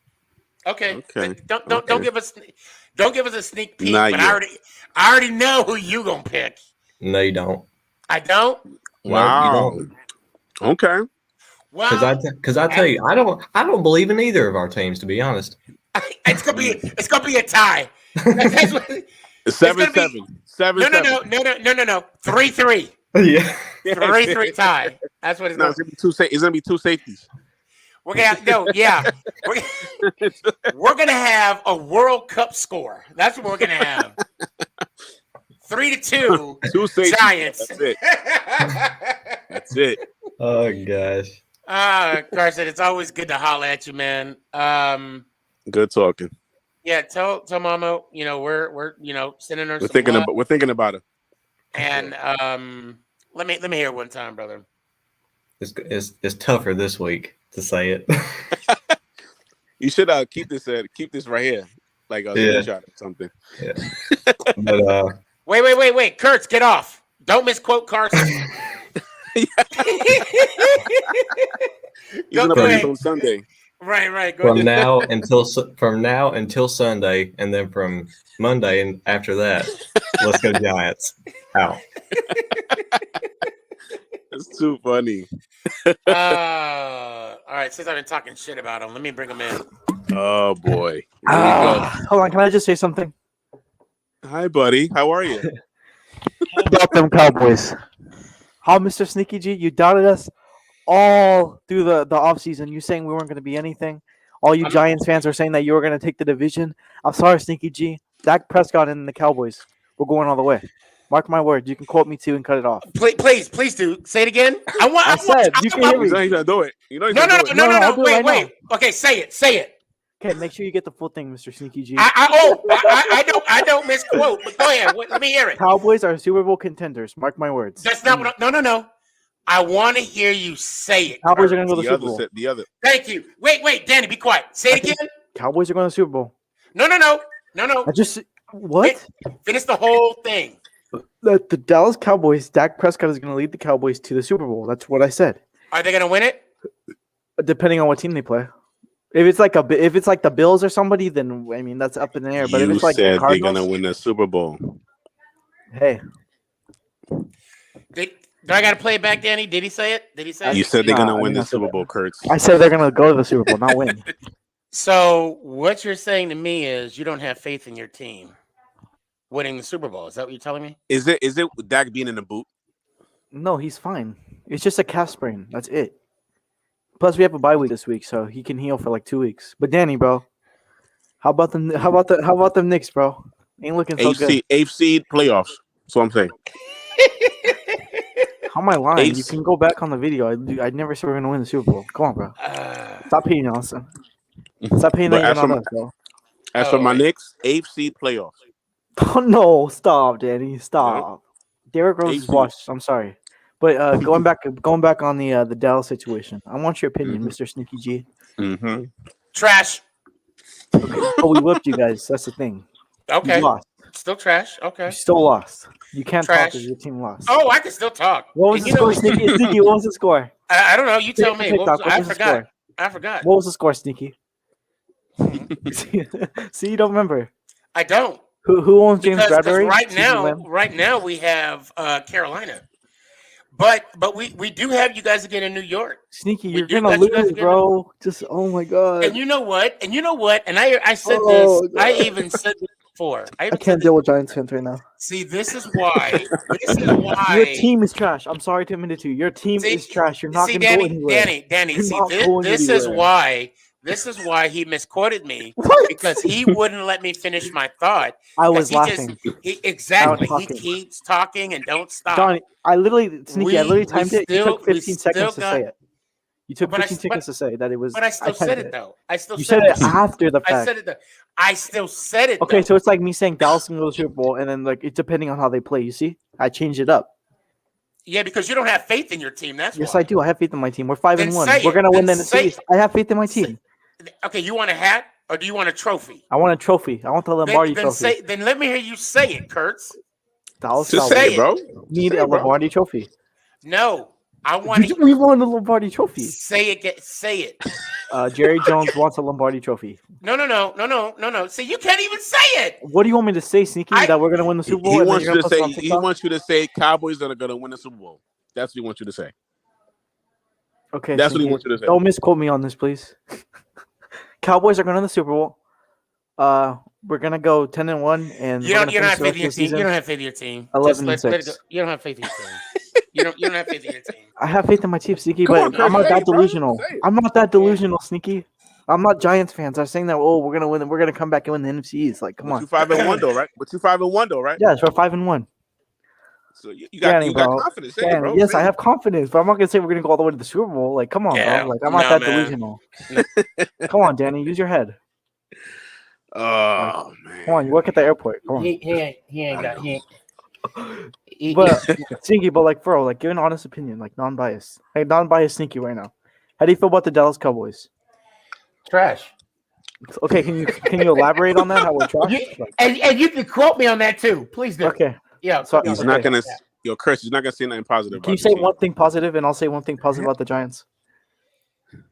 Okay. Don't give us a sneak peek. Not but yet. I already know who you gonna pick. No, you don't. I don't. Wow. No, you don't. Okay. Well, because I tell you, I don't believe in either of our teams, to be honest. It's gonna be a tie. That's what, 7-7. No. 3-3. Yeah. 3-3 tie. That's what it's going to be. It's gonna be two safeties. We're gonna have a World Cup score. That's what we're gonna have. 3-2. Two safeties. Giants. That's it. Oh gosh. Carson, it's always good to holler at you, man. Good talking. Yeah, tell Mama, we're sending her. We're thinking about it. And let me hear it one time, brother. It's tougher this week to say it. You should keep this right here, like a screenshot or something. Yeah. But Wait, Kurtz, get off! Don't misquote Carson. He's gonna play it on Sunday. Right. Go from now until Sunday, and then from Monday and after that, let's go Giants. Out. That's too funny. All right, since I've been talking shit about him, let me bring him in. Oh boy. Hold on, can I just say something? Hi, buddy. How are you? How about them Cowboys? How, Mr. Sneaky G, you doubted us all through the offseason. You saying we weren't going to be anything. All you Giants fans are saying that you were going to take the division. I'm sorry, Sneaky G. Dak Prescott and the Cowboys. We're going all the way. Mark my word. You can quote me too and cut it off. Please do. Say it again. I said you can hear me. He's not gonna do it. No. Wait. Okay, say it. Okay, make sure you get the full thing, Mr. Sneaky G. I don't misquote, but go ahead. Let me hear it. Cowboys are Super Bowl contenders. Mark my words. That's not what. No. I want to hear you say it. Cowboys are going to go to the Super Bowl. The other. Thank you. Wait, Danny, be quiet. Say it again. Cowboys are going to the Super Bowl. No. I just what? Finish the whole thing. That the Dallas Cowboys, Dak Prescott is going to lead the Cowboys to the Super Bowl. That's what I said. Are they going to win it? Depending on what team they play. If it's like the Bills or somebody, then I mean that's up in the air. But if You it's like the said they're Cardinals, gonna win the Super Bowl. hey, Do I got to play it back, Danny? Did he say it? Did he say You it? said they're Nah, gonna I win did the not say Super that. Bowl, Kurtz. I said they're going to go to the Super Bowl, not win. So what you're saying to me is you don't have faith in your team winning the Super Bowl. Is that what you're telling me? Is it Dak being in the boot? No, he's fine. It's just a calf sprain. That's it. Plus, we have a bye week this week, so he can heal for like 2 weeks. But Danny, bro, how about the Knicks, bro? Ain't looking so good. Eighth seed playoffs. That's what I'm saying. How am I lying? You Ace. can go back on the video. I never said we were gonna win the Super Bowl. Come on, bro. Stop hating on us. Stop hating But on us, bro. as for my Knicks, eighth seed playoffs. Oh no! Stop, Danny. Stop. Derrick Rose is washed. I'm sorry, but going back on the Dallas situation. I want your opinion, Mr. Sneaky G. Mm-hmm. Trash. Okay, but we whipped you guys. That's the thing. Okay. You lost. Still trash. Okay. You still lost. You can't Trash. talk as your team lost. Oh, I can still talk. What was the score, Sneaky? Sneaky, what was the score? I don't know. You tell me. TikTok, I the forgot. score? I forgot. What was the score, Sneaky? See, you don't remember. I don't. Who owns James Because Bradbury? right now we have Carolina, but we do have you guys again in New York. Sneaky, We you're do gonna got you guys lose, again. bro. Just oh my god. And you know what? And I said Oh, this. God. I even said this before. I can't deal with Giants fans right now. See, this is why. This is why Your team is trash. I'm sorry to admit it to you. Your team is trash. You're not See, gonna go anywhere. Danny. You're See, not going this is anywhere. why. This is why he misquoted me because he wouldn't let me finish my thought. I was because laughing. Exactly. I was He talking. keeps talking and don't stop. Donnie, I literally timed it. You took 15 seconds to got- say it. You took But I- 15 seconds to say that it was. But I still timed said it though. You said it after the I fact. said it though. I still said it. Okay, though. so it's like me saying Dallas can go to the Super Bowl, and then like it's depending on how they play. You see, I changed it up. Yeah, because you don't have faith in your team. That's Yes, why. I do. I have faith in my team. We're 5-1. Then say We're it. gonna win the Then say NFC East. I have faith in my team. Okay, you want a hat or do you want a trophy? I want a trophy. I want the Lombardi trophy. Then let me hear you say it, Kurtz. Dallas Just Cowboys say it, bro. need Say a it, bro. Lombardi trophy. No, I want We want a Lombardi trophy. Say it. Say it. Jerry Jones wants a Lombardi trophy. No. See, you can't even say it. What do you want me to say, Sneaky? That we're gonna win the Super Bowl? He and then wants you're you gonna to post it on say. He TikTok? wants you to say Cowboys are gonna win the Super Bowl. That's what he wants you to say. Okay, That's what he Sneaky, wants you to say. Don't misquote me on this, please. Cowboys are going to the Super Bowl. We're gonna go 10-1, and You we're don't gonna have finish the faith rest in your of the team. You season don't have faith in your team. 11-6. You don't have faith in your team. You don't have faith in your team. I have faith in my team, Sneaky, Come but on, Chris, I'm not say that it, bro. delusional. Say it. I'm not that delusional, Sneaky. I'm not Giants fans. I'm saying that we're gonna win. We're gonna come back and win the NFC East. Like, come But on. you 5-1 though, right? But you 5-1 though, right? Yes, we're 5-1. So you got Danny, you got bro. confidence, say Danny, it, bro. yes, Say I it. have confidence, but I'm not gonna say we're gonna go all the way to the Super Bowl. Like, come on, Yeah, bro. Like, I'm not no, that man. delusional. Come on, Danny. Use your head. Oh man. Come on, you work at the airport. Come on. He ain't got. But Sneaky, but like, bro, like, give an honest opinion, like non-biased, like non-biased Sneaky right now. How do you feel about the Dallas Cowboys? Trash. Okay, can you elaborate on that? How we're trash? Like, And you can quote me on that too. Please do. okay. Yeah. So He's okay. not gonna Chris, he's not gonna say nothing positive. Can you about say the team. one thing positive, and I'll say one thing positive about the Giants?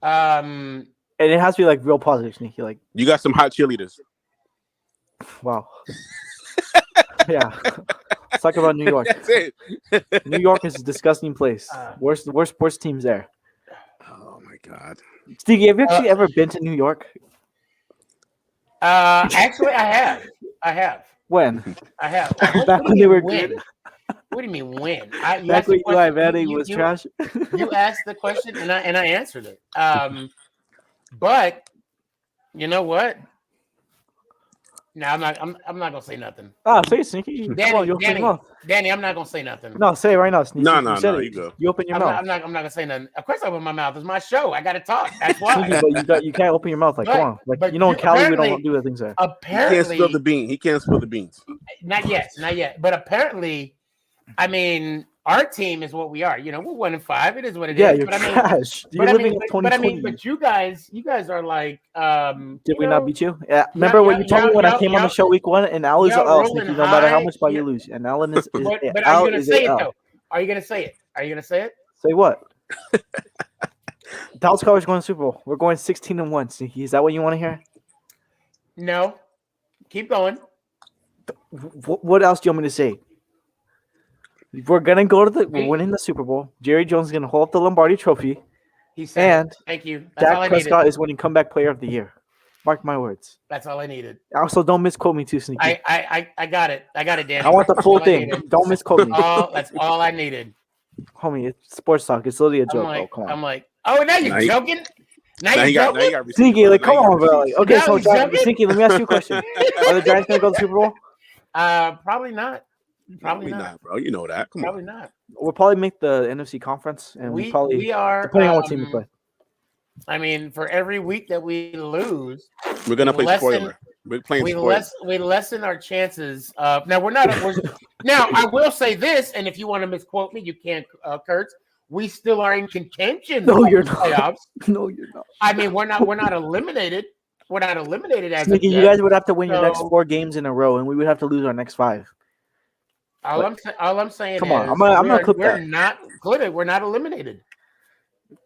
Um. And it has to be like real positive, Sneaky. Like, You got some hot cheerleaders. wow. Yeah. Let's talk about New York. That's it. New York is a disgusting place. Worst sports teams there. Oh my god. Sneaky, have you actually ever been to New York? Actually, I have. When? I have. Back when they were good. What do you mean when? Back when Eli Manning was trash. You asked the question and I answered it. But you know what? No, I'm not gonna say nothing. Ah, say it, Sneaky. Come on, you open your mouth. Danny, I'm not gonna say nothing. No, say it right now, Sneaky. No, You said it. you go. You open your mouth. I'm not gonna say nothing. Of course I open my mouth. It's my show. I gotta talk. That's why. Sneaky, but you can't open your mouth. Like, But- come on. Like, but you know, in Cali, we apparently- don't do the things there. He can't Apparently, spill the bean. He can't spill the beans. not yet. But apparently, I mean, our team is what we are. You know, we're 1-5. It is what it Yeah, is. you're But I mean, trash. You're living in 2020. but you guys are like, Did you we not know, beat you? Yeah. Remember what you told me when I came on the show week 1? And Al is y'all L, rolling Sneaky, no matter how high. much you lose. And Alan is But are you Al gonna is say it Al. though? Are you gonna say it? Are you gonna say it? Say what? Dallas Cowboys going to Super Bowl. We're going 16-1, Sneaky. Is that what you want to hear? No. Keep going. What else do you want me to say? We're gonna go to we're winning the Super Bowl. Jerry Jones is gonna hold up the Lombardi Trophy. He said, and "Thank you." That's all I Dak needed. Prescott is winning Comeback Player of the Year. Mark my words. That's all I needed. Also, don't misquote me too, Sneaky. I got it. I got it, Danny. I want the That's full all I thing. needed. Don't misquote me. That's all I needed. Homie, it's sports talk. It's literally a joke. I'm like, oh, now you're joking? Now you're joking? Sneaky, like, come on, bro. Like, okay, Now so he's joking? Sneaky, let me ask you a question. Are the Giants gonna go to the Super Bowl? Probably not. Probably not, bro. You know that. Come Probably on. not. We'll probably make the NFC conference, and we are depending on what team we play. I mean, for every week that we lose, We're gonna play spoiler. We're playing spoiler. We lessen our chances of. Now we're not. Now I will say this, and if you want to misquote me, you can, Kurtz. We still are in contention. No, you're not. Playoffs. No, you're not. I mean, we're not eliminated. We're not eliminated as Sneaky, of you yet. guys would have to win your next So, 4 games in a row, and we would have to lose our next 5. All I'm saying Come is, on, I'm gonna clip we're that. not included. We're not eliminated.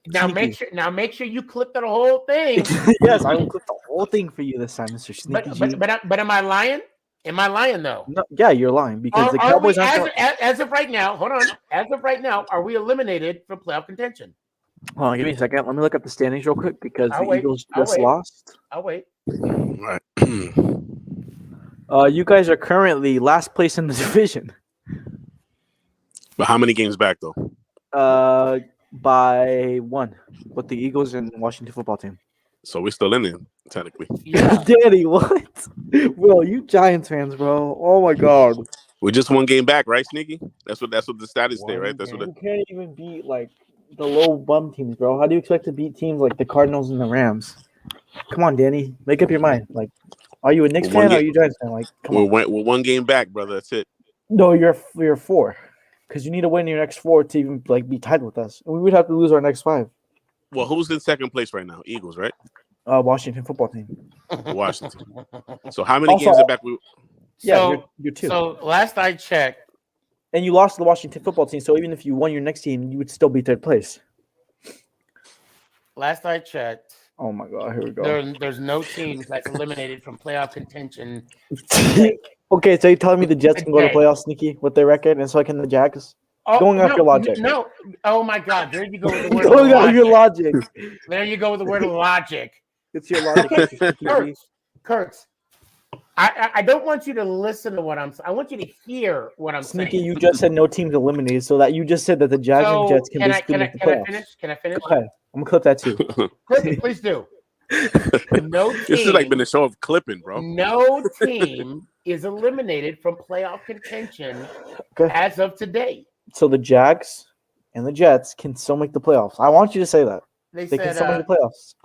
Now Sneaky. make sure you clip the whole thing. Yes, I will clip the whole thing for you this time, Mr. Sneaky G. But am I lying? Am I lying though? No, yeah, you're lying because the Cowboys aren't. As of right now, hold on. As of right now, are we eliminated from playoff contention? Hold on, give me a second. Let me look up the standings real quick because I'll the wait. Eagles I'll just wait. lost. I'll wait. Right. You guys are currently last place in the division. But how many games back though? By 1 with the Eagles and Washington football team. So we're still in it, technically. Danny, what? Bro, you Giants fans, bro. Oh my god. We're just 1 game back, right, Sneaky? That's what the status say, right? That's what. You can't even beat like the low bum teams, bro. How do you expect to beat teams like the Cardinals and the Rams? Come on, Danny. Make up your mind. Like, are you a Knicks fan or are you a Giants fan? Like, come on. We're 1 game back, brother. That's it. No, you're 4. Because you need to win your next 4 to even like be tied with us. And we would have to lose our next 5. Well, who's in second place right now? Eagles, right? Washington football team. Washington. So how many games are back? Yeah, you're 2. So last I checked, and you lost to the Washington football team. So even if you won your next team, you would still be 3rd place. Last I checked. Oh my god, here we go. There's no team that's eliminated from playoff contention. Okay, so you're telling me the Jets can go to playoffs, Sneaky, with their record, and so can the Jags? Going off your logic. No. Oh my God. There you go with the word Going off your logic. There you go with the word logic. It's your logic. Kurtz, I don't want you to listen to what I'm saying. I want you to hear what I'm Sneaky, saying. you just said no teams eliminated, so that you just said that the Jags and Jets can basically make the playoffs. Can I finish? Okay, I'm gonna clip that too. Please do. No team, this has like been a show of clipping, bro. No team is eliminated from playoff contention as of today. So the Jags and the Jets can still make the playoffs. I want you to say that. They said, can still make the playoffs.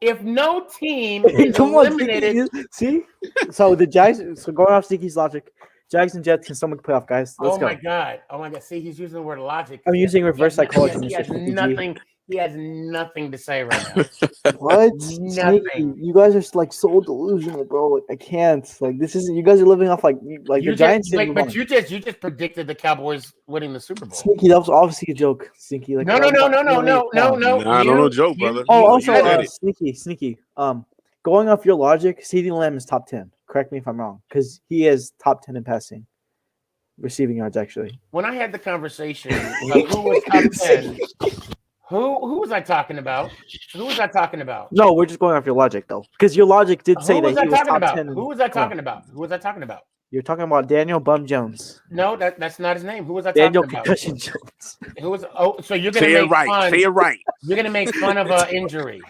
If no team is Come on, eliminated, see? So the Jags. So going off Sneaky's logic, Jags and Jets can still make the playoff, guys. Let's go. my God! Oh my God! See, he's using the word logic. I'm using reverse psychology. He has nothing. He has nothing to say right now. What? Nothing. Sneaky, you guys are like so delusional, bro. Like I can't. Like this isn't. You guys are living off like the Giants. But you just predicted the Cowboys winning the Super Bowl. Sneaky, that was obviously a joke. Sneaky, like No, no joke, brother. Also, Sneaky. Going off your logic, CeeDee Lamb is top 10. Correct me if I'm wrong, because he is top 10 in passing, receiving yards actually. When I had the conversation of who was top 10, who was I talking about? Who was I talking about? No, we're just going off your logic though, because your logic did say that he was top 10. Who was I talking about? Who was I talking about? You're talking about Daniel Bum Jones. No, that's not his name. Who was I Daniel talking about? Concussion Jones. Who was? Oh, so you're gonna say make it right. fun. Say it right. You're gonna make fun of an injury.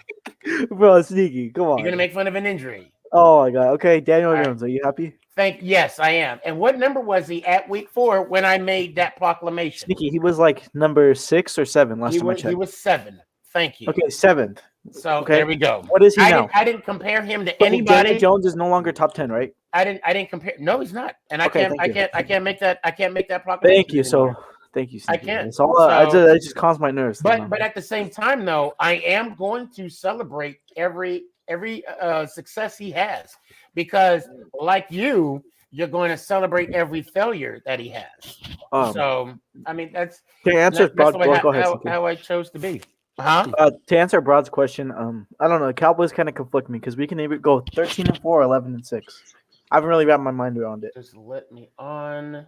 Bro, Sneaky, come on. You're gonna make fun of an injury. Oh my god. Okay, Daniel All Jones, are you happy? Yes, I am. And what number was he at week 4 when I made that proclamation? Sneaky, he was like number 6 or 7 last time I checked. He was 7. Thank you. Okay, 7th. So okay. There we go. What is he now? I didn't compare him to But anybody. Daniel Jones is no longer top 10, right? I didn't compare. No, he's not. And Okay, I can't make that proclamation. Thank you. So Thank you, I Sneaky. can't. It's all, I So, just calms my nerves. but at the same time, though, I am going to celebrate every success he has, because like you're going to celebrate every failure that he has. So I mean, that's to answer that's Broad. the way Go ahead, Sneaky. how I chose to be. Huh? To answer Broad's question, I don't know. The Cowboys kind of conflict me because we can either go 13-4, 11-6. I haven't really wrapped my mind around it. Just let me on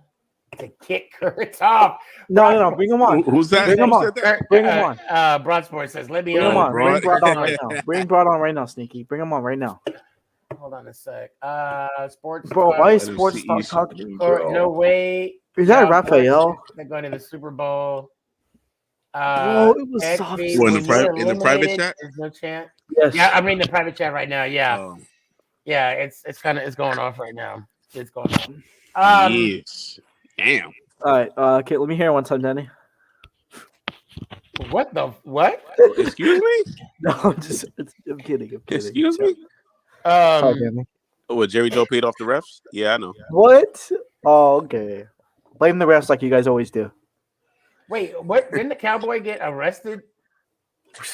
to kick Kurtz off. No, bring him on. Who's that? Bring him on. Bring him on. Broad Sports says, "Let me Bring on." him on. Bring Broad on right now. Bring Broad on right now, Sneaky. Bring him on right now. Hold on a sec. Sports. Bro, why is sports not talking to me, bro? No way. Is that Raphael? They're going to the Super Bowl. Bro, it was soft. Well, in the private chat? There's no chance. Yes. Yeah, I'm reading the private chat right now. Yeah. Yeah, it's going off right now. It's going on. Yes. Damn. All right. Okay, let me hear it one time, Danny. What the what? Excuse me? No, I'm kidding. I'm kidding. Excuse me? Sorry, Danny. Oh, Jerry Joe paid off the refs? Yeah, I know. What? Oh, okay. Blame the refs like you guys always do. Wait, what? Didn't the Cowboy get arrested?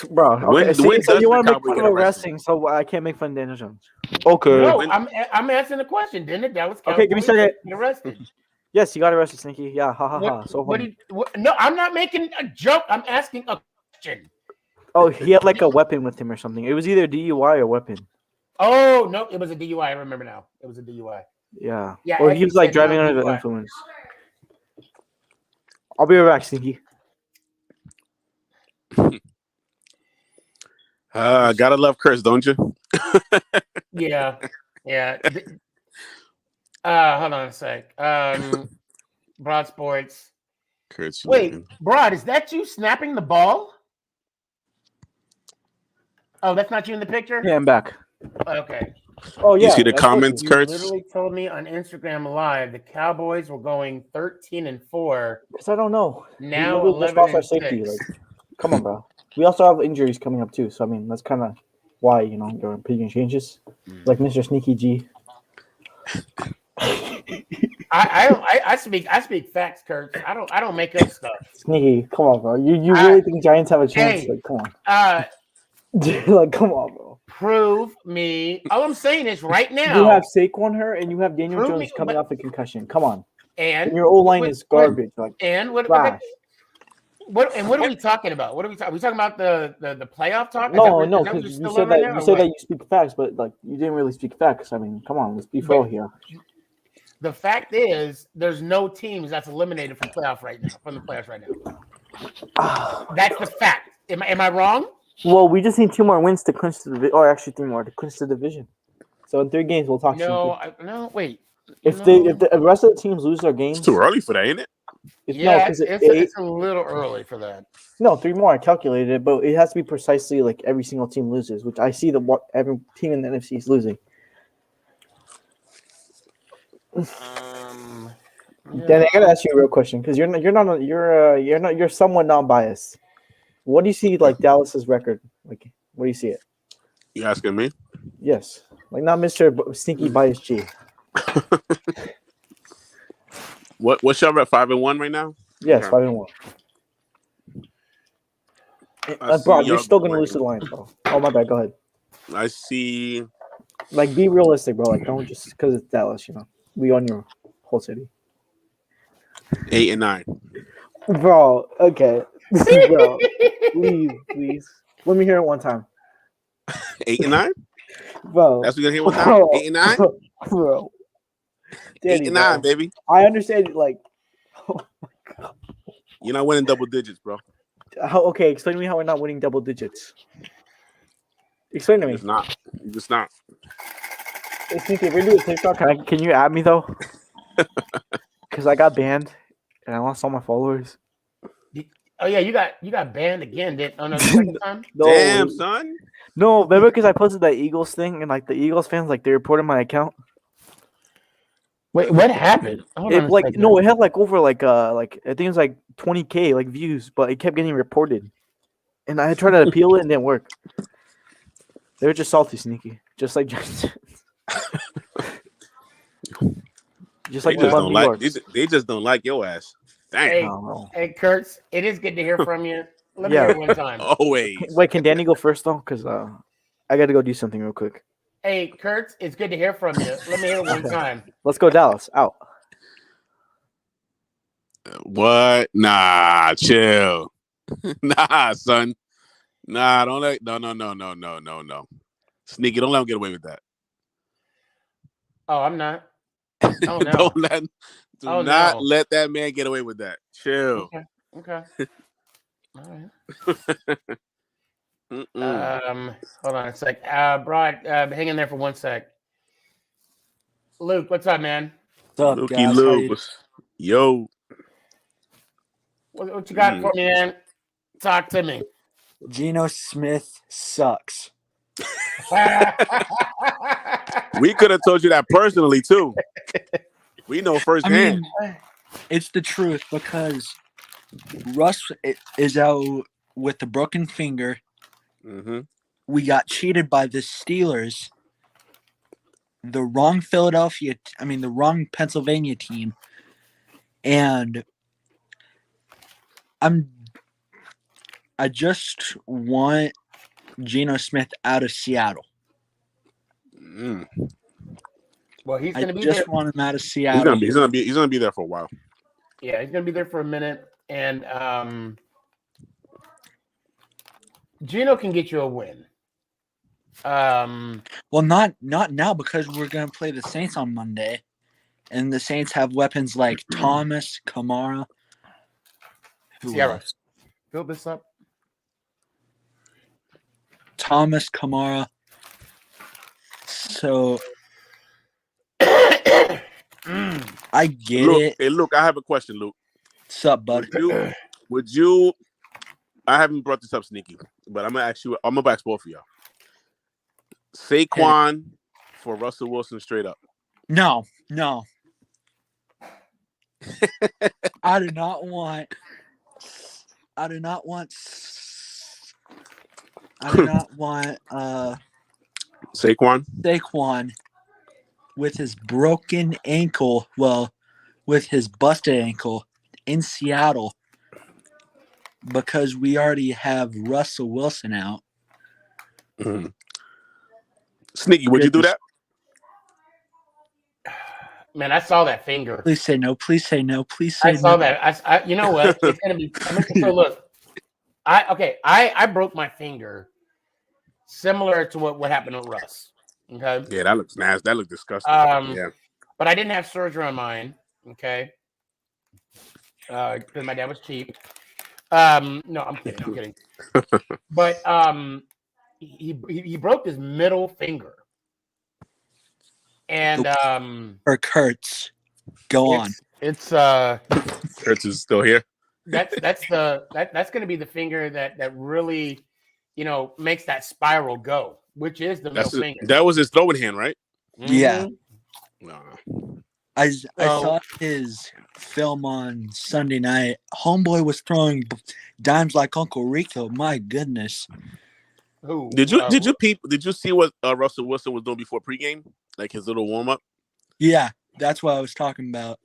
Bro, okay. So you want to make fun of arresting, so I can't make fun of Daniel Jones. Okay. No, I'm answering the question. Didn't the Dallas Cowboys Okay, give me a second. get arrested? Yes, he got arrested, Sneaky. Yeah, ha ha ha. So funny. No, I'm not making a joke. I'm asking a question. Oh, he had like a weapon with him or something. It was either DUI or weapon. Oh no, it was a DUI. I remember now. It was a DUI. Yeah. Yeah. Or he was like driving under the influence. I'll be right back, Sneaky. Gotta love Chris, don't you? Yeah. Hold on a sec. Broad Sports. Chris. Wait, Broad, is that you snapping the ball? Oh, that's not you in the picture? Yeah, I'm back. Okay. Oh yeah. You see the comments, Kurt? You literally told me on Instagram Live the Cowboys were going 13-4. Because I don't know. Now we just lost our 11-6. safety. Like, come on, bro. We also have injuries coming up too. So I mean, that's kind of why there are opinion changes. Like Mr. Sneaky G. I speak facts, Kurt. I don't make up stuff. Sneaky, come on, bro. You really think Giants have a chance? Hey, like, come on. Like, come on, bro. Prove me. All I'm saying is right now. You have Saquon her and you have Daniel Jones coming off a concussion. Come on. And your O line is garbage. What are we talking about? What are we talking? Are we talking about the playoff talk? No, because you said that you speak facts, but like you didn't really speak facts. I mean, come on, let's be real here. The fact is, there's no teams that's eliminated from the playoffs right now. That's the fact. Am I wrong? Well, we just need 2 more wins to clinch the division, or actually 3 more to clinch the division. So in 3 games, we'll talk. Wait. If the rest of the teams lose their games, it's too early for that, ain't it? It's a little early for that. No, 3 more. I calculated it, but it has to be precisely like every single team loses, which I see every team in the NFC is losing. Then I gotta ask you a real question because you're somewhat non-biased. What do you see like Dallas's record? Like, what do you see it? You asking me? Yes, like not Mr. Sneaky Bias G. What's your at 5-1 right now? Yes, 5-1. Bro, you're still gonna lose to the Lions, bro. Oh my bad. Go ahead. I see. Like, be realistic, bro. Like, don't just because it's Dallas. We own your whole city. 8-9. Bro, okay. Bro, please. Let me hear it one time. 8-9? Bro. That's what you're gonna hear one time? 8-9? Bro. Danny, 8-9, baby. I understand, like, oh my God. You're not winning double digits, bro. Okay, explain to me how we're not winning double digits. Explain to me. It's not. You're just not. Hey, Sneaky, if we're doing TikTok, can you add me, though? Because I got banned, and I lost all my followers. Oh yeah, you got banned again, did the second time? No. Damn, son. No, remember because I posted that Eagles thing, and like the Eagles fans, like they reported my account. Wait, what happened? It had like over like I think it was like 20K like views, but it kept getting reported, and I tried to appeal it and it didn't work. They were just salty, Sneaky, just like just like they just don't like your ass. Dang. Hey, no. hey, Kurtz, it is good to hear from you. Let me Yeah. hear it one time. Always. Wait, can Danny go first though? Because I got to go do something real quick. Hey, Kurtz, it's good to hear from you. Let me hear it one Okay. time. Let's go, Dallas. Out. What? Nah, chill. Nah, son. Nah, don't let. No. Sneaky, don't let him get away with that. Oh, I'm not. Oh no. Don't let. Do Oh not no. let that man get away with that. Chill. Okay. All right. Hold on a sec. Broad, hang in there for 1 sec. Luke, what's up, man? What's up, Lukey guys? How you? Lewis. Yo. What you got for me, man? Talk to me. Geno Smith sucks. We could have told you that personally too. We know I firsthand. mean, it's the truth because Russ is out with a broken finger. Mm-hmm. We got cheated by the Steelers, the wrong the wrong Pennsylvania team, and I just want Geno Smith out of Seattle. Well, he's I going to be just there. want him out of He's Seattle. gonna be there for a while. Yeah, he's going to be there for a minute, and Gino can get you a win. Well, not now because we're gonna play the Saints on Monday, and the Saints have weapons like Thomas, Kamara. Who Sierra, else? fill this up. Thomas, Kamara. So I get Look, it. hey, look, I have a question, Luke. What's up, bud? Would you? I haven't brought this up, Sneaky, but I'm gonna ask you. I'm gonna ask both of y'all. Saquon for Russell Wilson, straight up. No. I do not want Saquon with his broken ankle, with his busted ankle in Seattle because we already have Russell Wilson out. Mm-hmm. Sneaky, would you do that? Man, I saw that finger. Please say no. Please say no. Please say no. I saw that. I you know what? It's gonna be. So look, I broke my finger, similar to what happened with Russ. Okay. Yeah, that looks nasty. That looks disgusting. Yeah. But I didn't have surgery on mine. Okay. Because my dad was cheap. No, I'm kidding. But he broke his middle finger. And or Kurtz. Go on. It's Kurtz is still here. That's going to be the finger that really, makes that spiral go, which is the middle finger. That was his throwing hand, right? Mm-hmm. Yeah. No. I saw his film on Sunday night. Homeboy was throwing dimes like Uncle Rico. My goodness. Who? Did you see what Russell Wilson was doing before pregame? Like his little warm up? Yeah, that's what I was talking about.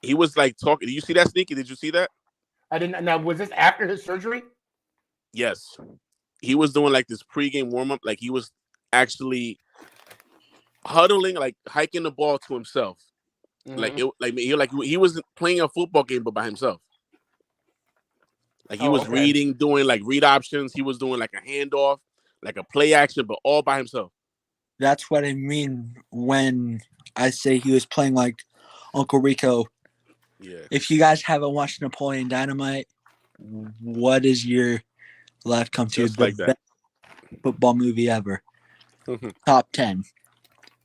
He was like talking. Did you see that, Sneaky? Did you see that? I didn't. Now, was this after his surgery? Yes. He was doing like this pregame warm up. Like he was actually huddling, like hiking the ball to himself. Mm-hmm. He wasn't playing a football game, but by himself. Like he was reading, doing like read options. He was doing like a handoff, like a play action, but all by himself. That's what I mean when I say he was playing like Uncle Rico. Yeah. If you guys haven't watched Napoleon Dynamite, what is your life come to? Just like that. Best football movie ever. Top 10.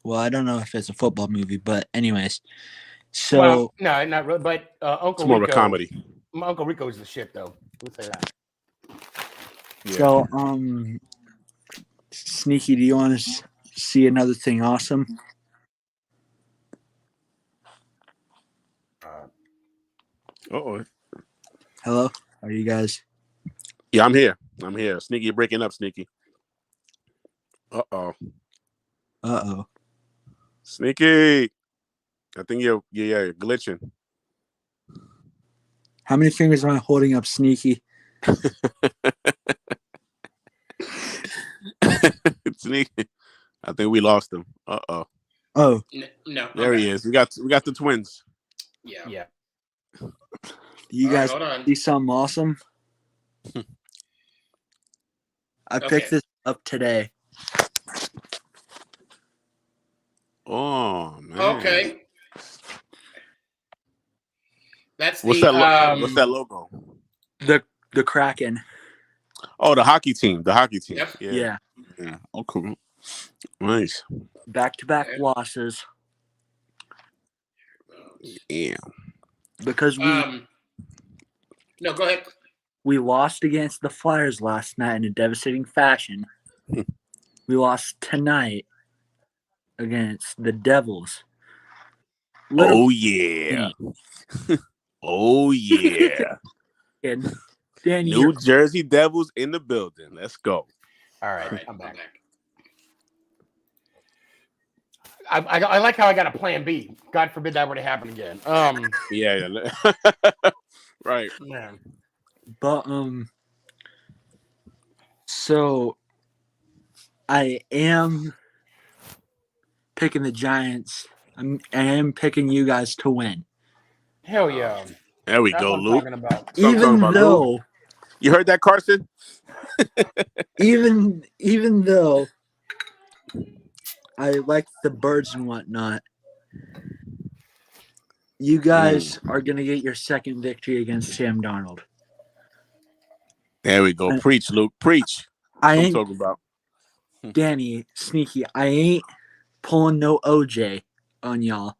Well, I don't know if it's a football movie, but anyways. So well, no, not really. But Uncle it's more Rico, of a comedy. Uncle Rico is the shit, though. Let's say that. Yeah. So, Sneaky, do you want to see another thing awesome? Uh-oh. Hello? Are you guys? Yeah, I'm here. Sneaky, you're breaking up, Sneaky. Uh-oh. Sneaky. I think you're glitching. How many fingers am I holding up, Sneaky? Sneaky. I think we lost him. Uh-oh. Oh. No. There he is. We got the twins. Yeah. You All right, guys hold on. see something awesome? I picked this up today. Oh man. Okay. That's What's the what's that logo? The Kraken. Oh, the hockey team. The hockey team. Yep. Yeah. Oh, cool. Nice. Back-to-back losses. Yeah. Because no, go ahead. we lost against the Flyers last night in a devastating fashion. We lost tonight against the Devils. Oh yeah. Oh yeah. And Danny, New Jersey Devils in the building. Let's go. All right, I'm back. I like how I got a plan B. God forbid that were to happen again. Yeah. Right. Man. But so I am picking the Giants. I am picking you guys to win. Hell yeah. There we That's go, what I'm Luke. talking about. Even though Luke. You heard that, Carson? even though I like the Birds and whatnot, you guys are gonna get your second victory against Sam Darnold. There we go. Preach, Luke. Preach. I That's ain't what I'm talking about. Danny, Sneaky. I ain't pulling no OJ on y'all.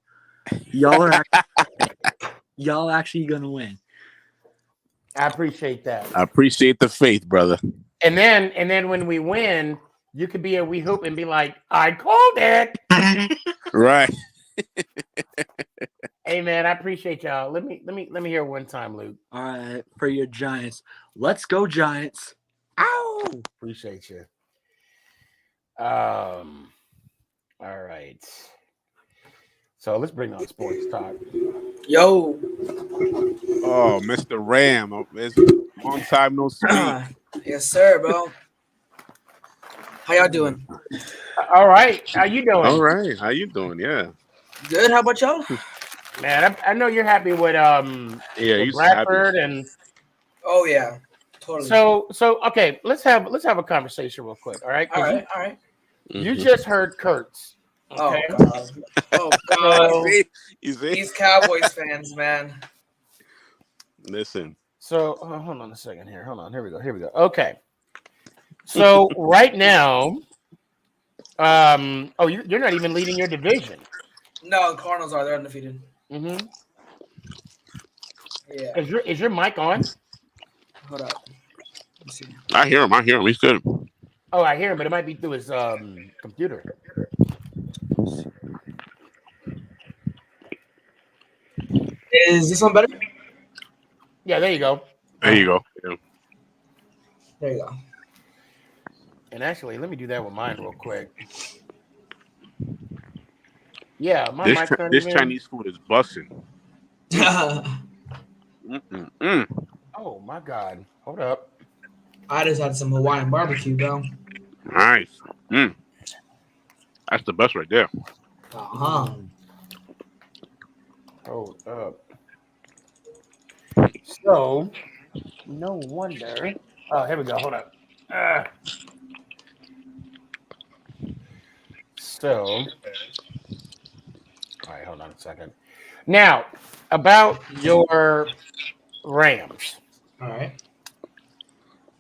Y'all actually gonna win. I appreciate that. I appreciate the faith, brother. And then when we win, you could be a wee hoop and be like, I called it. Right. Hey man, I appreciate y'all. Let me hear one time, Luke. All right, for your Giants. Let's go, Giants. Ow! Appreciate you. All right. So let's bring on sports talk. Yo. Oh, Mr. Ram. It's long time no speak. Yes, sir, bro. How y'all doing? All right. How you doing? All right. How you doing? Yeah. Good. How about y'all? Man, I know you're happy with with he's Bradford happy. and Oh yeah, totally. so okay, let's have a conversation real quick, all right? All right. You just heard Kurtz. Okay? Oh god. Oh god. You see? These Cowboys fans, man. Listen. So hold on a second here. Hold on. Here we go. Okay. So right now, you're not even leading your division. No, the Cardinals are. They're undefeated. Mm-hmm. Yeah. Is your mic on? Hold up. Let me see. I hear him. He's good. Oh, I hear him, but it might be through his computer. Is this one better? Yeah, there you go. There you go. Yeah. There you go. And actually, let me do that with mine real quick. Yeah, my mic's not This even... Chinese food is busting. Oh my god! Hold up. I just had some Hawaiian barbecue, bro. Nice. That's the best right there. Uh-huh. Hold up. So, no wonder. Oh, here we go. Hold up. So, all right, hold on a second. Now, about your Rams. All right.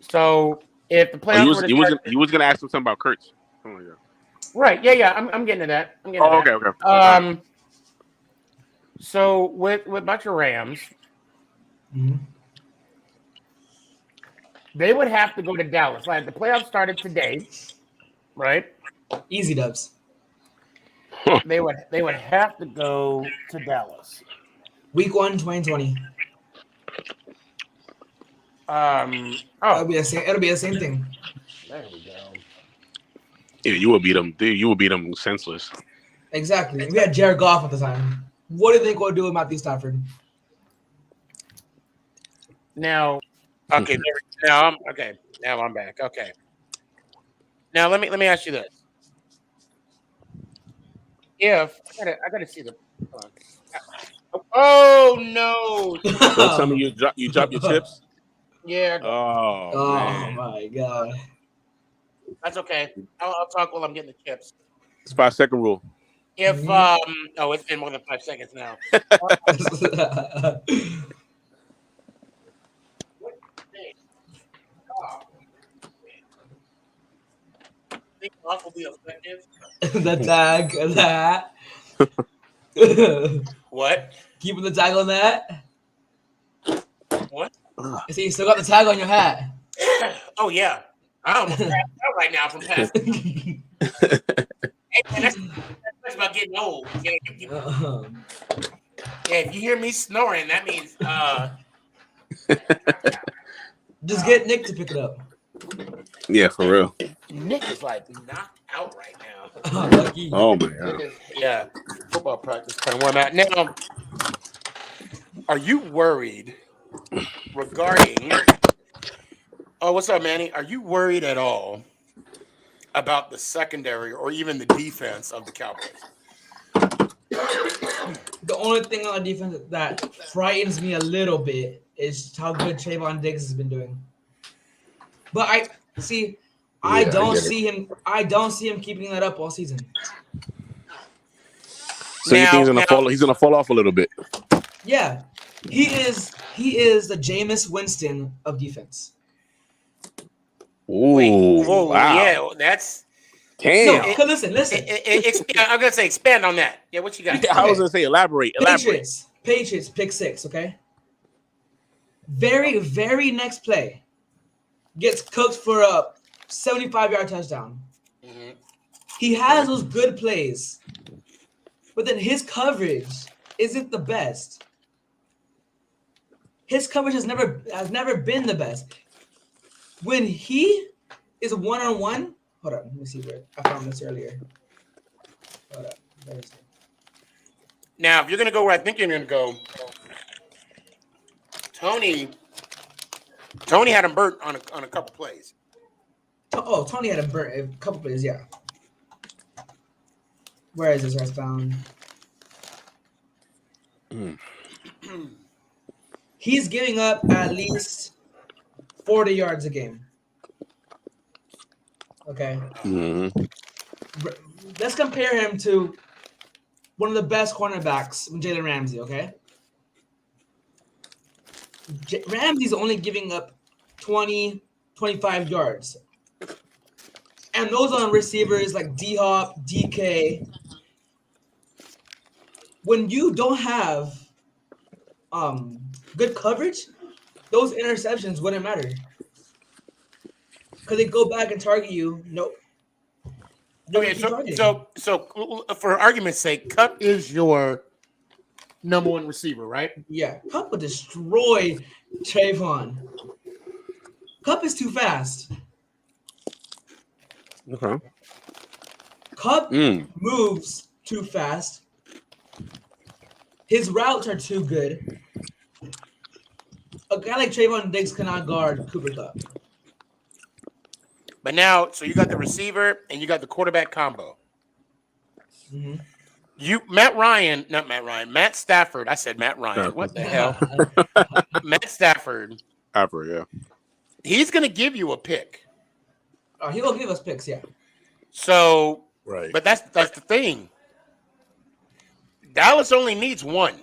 So, if the playoffs You was gonna ask him something about Kurtz. Oh my god. Right? Yeah. I'm getting to that. Okay. So with about your Rams, they would have to go to Dallas. Like the playoffs started today, right? Easy dubs. They would have to go to Dallas. Week 1, 2020. It'll be the same thing. There we go. Yeah, you will beat them. Dude, you will beat them senseless. Exactly. We had Jared Goff at the time. What do you think we'll do with Matthew Stafford? Now, okay, now I'm okay. Now I'm back. Okay. Now let me ask you this: if I gotta see the. Hold on. Oh no! Don't tell me you drop your chips. Yeah, Oh Oh man, my god. that's okay. I'll talk while I'm getting the chips. it's 5-second rule. If oh, it's been more than 5 seconds now. Think off will be effective. The tag, that. What? Keeping the tag on that. What? See, you still got the tag on your hat. Oh yeah, I almost passed out right now from passing. Hey, man, that's about getting old. Yeah, if you hear me snoring, that means Just get Nick to pick it up. Yeah, for real. Nick is like knocked out right now. Oh, lucky. Oh my god. Yeah, football practice kind of where I'm at now. Are you worried regarding? Oh, what's up, Manny? Are you worried at all about the secondary or even the defense of the Cowboys? The only thing on the defense that frightens me a little bit is how good Trayvon Diggs has been doing. But I don't see him keeping that up all season. So you think he's gonna fall off a little bit? Yeah. He is the Jameis Winston of defense. Ooh, Whoa, wow. yeah, that's damn. No, listen. I'm gonna say expand on that. Yeah, what you got? I was gonna say elaborate. Patriots pick 6. Okay. Very, very next play gets cooked for a 75-yard touchdown. Mm-hmm. He has those good plays, but then his coverage isn't the best. His coverage has never been the best. When he is one-on-one, hold on, let me see where I found this earlier. Hold up. Now, if you're gonna go where I think you're gonna go, Tony had him burnt on a couple plays. Oh, Tony had a couple plays, yeah. Where is this? I found. He's giving up at least 40 yards a game. Okay. Mm-hmm. Let's compare him to one of the best cornerbacks, Jalen Ramsey, okay? Ramsey's only giving up 20, 25 yards. And those on receivers like D-Hop, DK. When you don't have good coverage, those interceptions wouldn't matter. Because they go back and target you. Nope. Okay, so for argument's sake, Cup is your number one receiver, right? Yeah, Cup would destroy Trayvon. Cup is too fast. Okay. Cup moves too fast. His routes are too good. A guy like Trayvon Diggs cannot guard Cooper Cup. But now, so you got the receiver and you got the quarterback combo. Mm-hmm. Matt Stafford. I said Matt Ryan. What the hell? Matt Stafford. Yeah. He's going to give you a pick. Oh, he will give us picks, yeah. So, right. But that's the thing. Dallas only needs one.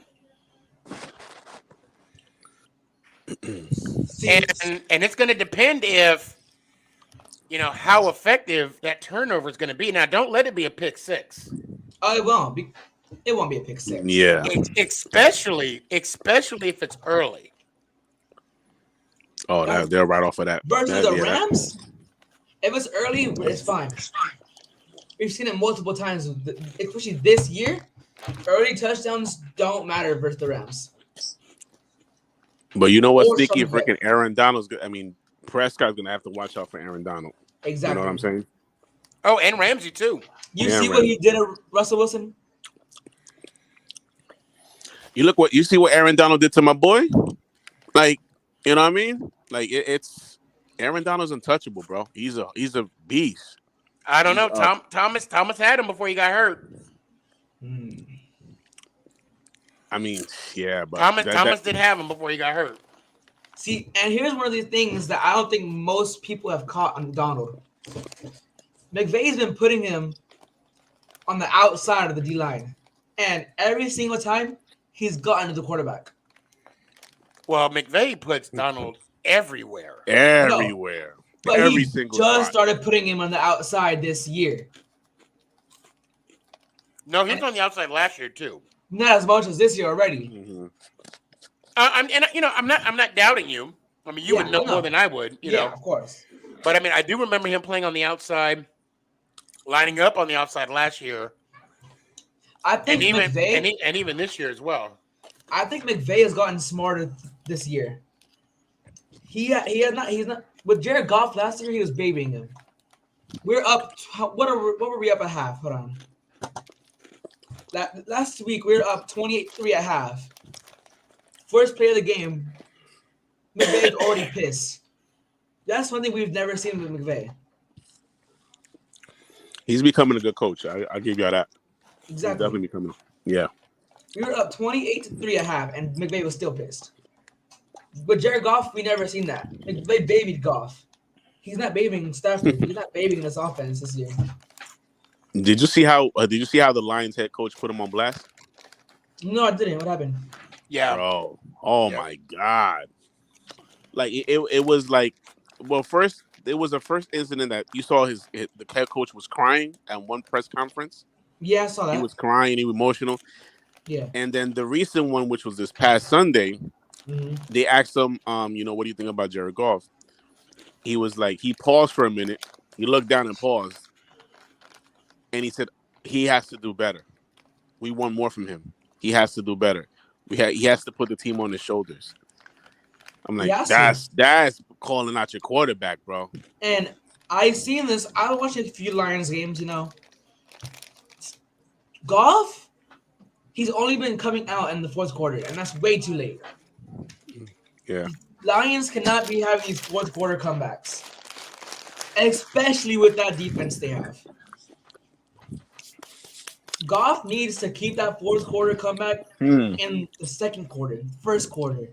and it's going to depend if, how effective that turnover is going to be. Now, don't let it be a pick six. Oh, it won't be. It won't be a pick six. Yeah. Especially if it's early. Oh, they're right off of that. Versus the Rams, if it's early, it's fine. We've seen it multiple times, especially this year. Early touchdowns don't matter versus the Rams. But you know what, Sneaky? Freaking Aaron Donald's good. I mean, Prescott's going to have to watch out for Aaron Donald. Exactly. You know what I'm saying? Oh, and Ramsey, too. You see what he did to Russell Wilson? You see what Aaron Donald did to my boy? Like, You know what I mean? Like it's Aaron Donald's untouchable, bro. He's a beast. I don't know. Thomas had him before he got hurt. I mean, yeah, but Thomas did have him before he got hurt. See, and here's one of the things that I don't think most people have caught on Donald. McVay's been putting him on the outside of the D line, and every single time he's gotten to the quarterback. Well, McVay puts Donald everywhere. Everywhere. But Every he single just spot. started putting him on the outside this year. No, he was on the outside last year too. Not as much as this year already. Mm-hmm. I'm not doubting you. I mean, you would know more than I would. You know, of course. But I mean, I do remember him playing on the outside, lining up on the outside last year. I think McVay, and even this year as well. I think McVay has gotten smarter this year. He's not with Jared Goff last year. He was babying him. We're up. What were we up at half? Hold on. Last week we were up 28-3 at half. First play of the game, McVay's already pissed. That's one thing we've never seen with McVay. He's becoming a good coach. I'll give y'all that. Exactly. He's definitely becoming. Yeah. We were up 28-3 at half, and McVay was still pissed. But Jared Goff, we never seen that. McVay babied Goff. He's not babying Stafford. He's not babying this offense this year. Did you see how the Lions head coach put him on blast? No, I didn't. What happened? Yeah. Bro. Oh my God. Like it was like, well, first it was the first incident that you saw the head coach was crying at one press conference. Yeah, I saw that. He was crying. He was emotional. Yeah. And then the recent one, which was this past Sunday, they asked him, what do you think about Jared Goff? He was like, he paused for a minute. He looked down and paused. And he said, he has to do better. We want more from him. He has to do better. He has to put the team on his shoulders. I'm like, that's calling out your quarterback, bro. And I seen this. I watched a few Lions games, Goff, he's only been coming out in the fourth quarter, and that's way too late. Yeah. Lions cannot be having these fourth quarter comebacks, especially with that defense they have. Goff needs to keep that fourth quarter comeback in the second quarter, first quarter.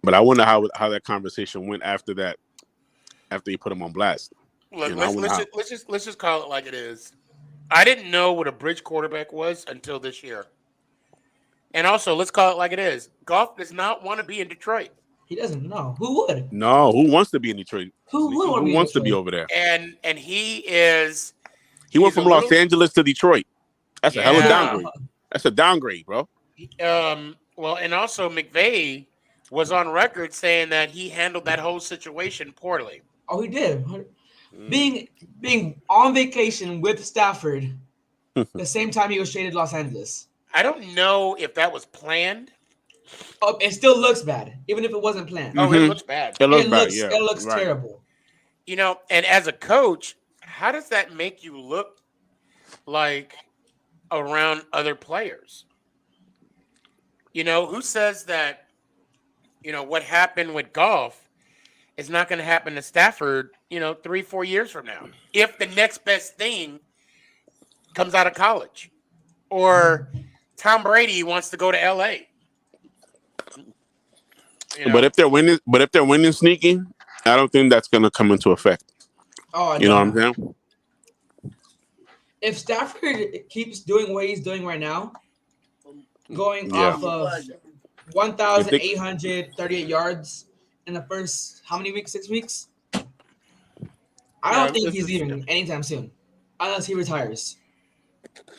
But I wonder how that conversation went after that, after he put him on blast. Look, let's just call it like it is. I didn't know what a bridge quarterback was until this year. And also, let's call it like it is. Goff does not want to be in Detroit. He doesn't know. Who would? No, who wants to be in Detroit? Who wants to be over there? And he is. He went from Los Angeles to Detroit. That's a hell of a downgrade. That's a downgrade, bro. Well, and also McVay was on record saying that he handled that whole situation poorly. Oh, he did. Being on vacation with Stafford the same time he was traded to Los Angeles. I don't know if that was planned. Oh, it still looks bad, even if it wasn't planned. Oh, it looks bad. It looks bad. Yeah, it looks terrible. And as a coach, how does that make you look like around other players? Who says that, what happened with Goff is not going to happen to Stafford, 3-4 years from now, if the next best thing comes out of college, or Tom Brady wants to go to LA. But if they're winning sneaky, I don't think that's going to come into effect. Oh, you know what I'm saying? If Stafford keeps doing what he's doing right now, going off of 1,838 yards in the first how many weeks? 6 weeks. I don't think he's leaving anytime soon, unless he retires.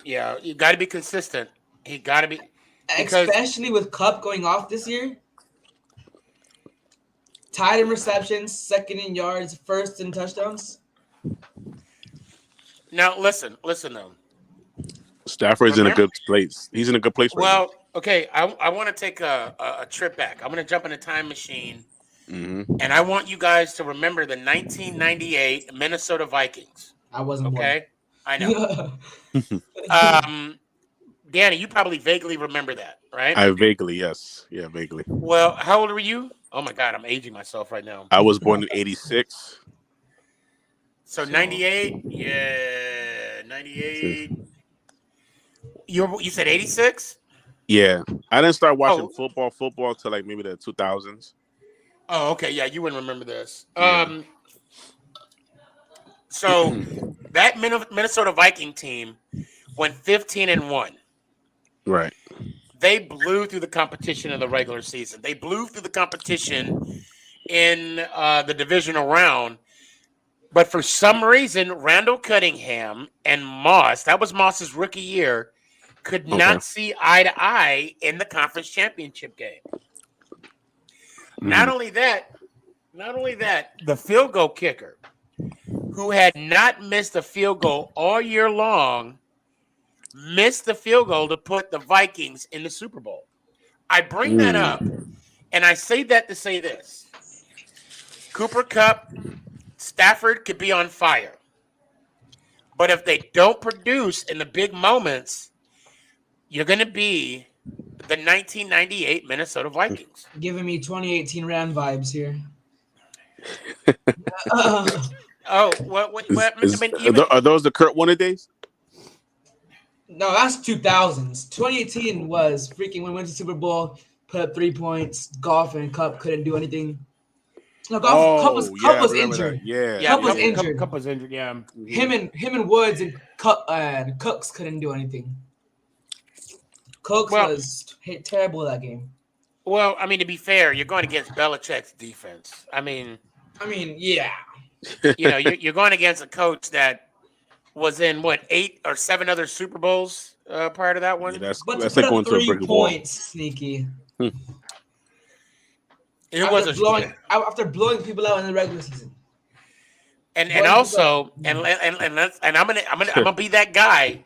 Yeah, you got to be consistent. He got to be, especially with Kupp going off this year. Tied in receptions, second in yards, first in touchdowns. Now listen though. Stafford's in a good place. He's in a good place right now. Well, okay, I want to take a trip back. I'm going to jump in a time machine, and I want you guys to remember the 1998 Minnesota Vikings. I wasn't okay. born. I know. Danny, you probably vaguely remember that, right? I vaguely, yes. Yeah, vaguely. Well, how old were you? Oh my God, I'm aging myself right now. I was born in 86. So 98, yeah, 98. You said 86? Yeah. I didn't start watching Oh, football till like maybe the 2000s. oh, okay, yeah, you wouldn't remember this. Yeah. So that Minnesota Viking team went 15-1. Right. They blew through the competition in the regular season. They blew through the competition in the divisional round. But for some reason, Randall Cunningham and Moss, that was Moss's rookie year, could not see eye to eye in the conference championship game. Not only that, the field goal kicker, who had not missed a field goal all year long, missed the field goal to put the Vikings in the Super Bowl. I bring that up, and I say that to say this. Cooper Kupp, Stafford could be on fire. But if they don't produce in the big moments, you're going to be the 1998 Minnesota Vikings. Giving me 2018 Ram vibes here. Are those the Kurt Warner days? No, that's 2000s. 2018 was freaking when we went to Super Bowl, put up 3 points. Golf and Cup couldn't do anything. No, Cup was injured. Cup was injured. Cup was injured. Yeah. Him and Woods and Cooks couldn't do anything. Cooks was terrible that game. Well, I mean, to be fair, you're going against Belichick's defense. I mean, yeah. You're going against a coach that was in 8 or 7 other Super Bowls prior to that one. Yeah, that's like going to a brick wall. Points, Sneaky. After blowing people out in the regular season. And also I'm gonna be that guy.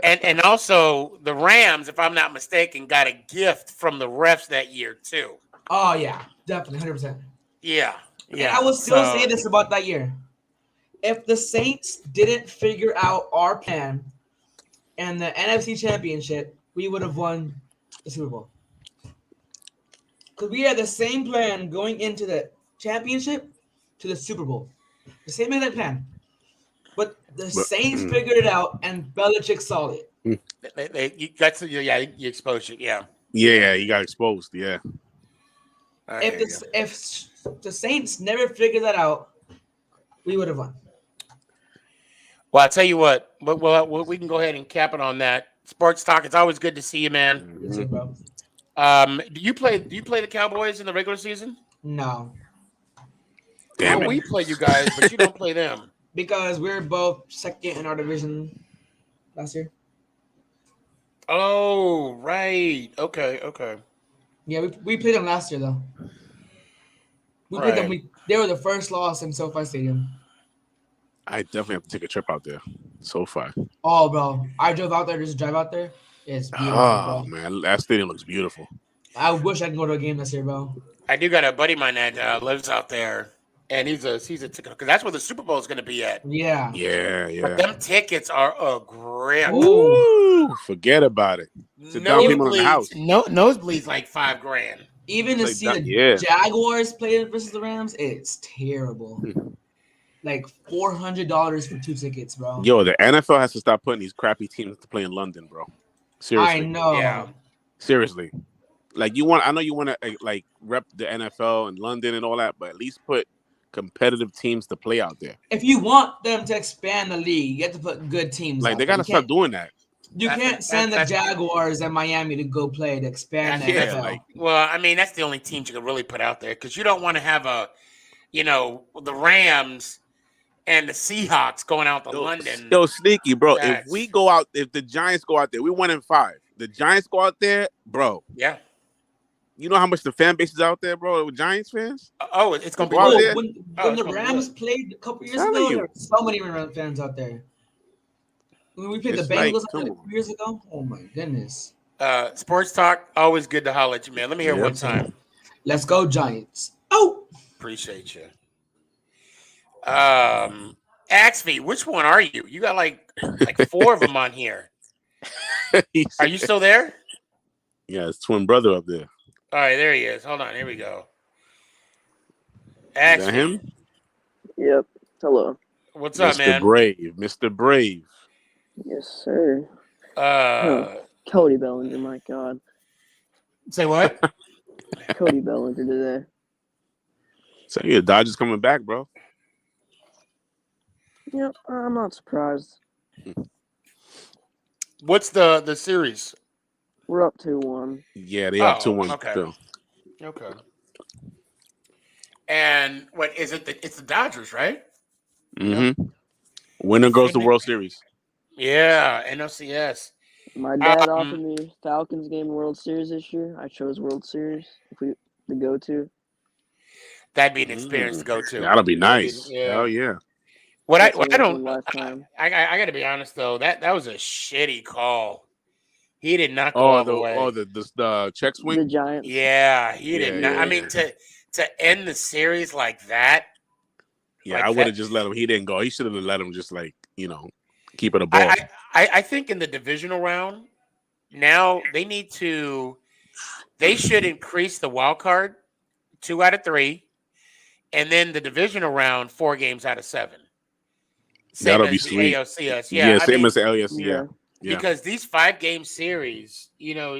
And also the Rams, if I'm not mistaken, got a gift from the refs that year too. Oh yeah, definitely 100%. Yeah. And I will still say this about that year. If the Saints didn't figure out our plan and the NFC Championship, we would have won the Super Bowl. Because we had the same plan going into the championship to the Super Bowl. The same exact plan. But the Saints figured it out, and Belichick saw it. You exposed it, yeah. Yeah, you got exposed, yeah. If the Saints never figured that out, we would have won. Well, I'll tell you what. Well, we can go ahead and cap it on that. Sports Talk, it's always good to see you, man. You too, bro. Do you play the Cowboys in the regular season? No. Damn, we play you guys, but you don't play them. Because we're both second in our division last year. Oh, right. Okay. Yeah, we played them last year though. We played them. They were the first loss in SoFi Stadium. I definitely have to take a trip out there. SoFi. Oh, bro. I drove out there. Just drive out there. It's beautiful. Oh, bro. man. That stadium looks beautiful. I wish I could go to a game this year, bro. I do got a buddy of mine that lives out there, and he's a ticket because that's where the Super Bowl is going to be at. Yeah. But them tickets are a grip. Ooh, forget about it. Sit down people in the house. Nosebleeds like $5,000. Even to see the Jaguars play versus the Rams, it's terrible. Like $400 for 2 tickets, bro. Yo, the NFL has to stop putting these crappy teams to play in London, bro. Seriously. I know. Yeah. Seriously. Like I know you want to like rep the NFL and London and all that, but at least put competitive teams to play out there. If you want them to expand the league, you have to put good teams. Like they gotta stop doing that. You can't send the Jaguars and Miami to go play to expand the NFL. Well, I mean, that's the only teams you can really put out there because you don't want to have the Rams and the Seahawks going out to London. Yo, Sneaky, bro. If the Giants go out there, we 1-5. The Giants go out there, bro. Yeah. You know how much the fan base is out there, bro, with Giants fans? Oh, it's going to be out there. When the Rams played a couple years ago, there were so many Rams fans out there. When we played the Bengals a few years ago, oh my goodness. Sports Talk, always good to holler at you, man. Let me hear it one time. Let's go, Giants. Oh! Appreciate you. Axby, which one are you? You got like 4 of them on here. Are you still there? Yeah, his twin brother up there. All right, there he is. Hold on, here we go. Is that him? Yep. Hello. What's up, Mr. man? Brave. Mr. Brave. Yes, sir. Cody Bellinger, my God. Say what? Cody Bellinger today. So yeah, Dodgers coming back, bro. Yep, I'm not surprised. What's the series? We're up 2-1. Yeah, they up 2-1 okay. still. Okay. And what is it? It's the Dodgers, right? Mm-hmm. Winner goes to World Series. Yeah, NLCS. My dad offered me Falcons game World Series this year. I chose World Series to go to. That'd be an experience to go to. That'll be nice. Hell yeah. What I don't. I got to be honest though. That was a shitty call. He did not go all the way. Oh, the check swing. The Giants. Yeah, he did not. I mean, to end the series like that. Yeah, like I would have just let him. He didn't go. He should have let him just keep it a ball. I think in the divisional round now they should increase the wild card 2 out of 3, and then the divisional round 4 games out of 7. Same That'll as be the sweet. ALCS. Yeah, same as the LCS. Yeah. Because these 5-game series,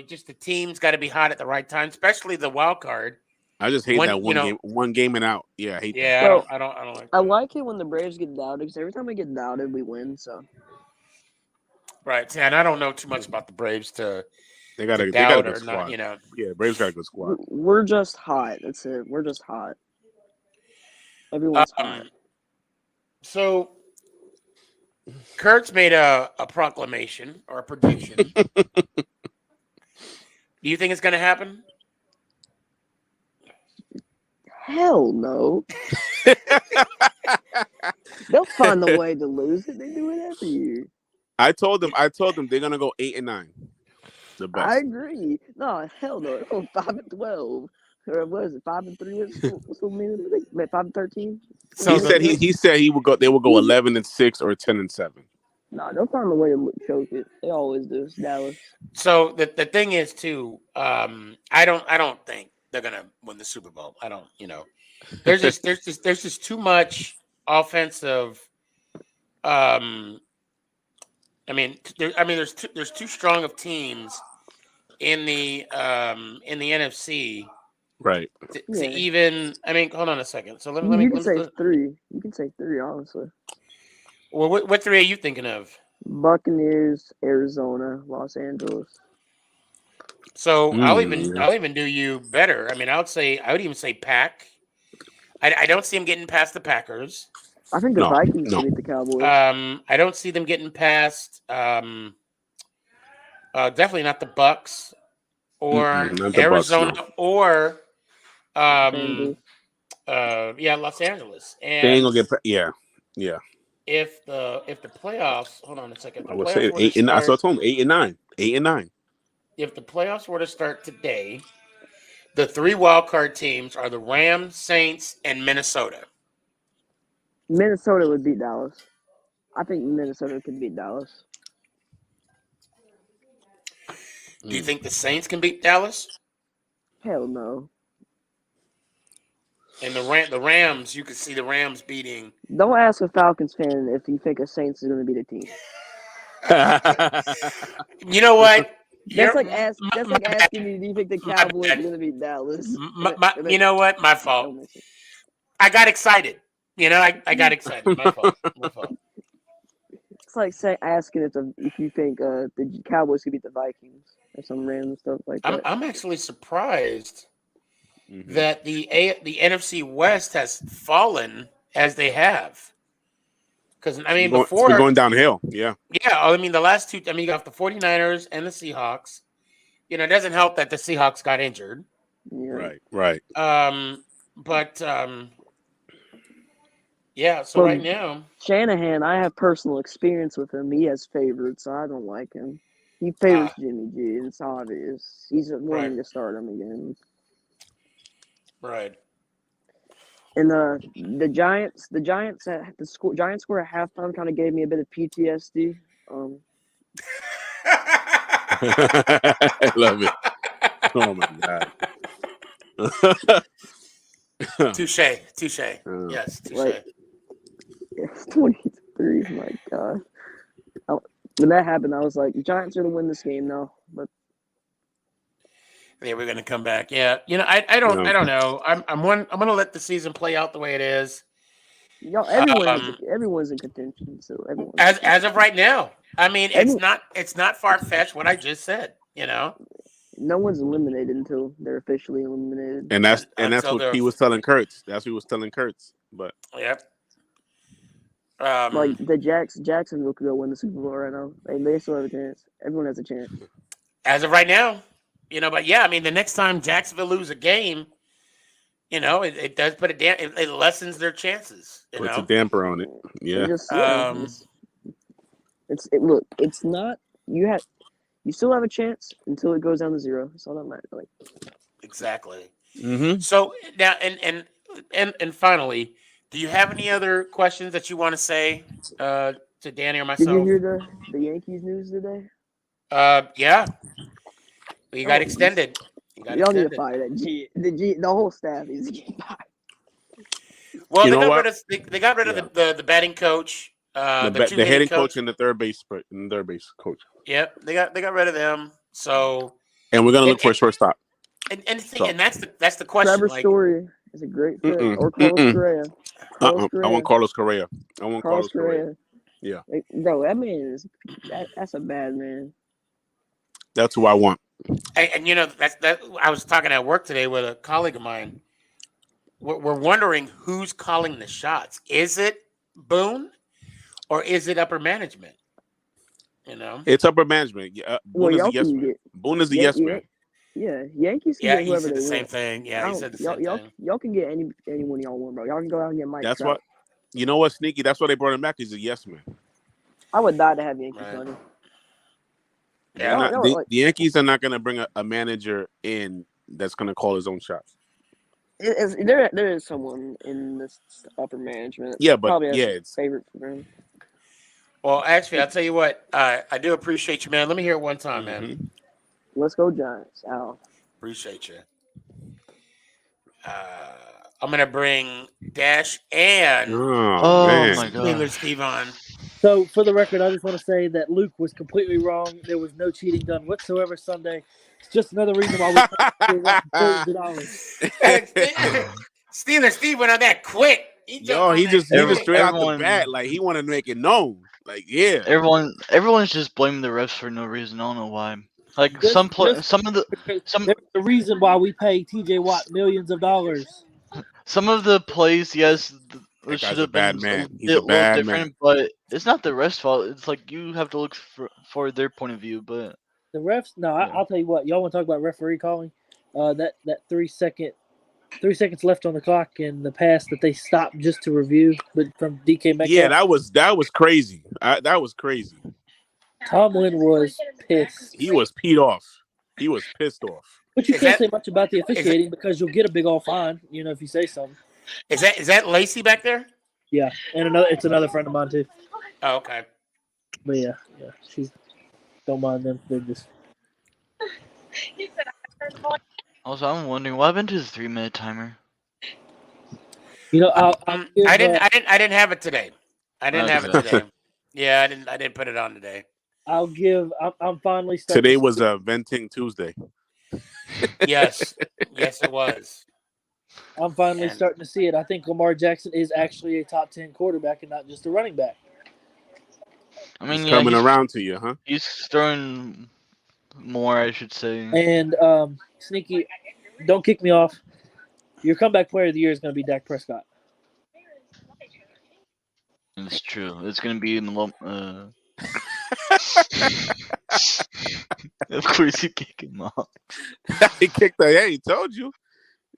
just the teams got to be hot at the right time, especially the wild card. I just hate that one game and out. Yeah, I hate that. Yeah, I don't like that. I like it when the Braves get doubted because every time we get doubted, we win. So. Right, and I don't know too much about the Braves they got a good squad. Not, Yeah, Braves got a good squad. We're just hot. That's it. We're just hot. Everyone's hot. So, Kurt's made a proclamation or a prediction. Do you think it's going to happen? Hell no. They'll find a way to lose it. They do it every year. I told them they're gonna go 8-9. The best. I agree. No, hell no. Oh, 5-12. Or what is it? 5-3? What's the meaning? 5-13? So he said he would go. They will go 11-6 or 10-7. No, they'll find a way to choke it. They always do. It's Dallas. So the thing is too. I don't think they're gonna win the Super Bowl. I don't. There's just too much offensive. There's too strong of teams in the NFC. Right. To even. Hold on a second. So let You me can say 3. You can say 3, honestly. Well, what 3 are you thinking of? Buccaneers, Arizona, Los Angeles. So I'll even do you better. I would even say Pack. I don't see them getting past the Packers. I think the Vikings will beat the Cowboys. I don't see them getting past. Definitely not the Bucks or not the Arizona Bucks, no. or Los Angeles. And they ain't gonna get. Yeah. If the playoffs, hold on a second. I would say 8-9. I told them 8-9. 8-9. If the playoffs were to start today, the 3 wildcard teams are the Rams, Saints, and Minnesota. Minnesota would beat Dallas. I think Minnesota could beat Dallas. Do you think the Saints can beat Dallas? Hell no. And the Rams, you could see the Rams beating. Don't ask a Falcons fan if you think a Saints is going to beat a team. You know what? That's like asking me, do you think the Cowboys are going to beat Dallas? You know what? My fault. I got excited. I got excited. My fault. It's like asking if you think the Cowboys could beat the Vikings or some random stuff like that. I'm actually surprised that the NFC West has fallen as they have. Because before it's been going downhill. Yeah. Yeah. The last 2. You got the 49ers and the Seahawks. It doesn't help that the Seahawks got injured. Yeah. Right. Yeah, so right now Shanahan, I have personal experience with him. He has favorites, so I don't like him. He favors Jimmy G, and it's obvious. He's wanting to start him again. Right. And the Giants at Giants score at halftime kind of gave me a bit of PTSD. I love it. Oh my god. Touche. Yes, touche. Like, it's 23. My God. When that happened, I was like, Giants are to win this game now. But Yeah, we're gonna come back. Yeah, I don't know. I'm gonna let the season play out the way it is. y'all, everyone's in contention. So everyone's As of right now, I mean, it's not far fetched what I just said. No one's eliminated until they're officially eliminated. And that's what he was telling Kurtz. That's what he was telling Kurtz. But yep. Like the Jacksonville could go win the Super Bowl right now. They still have a chance. Everyone has a chance. As of right now, but yeah, I mean, the next time Jacksonville lose a game, it does put it lessens their chances. Puts a damper on it. Yeah. Look, it's not you still have a chance until it goes down to 0. That's all that matters. Like exactly. Mm-hmm. So now and finally, do you have any other questions that you want to say to Danny or myself? Did you hear the Yankees news today? Yeah. We got extended. Y'all need to fire that G. The whole staff needs to get fired. Well, they got rid of the batting coach, the hitting coach and the third base coach. Yep, they got rid of them. So and we're gonna look for a shortstop. And that's the question. Trevor Story is a great fit, or Carlos Correa. I want Carlos Correa. Carlos Correa. Yeah, bro, that man that's a bad man. That's who I want. And that I was talking at work today with a colleague of mine. We're wondering who's calling the shots. Is it Boone or is it upper management? It's upper management. Boone is a yes man. Boone is a yes man. Yeah, Yankees can get whoever he said they the same want. thing. Yeah, he said the same thing. Y'all can get anyone y'all want, bro. Y'all can go out and get Mike. That's Trout. what. You know what, Sneaky? That's why they brought him back. He's a yes man. I would die to have Yankees money. Yeah, the Yankees are not going to bring a manager in that's going to call his own shots. There is someone in this upper management. Yeah, but probably it's favorite for him. Well, actually, I'll tell you what. I do appreciate you, man. Let me hear it one time, man. Let's go Giants. Al. Appreciate you. I'm gonna bring Dash and my God, Steve on. So, for the record, I just want to say that Luke was completely wrong. There was no cheating done whatsoever Sunday. It's just another reason why we $billions of dollars. Steve went on that quick. He just straight out the bat, like he wanted to make it known. Like, yeah. Everyone's just blaming the refs for no reason. I don't know why. Like There's the reason why we pay TJ Watt millions of dollars. Some of the plays, yes, That should guy's a have bad been man. a He's a little bad different, man. but it's not the refs' fault. It's like you have to look for their point of view. But The refs, no, I'll tell you what. Y'all want to talk about referee calling? That 3 seconds left on the clock and the pass that they stopped just to review, but from DK Metcalf. Yeah, that was crazy. That was crazy. Tomlin was pissed. He was peed off. He was pissed off. But you can't say much about the officiating because you'll get a big old fine, if you say something. Is that Lacey back there? Yeah, and it's another friend of mine too. Oh, okay. But yeah, she's don't mind them. They're just. also, I'm wondering what happened to the 3-minute timer. I didn't have it today. I didn't have it today. Yeah, I didn't put it on today. I'm finally starting. Today was a venting Tuesday. Yes, it was. I'm finally starting to see it. I think Lamar Jackson is actually a top 10 quarterback and not just a running back. I mean, he's coming around to you, huh? He's throwing more, I should say. And Sneaky, don't kick me off. Your comeback player of the year is going to be Dak Prescott. It's true. It's going to be in the Of course, you kick him off. He kicked the. Hey, he told you.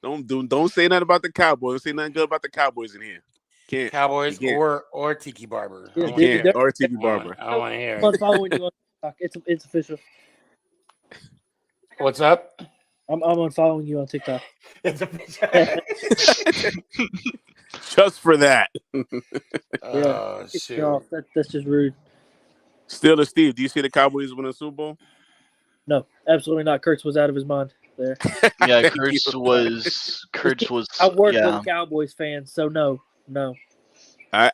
Don't say nothing about the Cowboys. Don't say nothing good about the Cowboys in here. Can't Cowboys or Tiki Barber. Or Tiki Barber. I don't want to hear it. I'm following you on TikTok. It's official. What's up? I'm unfollowing you on TikTok. It's official. Just for that. Oh shit! That's just rude. Still, Steve, do you see the Cowboys win a Super Bowl? No, absolutely not. Kurtz was out of his mind there. Yeah, Thank you. Kurtz was I work yeah. with Cowboys fans, so no. I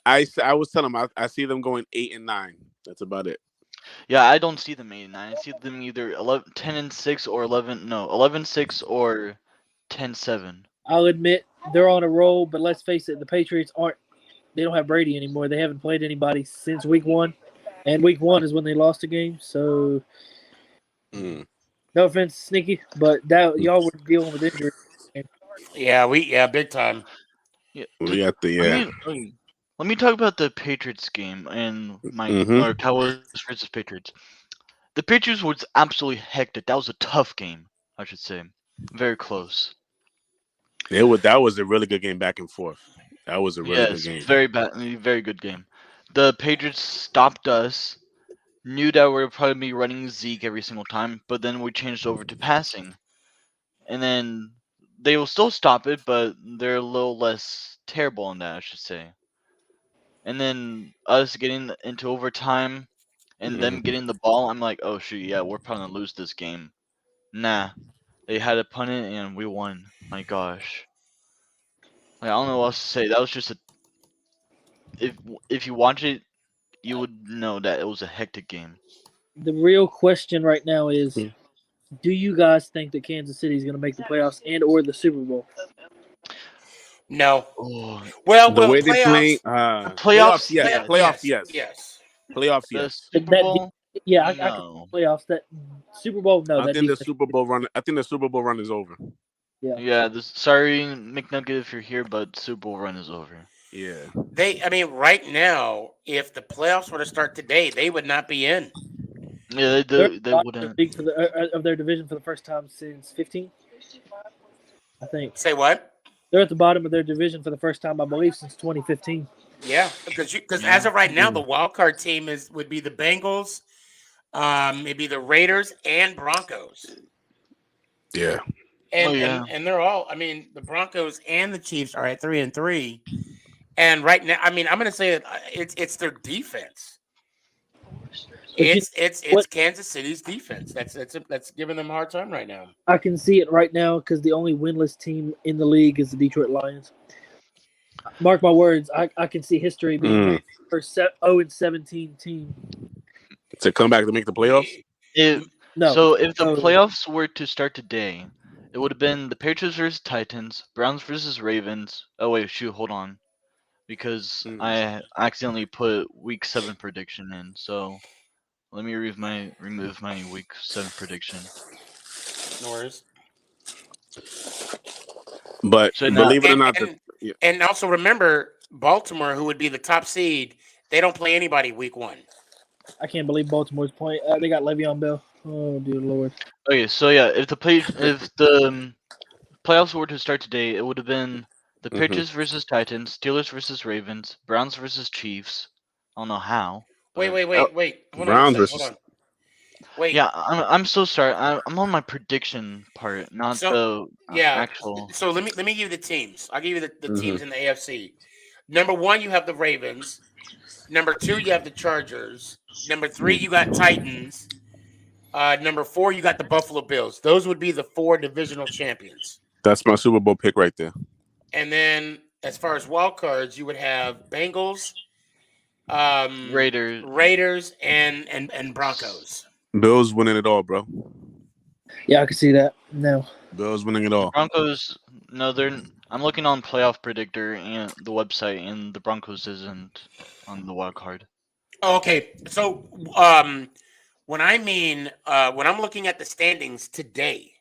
was telling them I see them going 8 and 9. That's about it. Yeah, I don't see them 8-9. I see them either 10-6 or 11-6 or 10-7. I'll admit they're on a roll, but let's face it, the Patriots aren't. They don't have Brady anymore. They haven't played anybody since week 1, and week 1 is when they lost the game. So, no offense, Sneaky, but y'all were dealing with injury. Yeah, big time. Yeah, We got the let me talk about the Patriots game and or Cowboys versus Patriots. The Patriots was absolutely hectic. That was a tough game, I should say. Very close. That was a really good game back and forth. That was a really good Yes, game. very good game. The Patriots stopped us. Knew that we would probably be running Zeke every single time, but then we changed over to passing. And then they will still stop it, but they're a little less terrible on that, I should say. And then us getting into overtime and them getting the ball, I'm like, oh shoot, yeah, we're probably gonna lose this game. Nah, they had to punt it and we won. My gosh, like, I don't know what else to say. That was just if you watch it, you would know that it was a hectic game. The real question right now is, do you guys think that Kansas City is going to make the playoffs and or the Super Bowl? No. Oh, Well, the way playoffs, they play, playoffs, yes. Playoffs, yes. yes. Playoffs, The yes. Super Bowl, I no. can playoffs. That Super Bowl, no. I think the Super Bowl run. I think the Super Bowl run is over. Yeah. Sorry, McNugget, if you're here, but Super Bowl run is over. Yeah. Right now, if the playoffs were to start today, they would not be in. Yeah, they wouldn't. Of their division for the first time since 15, I think. Say what? They're at the bottom of their division for the first time, I believe, since 2015. Yeah, because as of right now, the wild card team would be the Bengals, it'd be the Raiders and Broncos. Yeah. And they're all. I mean, the Broncos and the Chiefs are at 3-3, and right now, I mean, I'm going to say it's their defense. It's Kansas City's defense that's giving them a hard time right now. I can see it right now because the only winless team in the league is the Detroit Lions. Mark my words, I can see history being for 0-17 team to come back to make the playoffs. So if the playoffs were to start today, it would have been the Patriots versus Titans, Browns versus Ravens. Oh wait, shoot, hold on, because I accidentally put Week 7 prediction in. So let me remove my Week 7 prediction. No worries. But believe it or not, and also remember Baltimore, who would be the top seed, they don't play anybody Week 1. I can't believe Baltimore's playing. They got Le'Veon Bell. Oh dear Lord. Okay, so yeah, if the playoffs were to start today, it would have been the Patriots versus Titans, Steelers versus Ravens, Browns versus Chiefs. I don't know how. Wait. Hold Browns on. versus. Hold on. Wait. Yeah, I'm so sorry. I'm on my prediction part, not the actual. So let me give you the teams. I'll give you the teams in the AFC. Number 1, you have the Ravens. Number 2, you have the Chargers. Number 3, you got Titans. Number 4, you got the Buffalo Bills. Those would be the 4 divisional champions. That's my Super Bowl pick right there. And then, as far as wild cards, you would have Bengals, Raiders, and Broncos. Bills winning it all, bro. Yeah, I can see that. No. Bills winning it all. Broncos, no, I'm looking on Playoff Predictor and the website, and the Broncos isn't on the wild card. Oh, okay, so when I'm looking at the standings today,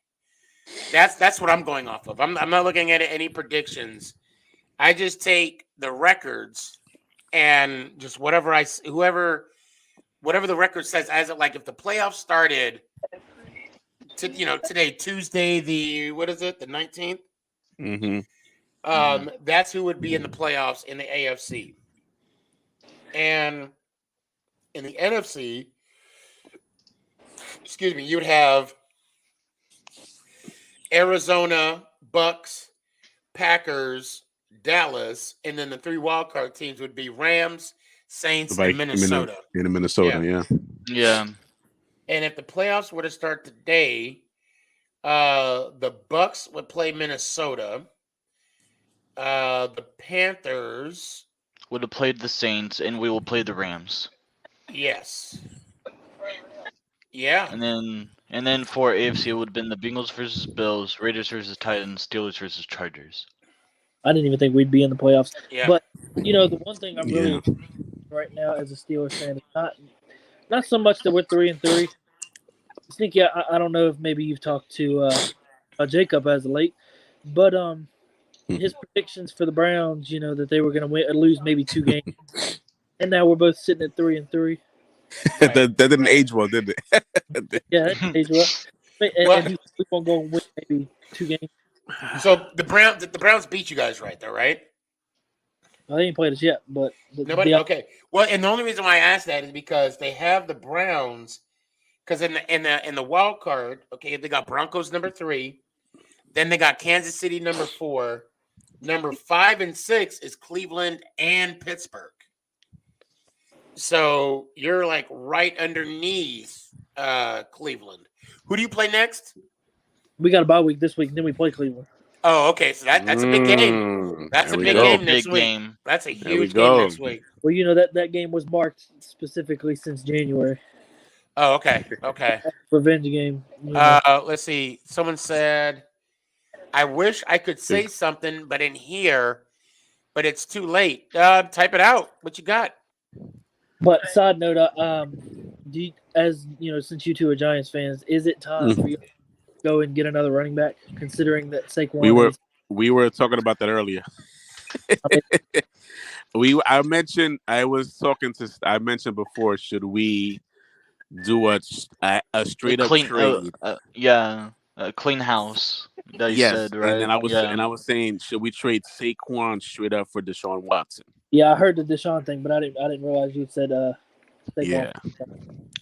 that's what I'm going off of. I'm not looking at any predictions. I just take the records and just whatever the record says as it, like, if the playoffs started today, Tuesday, the 19th. That's who would be in the playoffs in the AFC. And in the NFC, you would have Arizona, Bucks, Packers, Dallas, and then the 3 wildcard teams would be Rams, Saints, and Minnesota. In Minnesota, yeah. Yeah. And if the playoffs were to start today, the Bucks would play Minnesota. The Panthers. Would have played the Saints, and we will play the Rams. Yes. Yeah. And then for AFC, it would have been the Bengals versus Bills, Raiders versus Titans, Steelers versus Chargers. I didn't even think we'd be in the playoffs. Yeah. But the one thing I'm really right now as a Steelers fan is not so much that we're 3-3. Sneaky, I don't know if maybe you've talked to Jacob as of late, but his predictions for the Browns, that they were going to lose maybe 2 games, and now we're both sitting at 3-3. Right. that didn't age well, did it? Yeah, that didn't age well. And he's going to go and win maybe 2 games. So the Browns beat you guys, right? Though, right? Well, they ain't played us yet, but nobody. Okay. Well, and the only reason why I asked that is because they have the Browns. Because in the wild card, okay, they got Broncos number 3, then they got Kansas City number 4, number 5 and 6 is Cleveland and Pittsburgh. So you're like right underneath Cleveland. Who do you play next? We got a bye week this week, and then we play Cleveland. Oh, okay. So that's a big game. That's a big game next week. That's a huge game next week. Well, that game was marked specifically since January. Oh, okay. Okay. Revenge game. Let's see. Someone said, I wish I could say something, but in here, but it's too late. Type it out. What you got? But side note, since you two are Giants fans, is it time for you to go and get another running back, considering that Saquon we were talking about that earlier. I mentioned before, should we do a straight up trade? A clean house. That you yes, said, right? And I was saying, should we trade Saquon straight up for Deshaun Watson? Yeah, I heard the Deshaun thing, but I didn't realize you said Saquon. Yeah.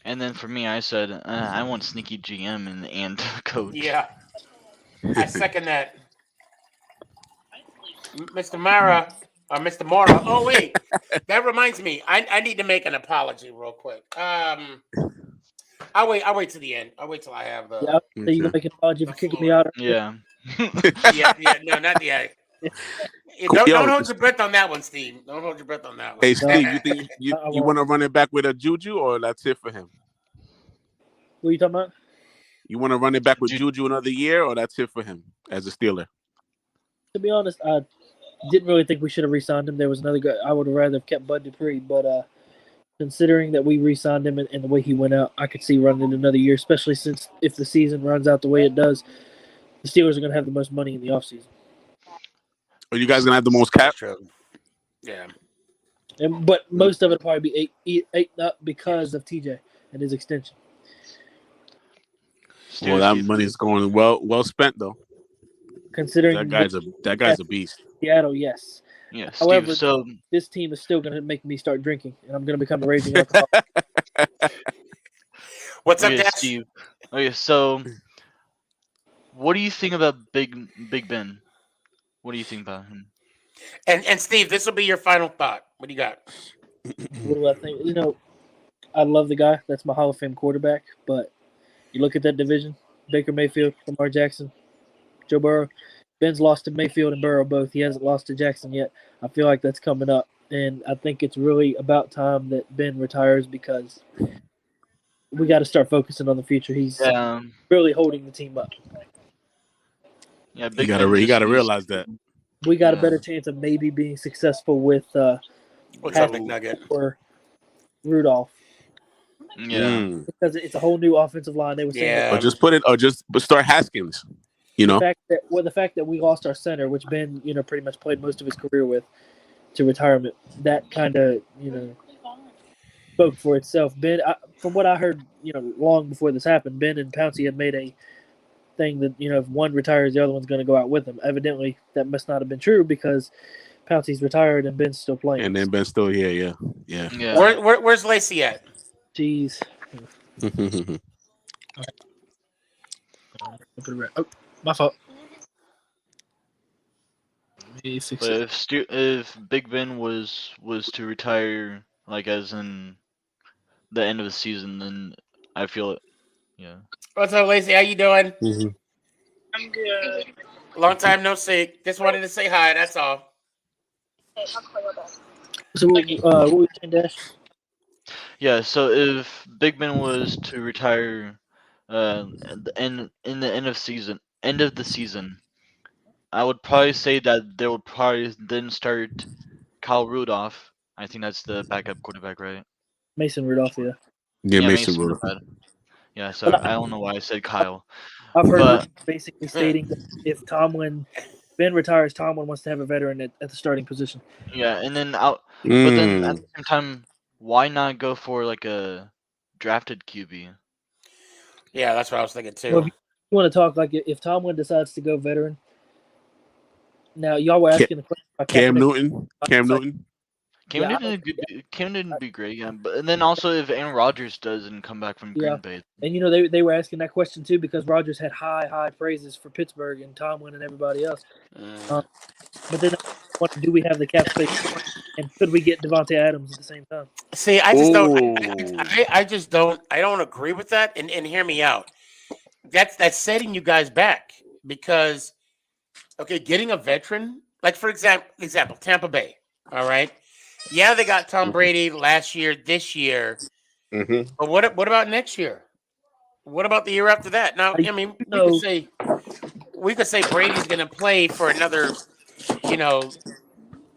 And then for me, I said I want Sneaky GM and coach. Yeah, I second that. Mr. Mara. Mr. Mora. Oh wait, that reminds me. I need to make an apology real quick. I'll wait till the end. I'll wait till I have the. Yeah, so you can make an apology for kicking me out. Yeah. yeah. No, not yet. Don't hold your breath on that one, Steve. Don't hold your breath on that one. Hey, Steve, you think you want to run it back with a Juju, or that's it for him? What are you talking about? You want to run it back with Juju another year, or that's it for him as a Steeler? To be honest, I didn't really think we should have re-signed him. There was another guy I would have rather have kept Bud Dupree, but considering that we re-signed him and the way he went out, I could see running another year, especially since if the season runs out the way it does, the Steelers are going to have the most money in the offseason. Are you guys going to have the most cap? Yeah. But most of it will probably be eight up because of TJ and his extension. Well, that money's going well spent though. Considering that guy's a beast. Seattle, yes. Yeah. However, Steve, this team is still going to make me start drinking, and I'm going to become a raging alcoholic. What's up, Dash? Steve? Okay, so what do you think about Big Ben? What do you think about him? And Steve, this will be your final thought. What do you got? What do I think? I love the guy. That's my Hall of Fame quarterback. But you look at that division: Baker Mayfield, Lamar Jackson, Joe Burrow. Ben's lost to Mayfield and Burrow both. He hasn't lost to Jackson yet. I feel like that's coming up. And I think it's really about time that Ben retires because we got to start focusing on the future. He's really holding the team up. Yeah, you got to realize that. We got a better chance of maybe being successful with what's up, McNugget? Or Rudolph. Yeah. Because it's a whole new offensive line. They were saying or just start Haskins. The fact that we lost our center, which Ben, pretty much played most of his career with, to retirement, that kind of, spoke for itself. Ben, from what I heard, long before this happened, Ben and Pouncey had made a thing that, if one retires, the other one's going to go out with him. Evidently, that must not have been true because Pouncey's retired and Ben's still playing. And then Ben's still here, yeah. Where's Lacey at? Jeez. Oh, my fault. But if Big Ben was to retire, like as in the end of the season, then I feel Yeah. What's up, Lacey? How you doing? Mm-hmm. I'm good. Long time no see. Just wanted to say hi. That's all. So, what were you saying, Dash? Yeah. So if Big Ben was to retire, in the end of the season, I would probably say that they would probably then start Kyle Rudolph. I think that's the backup quarterback, right? Mason Rudolph, yeah. Yeah, Yeah, Mason Mason. My Rudolph. bad. Yeah. But So I don't know why I said Kyle, I've heard but basically stating that if Ben retires, Tomlin wants to have a veteran at the starting position. yeah, and then out. But then at Mm. the same time, why not go for like a drafted QB? Yeah, that's what I was thinking Well, too. if you want to talk like if Tomlin decides to go veteran, now y'all were asking the question about Cam Kaepernick. Newton. Cam It's like, Newton. Cam yeah, Newton would be great, yeah. But and then also if Aaron Rodgers doesn't come back from yeah. Green Bay, And they were asking that question too because Rodgers had high praises for Pittsburgh and Tomlin and everybody else. But then, do we have the cap space, and could we get Devontae Adams at the same time? See, I just don't. I just don't. I don't agree with that. And hear me out. That's setting you guys back because, okay, getting a veteran, like for example, Tampa Bay. All right, yeah, they got Tom Brady last year, this year, Mm-hmm. but what about next year? What about the year after that? Now, I mean, we could say Brady's going to play for another,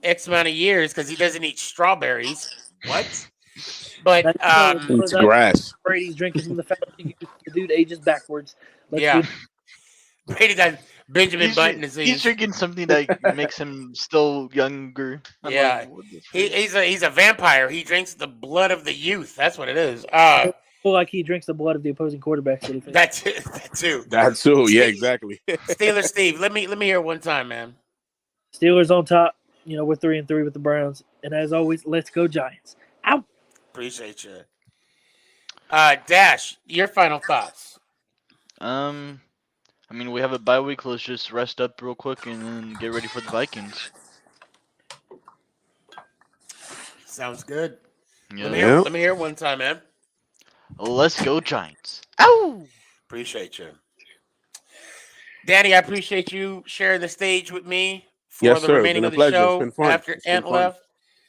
X amount of years because he doesn't eat strawberries. What? But It's grass. Brady's drinking from the fountain. The dude ages backwards. Yeah. Brady got Benjamin he's, Button disease. he's drinking something that makes him still younger. I'm Yeah, like, what the he's a vampire. He drinks the blood of the youth. That's what it is. Like he drinks the blood of the opposing quarterbacks that he faces. That too. That too. Yeah, exactly. Steelers Steve, let me hear it one time, man. Steelers on top. We're 3-3 with the Browns, and as always, let's go Giants. Ow! Appreciate you. Dash, your final thoughts. I mean, we have a bye week. Let's just rest up real quick and then get ready for the Vikings. Sounds good. Yeah. Let me hear it one time, man. Let's go Giants. Ow! Appreciate you. Danny, I appreciate you sharing the stage with me for Yes, the sir. remaining Been a of the pleasure. It's show been fun. after It's been Ant fun. left.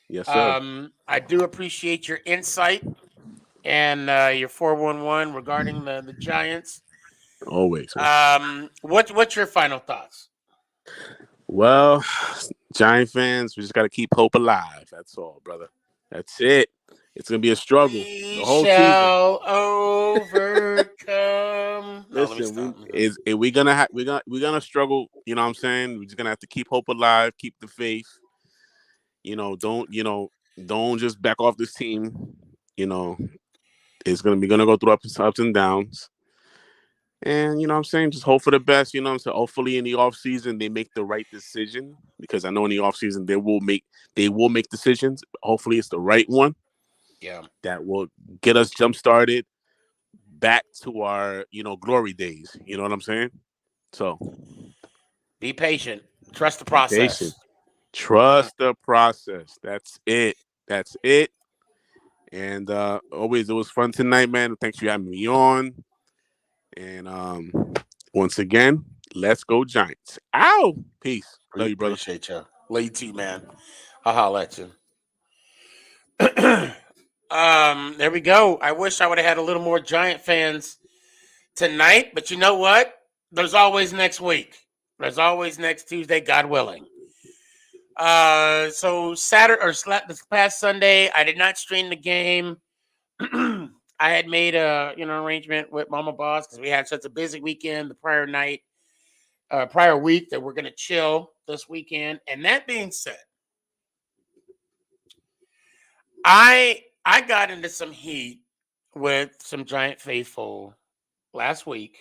Yes, sir. I do appreciate your insight and your 411 regarding the Giants. Always. Man. What's your final thoughts? Well, Giant fans, we just got to keep hope alive. That's all, brother. That's it. It's gonna be a struggle the whole shall overcome. season. Listen, we're gonna struggle. You know what I'm saying? We're just gonna have to keep hope alive, keep the faith. Don't just back off this team. It's gonna go through ups and downs. And what I'm saying, just hope for the best. So hopefully in the off season they make the right decision, because I know in the off season they will make decisions. Hopefully it's the right one. Yeah. That will get us jump started back to our glory days. You know what I'm saying? So be patient. Trust the process. Patient. Trust the process. That's it. And always, it was fun tonight, man. Thanks for having me on. And once again, let's go Giants. Ow! Peace. Love you, brother. Appreciate you. Love you too, man. I'll holler at you. There we go. I wish I would have had a little more Giant fans tonight, but you know what? There's always next week. There's always next Tuesday, God willing. So Saturday or this past Sunday, I did not stream the game. I had made a arrangement with Mama Boss because we had such a busy weekend the prior week that we're gonna chill this weekend. And that being said, I got into some heat with some Giant faithful last week.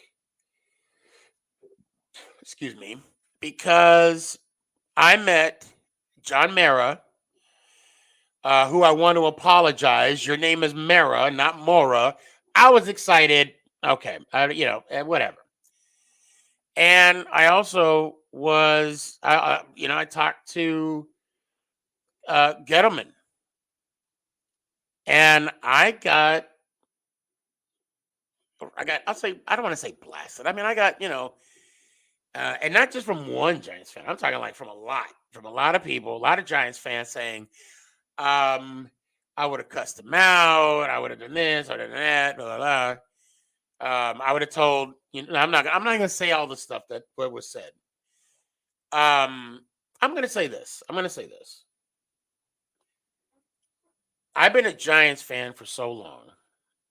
Excuse me, because I met John Mara, who I want to apologize. Your name is Mara, not Mora. I was excited. Okay, whatever. And I also was, I talked to Gettleman, and I got I don't want to say blasted. I mean, I got, and not just from one Giants fan. I'm talking like from a lot of people, a lot of Giants fans saying, I would have cussed him out. I would have done this, I would have done that, blah, blah, blah. I would have told, I'm not going to say all the stuff that was said. I'm going to say this. I've been a Giants fan for so long,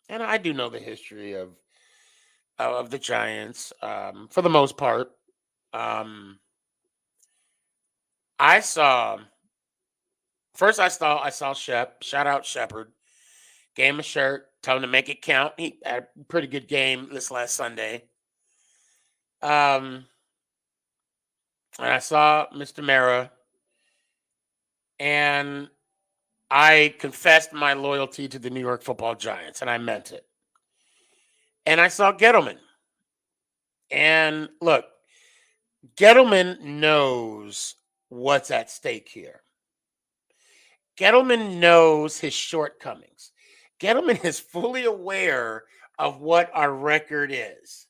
and I do know the history of the Giants for the most part. I saw Shep. Shout out Shepard. Gave him a shirt. Told him to make it count. He had a pretty good game this last Sunday. And I saw Mr. Mara, and I confessed my loyalty to the New York Football Giants, and I meant it. And I saw Gettleman. And look, Gettleman knows what's at stake here. Gettleman knows his shortcomings. Gettleman is fully aware of what our record is.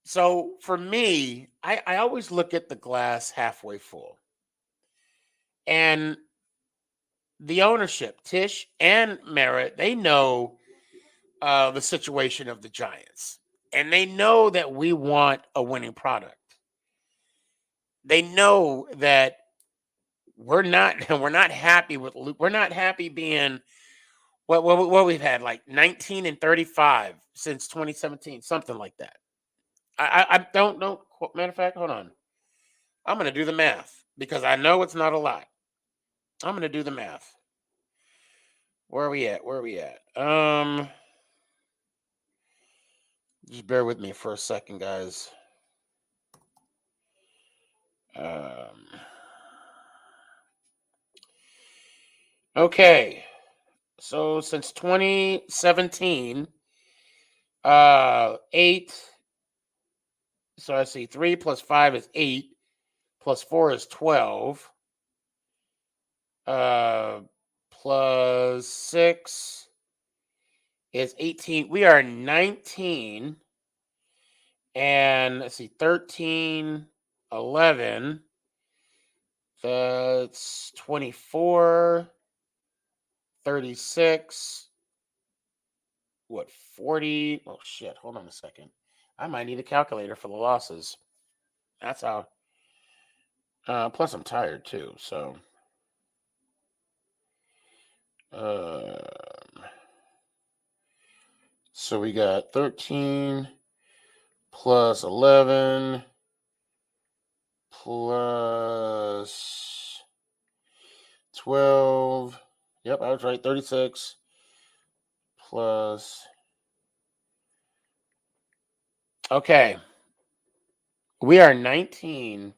So for me, I always look at the glass halfway full. And the ownership, Tish and Merritt, they know the situation of the Giants. And they know that we want a winning product. They know that we're not happy with Luke. We're not happy being what we've had, like 19-35 since 2017, something like that. I don't know. Matter of fact, hold on. I'm gonna do the math because I know it's not a lot. I'm gonna do the math. Where are we at? Just bear with me for a second, guys. Okay. So since 2017, 8. So I see 3 plus 5 is 8, plus 4 is 12, plus 6 is 18. We are 19, and let's see, 13, 11. That's 24, 36. What, 40? Oh, shit. Hold on a second. I might need a calculator for the losses. That's how. Plus, I'm tired, too, so. So we got 13 plus 11 plus 12. Yep, I was right. 36 plus. Okay. We are 19-51.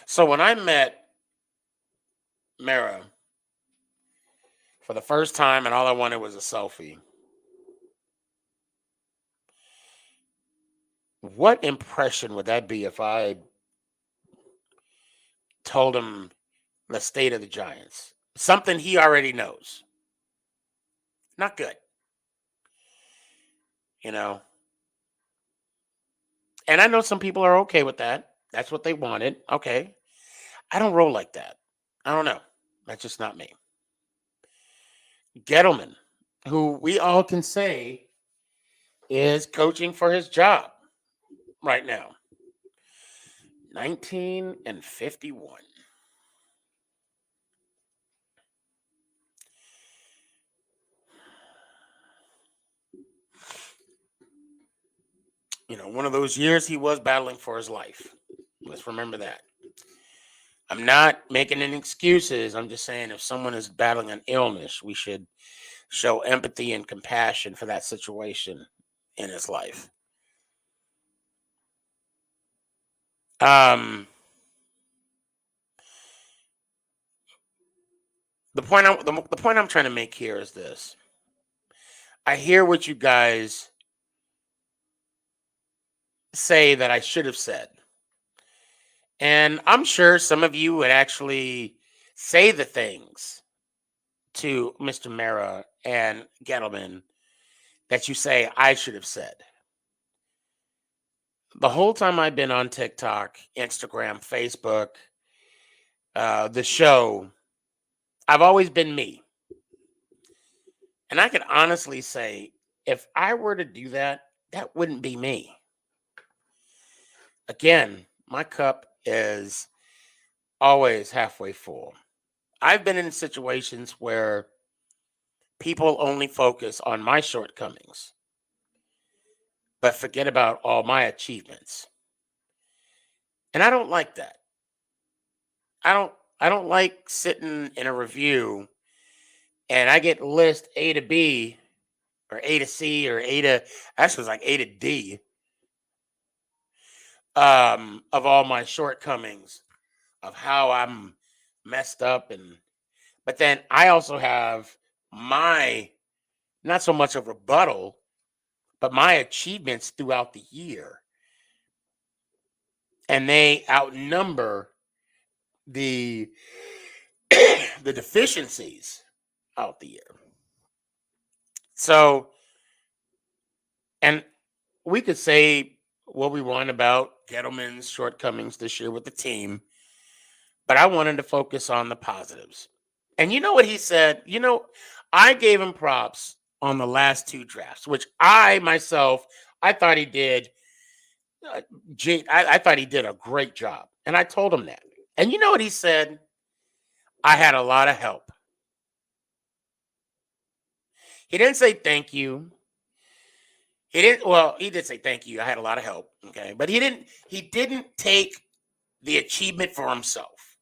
So when I met Mara for the first time and all I wanted was a selfie, what impression would that be if I told him the state of the Giants? Something he already knows. Not good. And I know some people are okay with that. That's what they wanted. Okay. I don't roll like that. I don't know. That's just not me. Gettleman, who we all can say is coaching for his job right now. 19-51. One of those years he was battling for his life. Let's remember that. I'm not making any excuses. I'm just saying if someone is battling an illness, we should show empathy and compassion for that situation in his life. The point I'm trying to make here is this. I hear what you guys say that I should have said. And I'm sure some of you would actually say the things to Mr. Mara and Gettleman that you say I should have said. The whole time I've been on TikTok, Instagram, Facebook, the show, I've always been me. And I can honestly say, if I were to do that, that wouldn't be me. Again, my cup is always halfway full. I've been in situations where people only focus on my shortcomings, but forget about all my achievements. And I don't like that. I don't like sitting in a review and I get list A to B or A to C or actually it's like A to D of all my shortcomings, of how I'm messed up. But then I also have my, not so much a rebuttal, but my achievements throughout the year. And they outnumber the the deficiencies out the year. So, and we could say what we want about Gettleman's shortcomings this year with the team, but I wanted to focus on the positives. And you know what he said? I gave him props on the last two drafts, which I thought he did. I thought he did a great job, and I told him that. And you know what he said? I had a lot of help. He didn't say thank you. He did say thank you. I had a lot of help. Okay. But he didn't take the achievement for himself.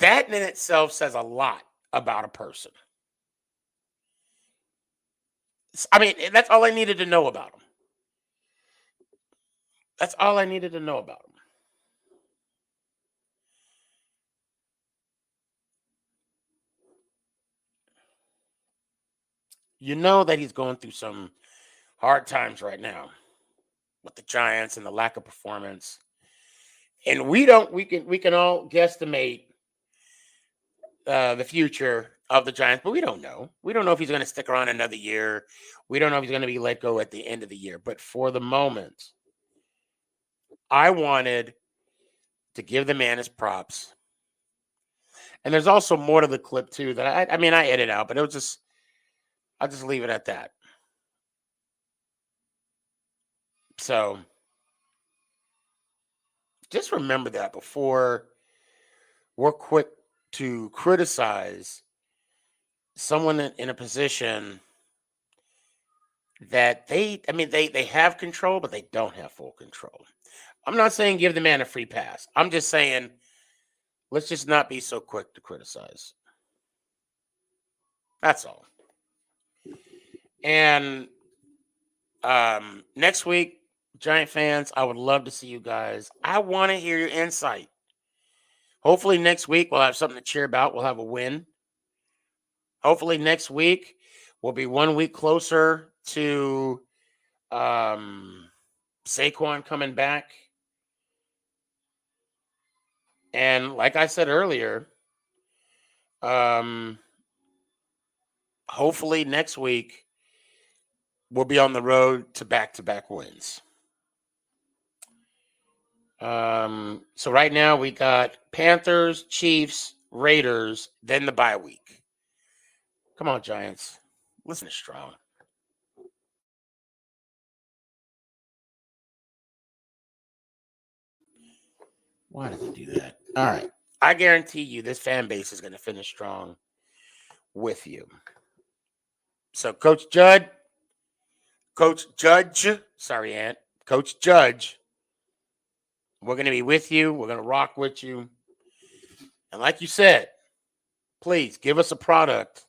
That in itself says a lot about a person. I mean, that's all I needed to know about him. That's all I needed to know about him. You know that he's going through some hard times right now with the Giants and the lack of performance. And we can all guesstimate the future of the Giants, but we don't know. We don't know if he's going to stick around another year. We don't know if he's going to be let go at the end of the year. But for the moment, I wanted to give the man his props. And there's also more to the clip too that I edit out, but I'll just leave it at that. So just remember that before we're quick to criticize someone in a position that they have control, but they don't have full control. I'm not saying give the man a free pass. I'm just saying let's just not be so quick to criticize. That's all. And next week, Giant fans, I would love to see you guys. I want to hear your insight. Hopefully next week we'll have something to cheer about. We'll have a win. Hopefully next week we'll be 1 week closer to Saquon coming back. And like I said earlier, hopefully next week we'll be on the road to back-to-back wins. So right now we got Panthers, Chiefs, Raiders, then the bye week. Come on, Giants. Listen to strong. Why did they do that? All right. I guarantee you this fan base is going to finish strong with you. So Coach Judge, sorry, Ant. Coach Judge, we're going to be with you. We're going to rock with you. And like you said, please give us a product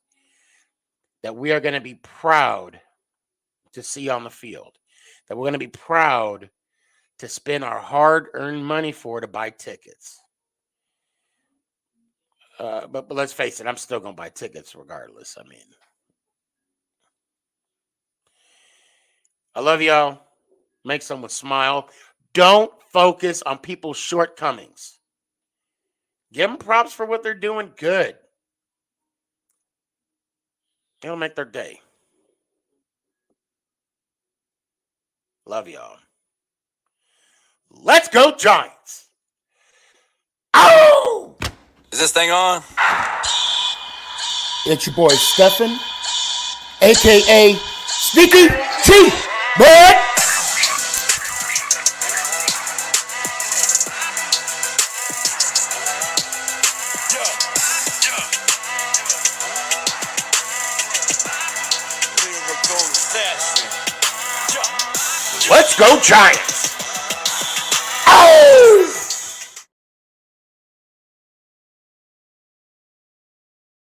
that we are going to be proud to see on the field, that we're going to be proud to spend our hard-earned money for to buy tickets. But let's face it, I'm still going to buy tickets regardless. I mean, I love y'all. Make someone smile. Don't focus on people's shortcomings. Give them props for what they're doing good. It'll make their day. Love y'all. Let's go, Giants. Oh! Is this thing on? It's your boy Stefan, a.k.a. Sneaky G, bud. Let's go, Giants.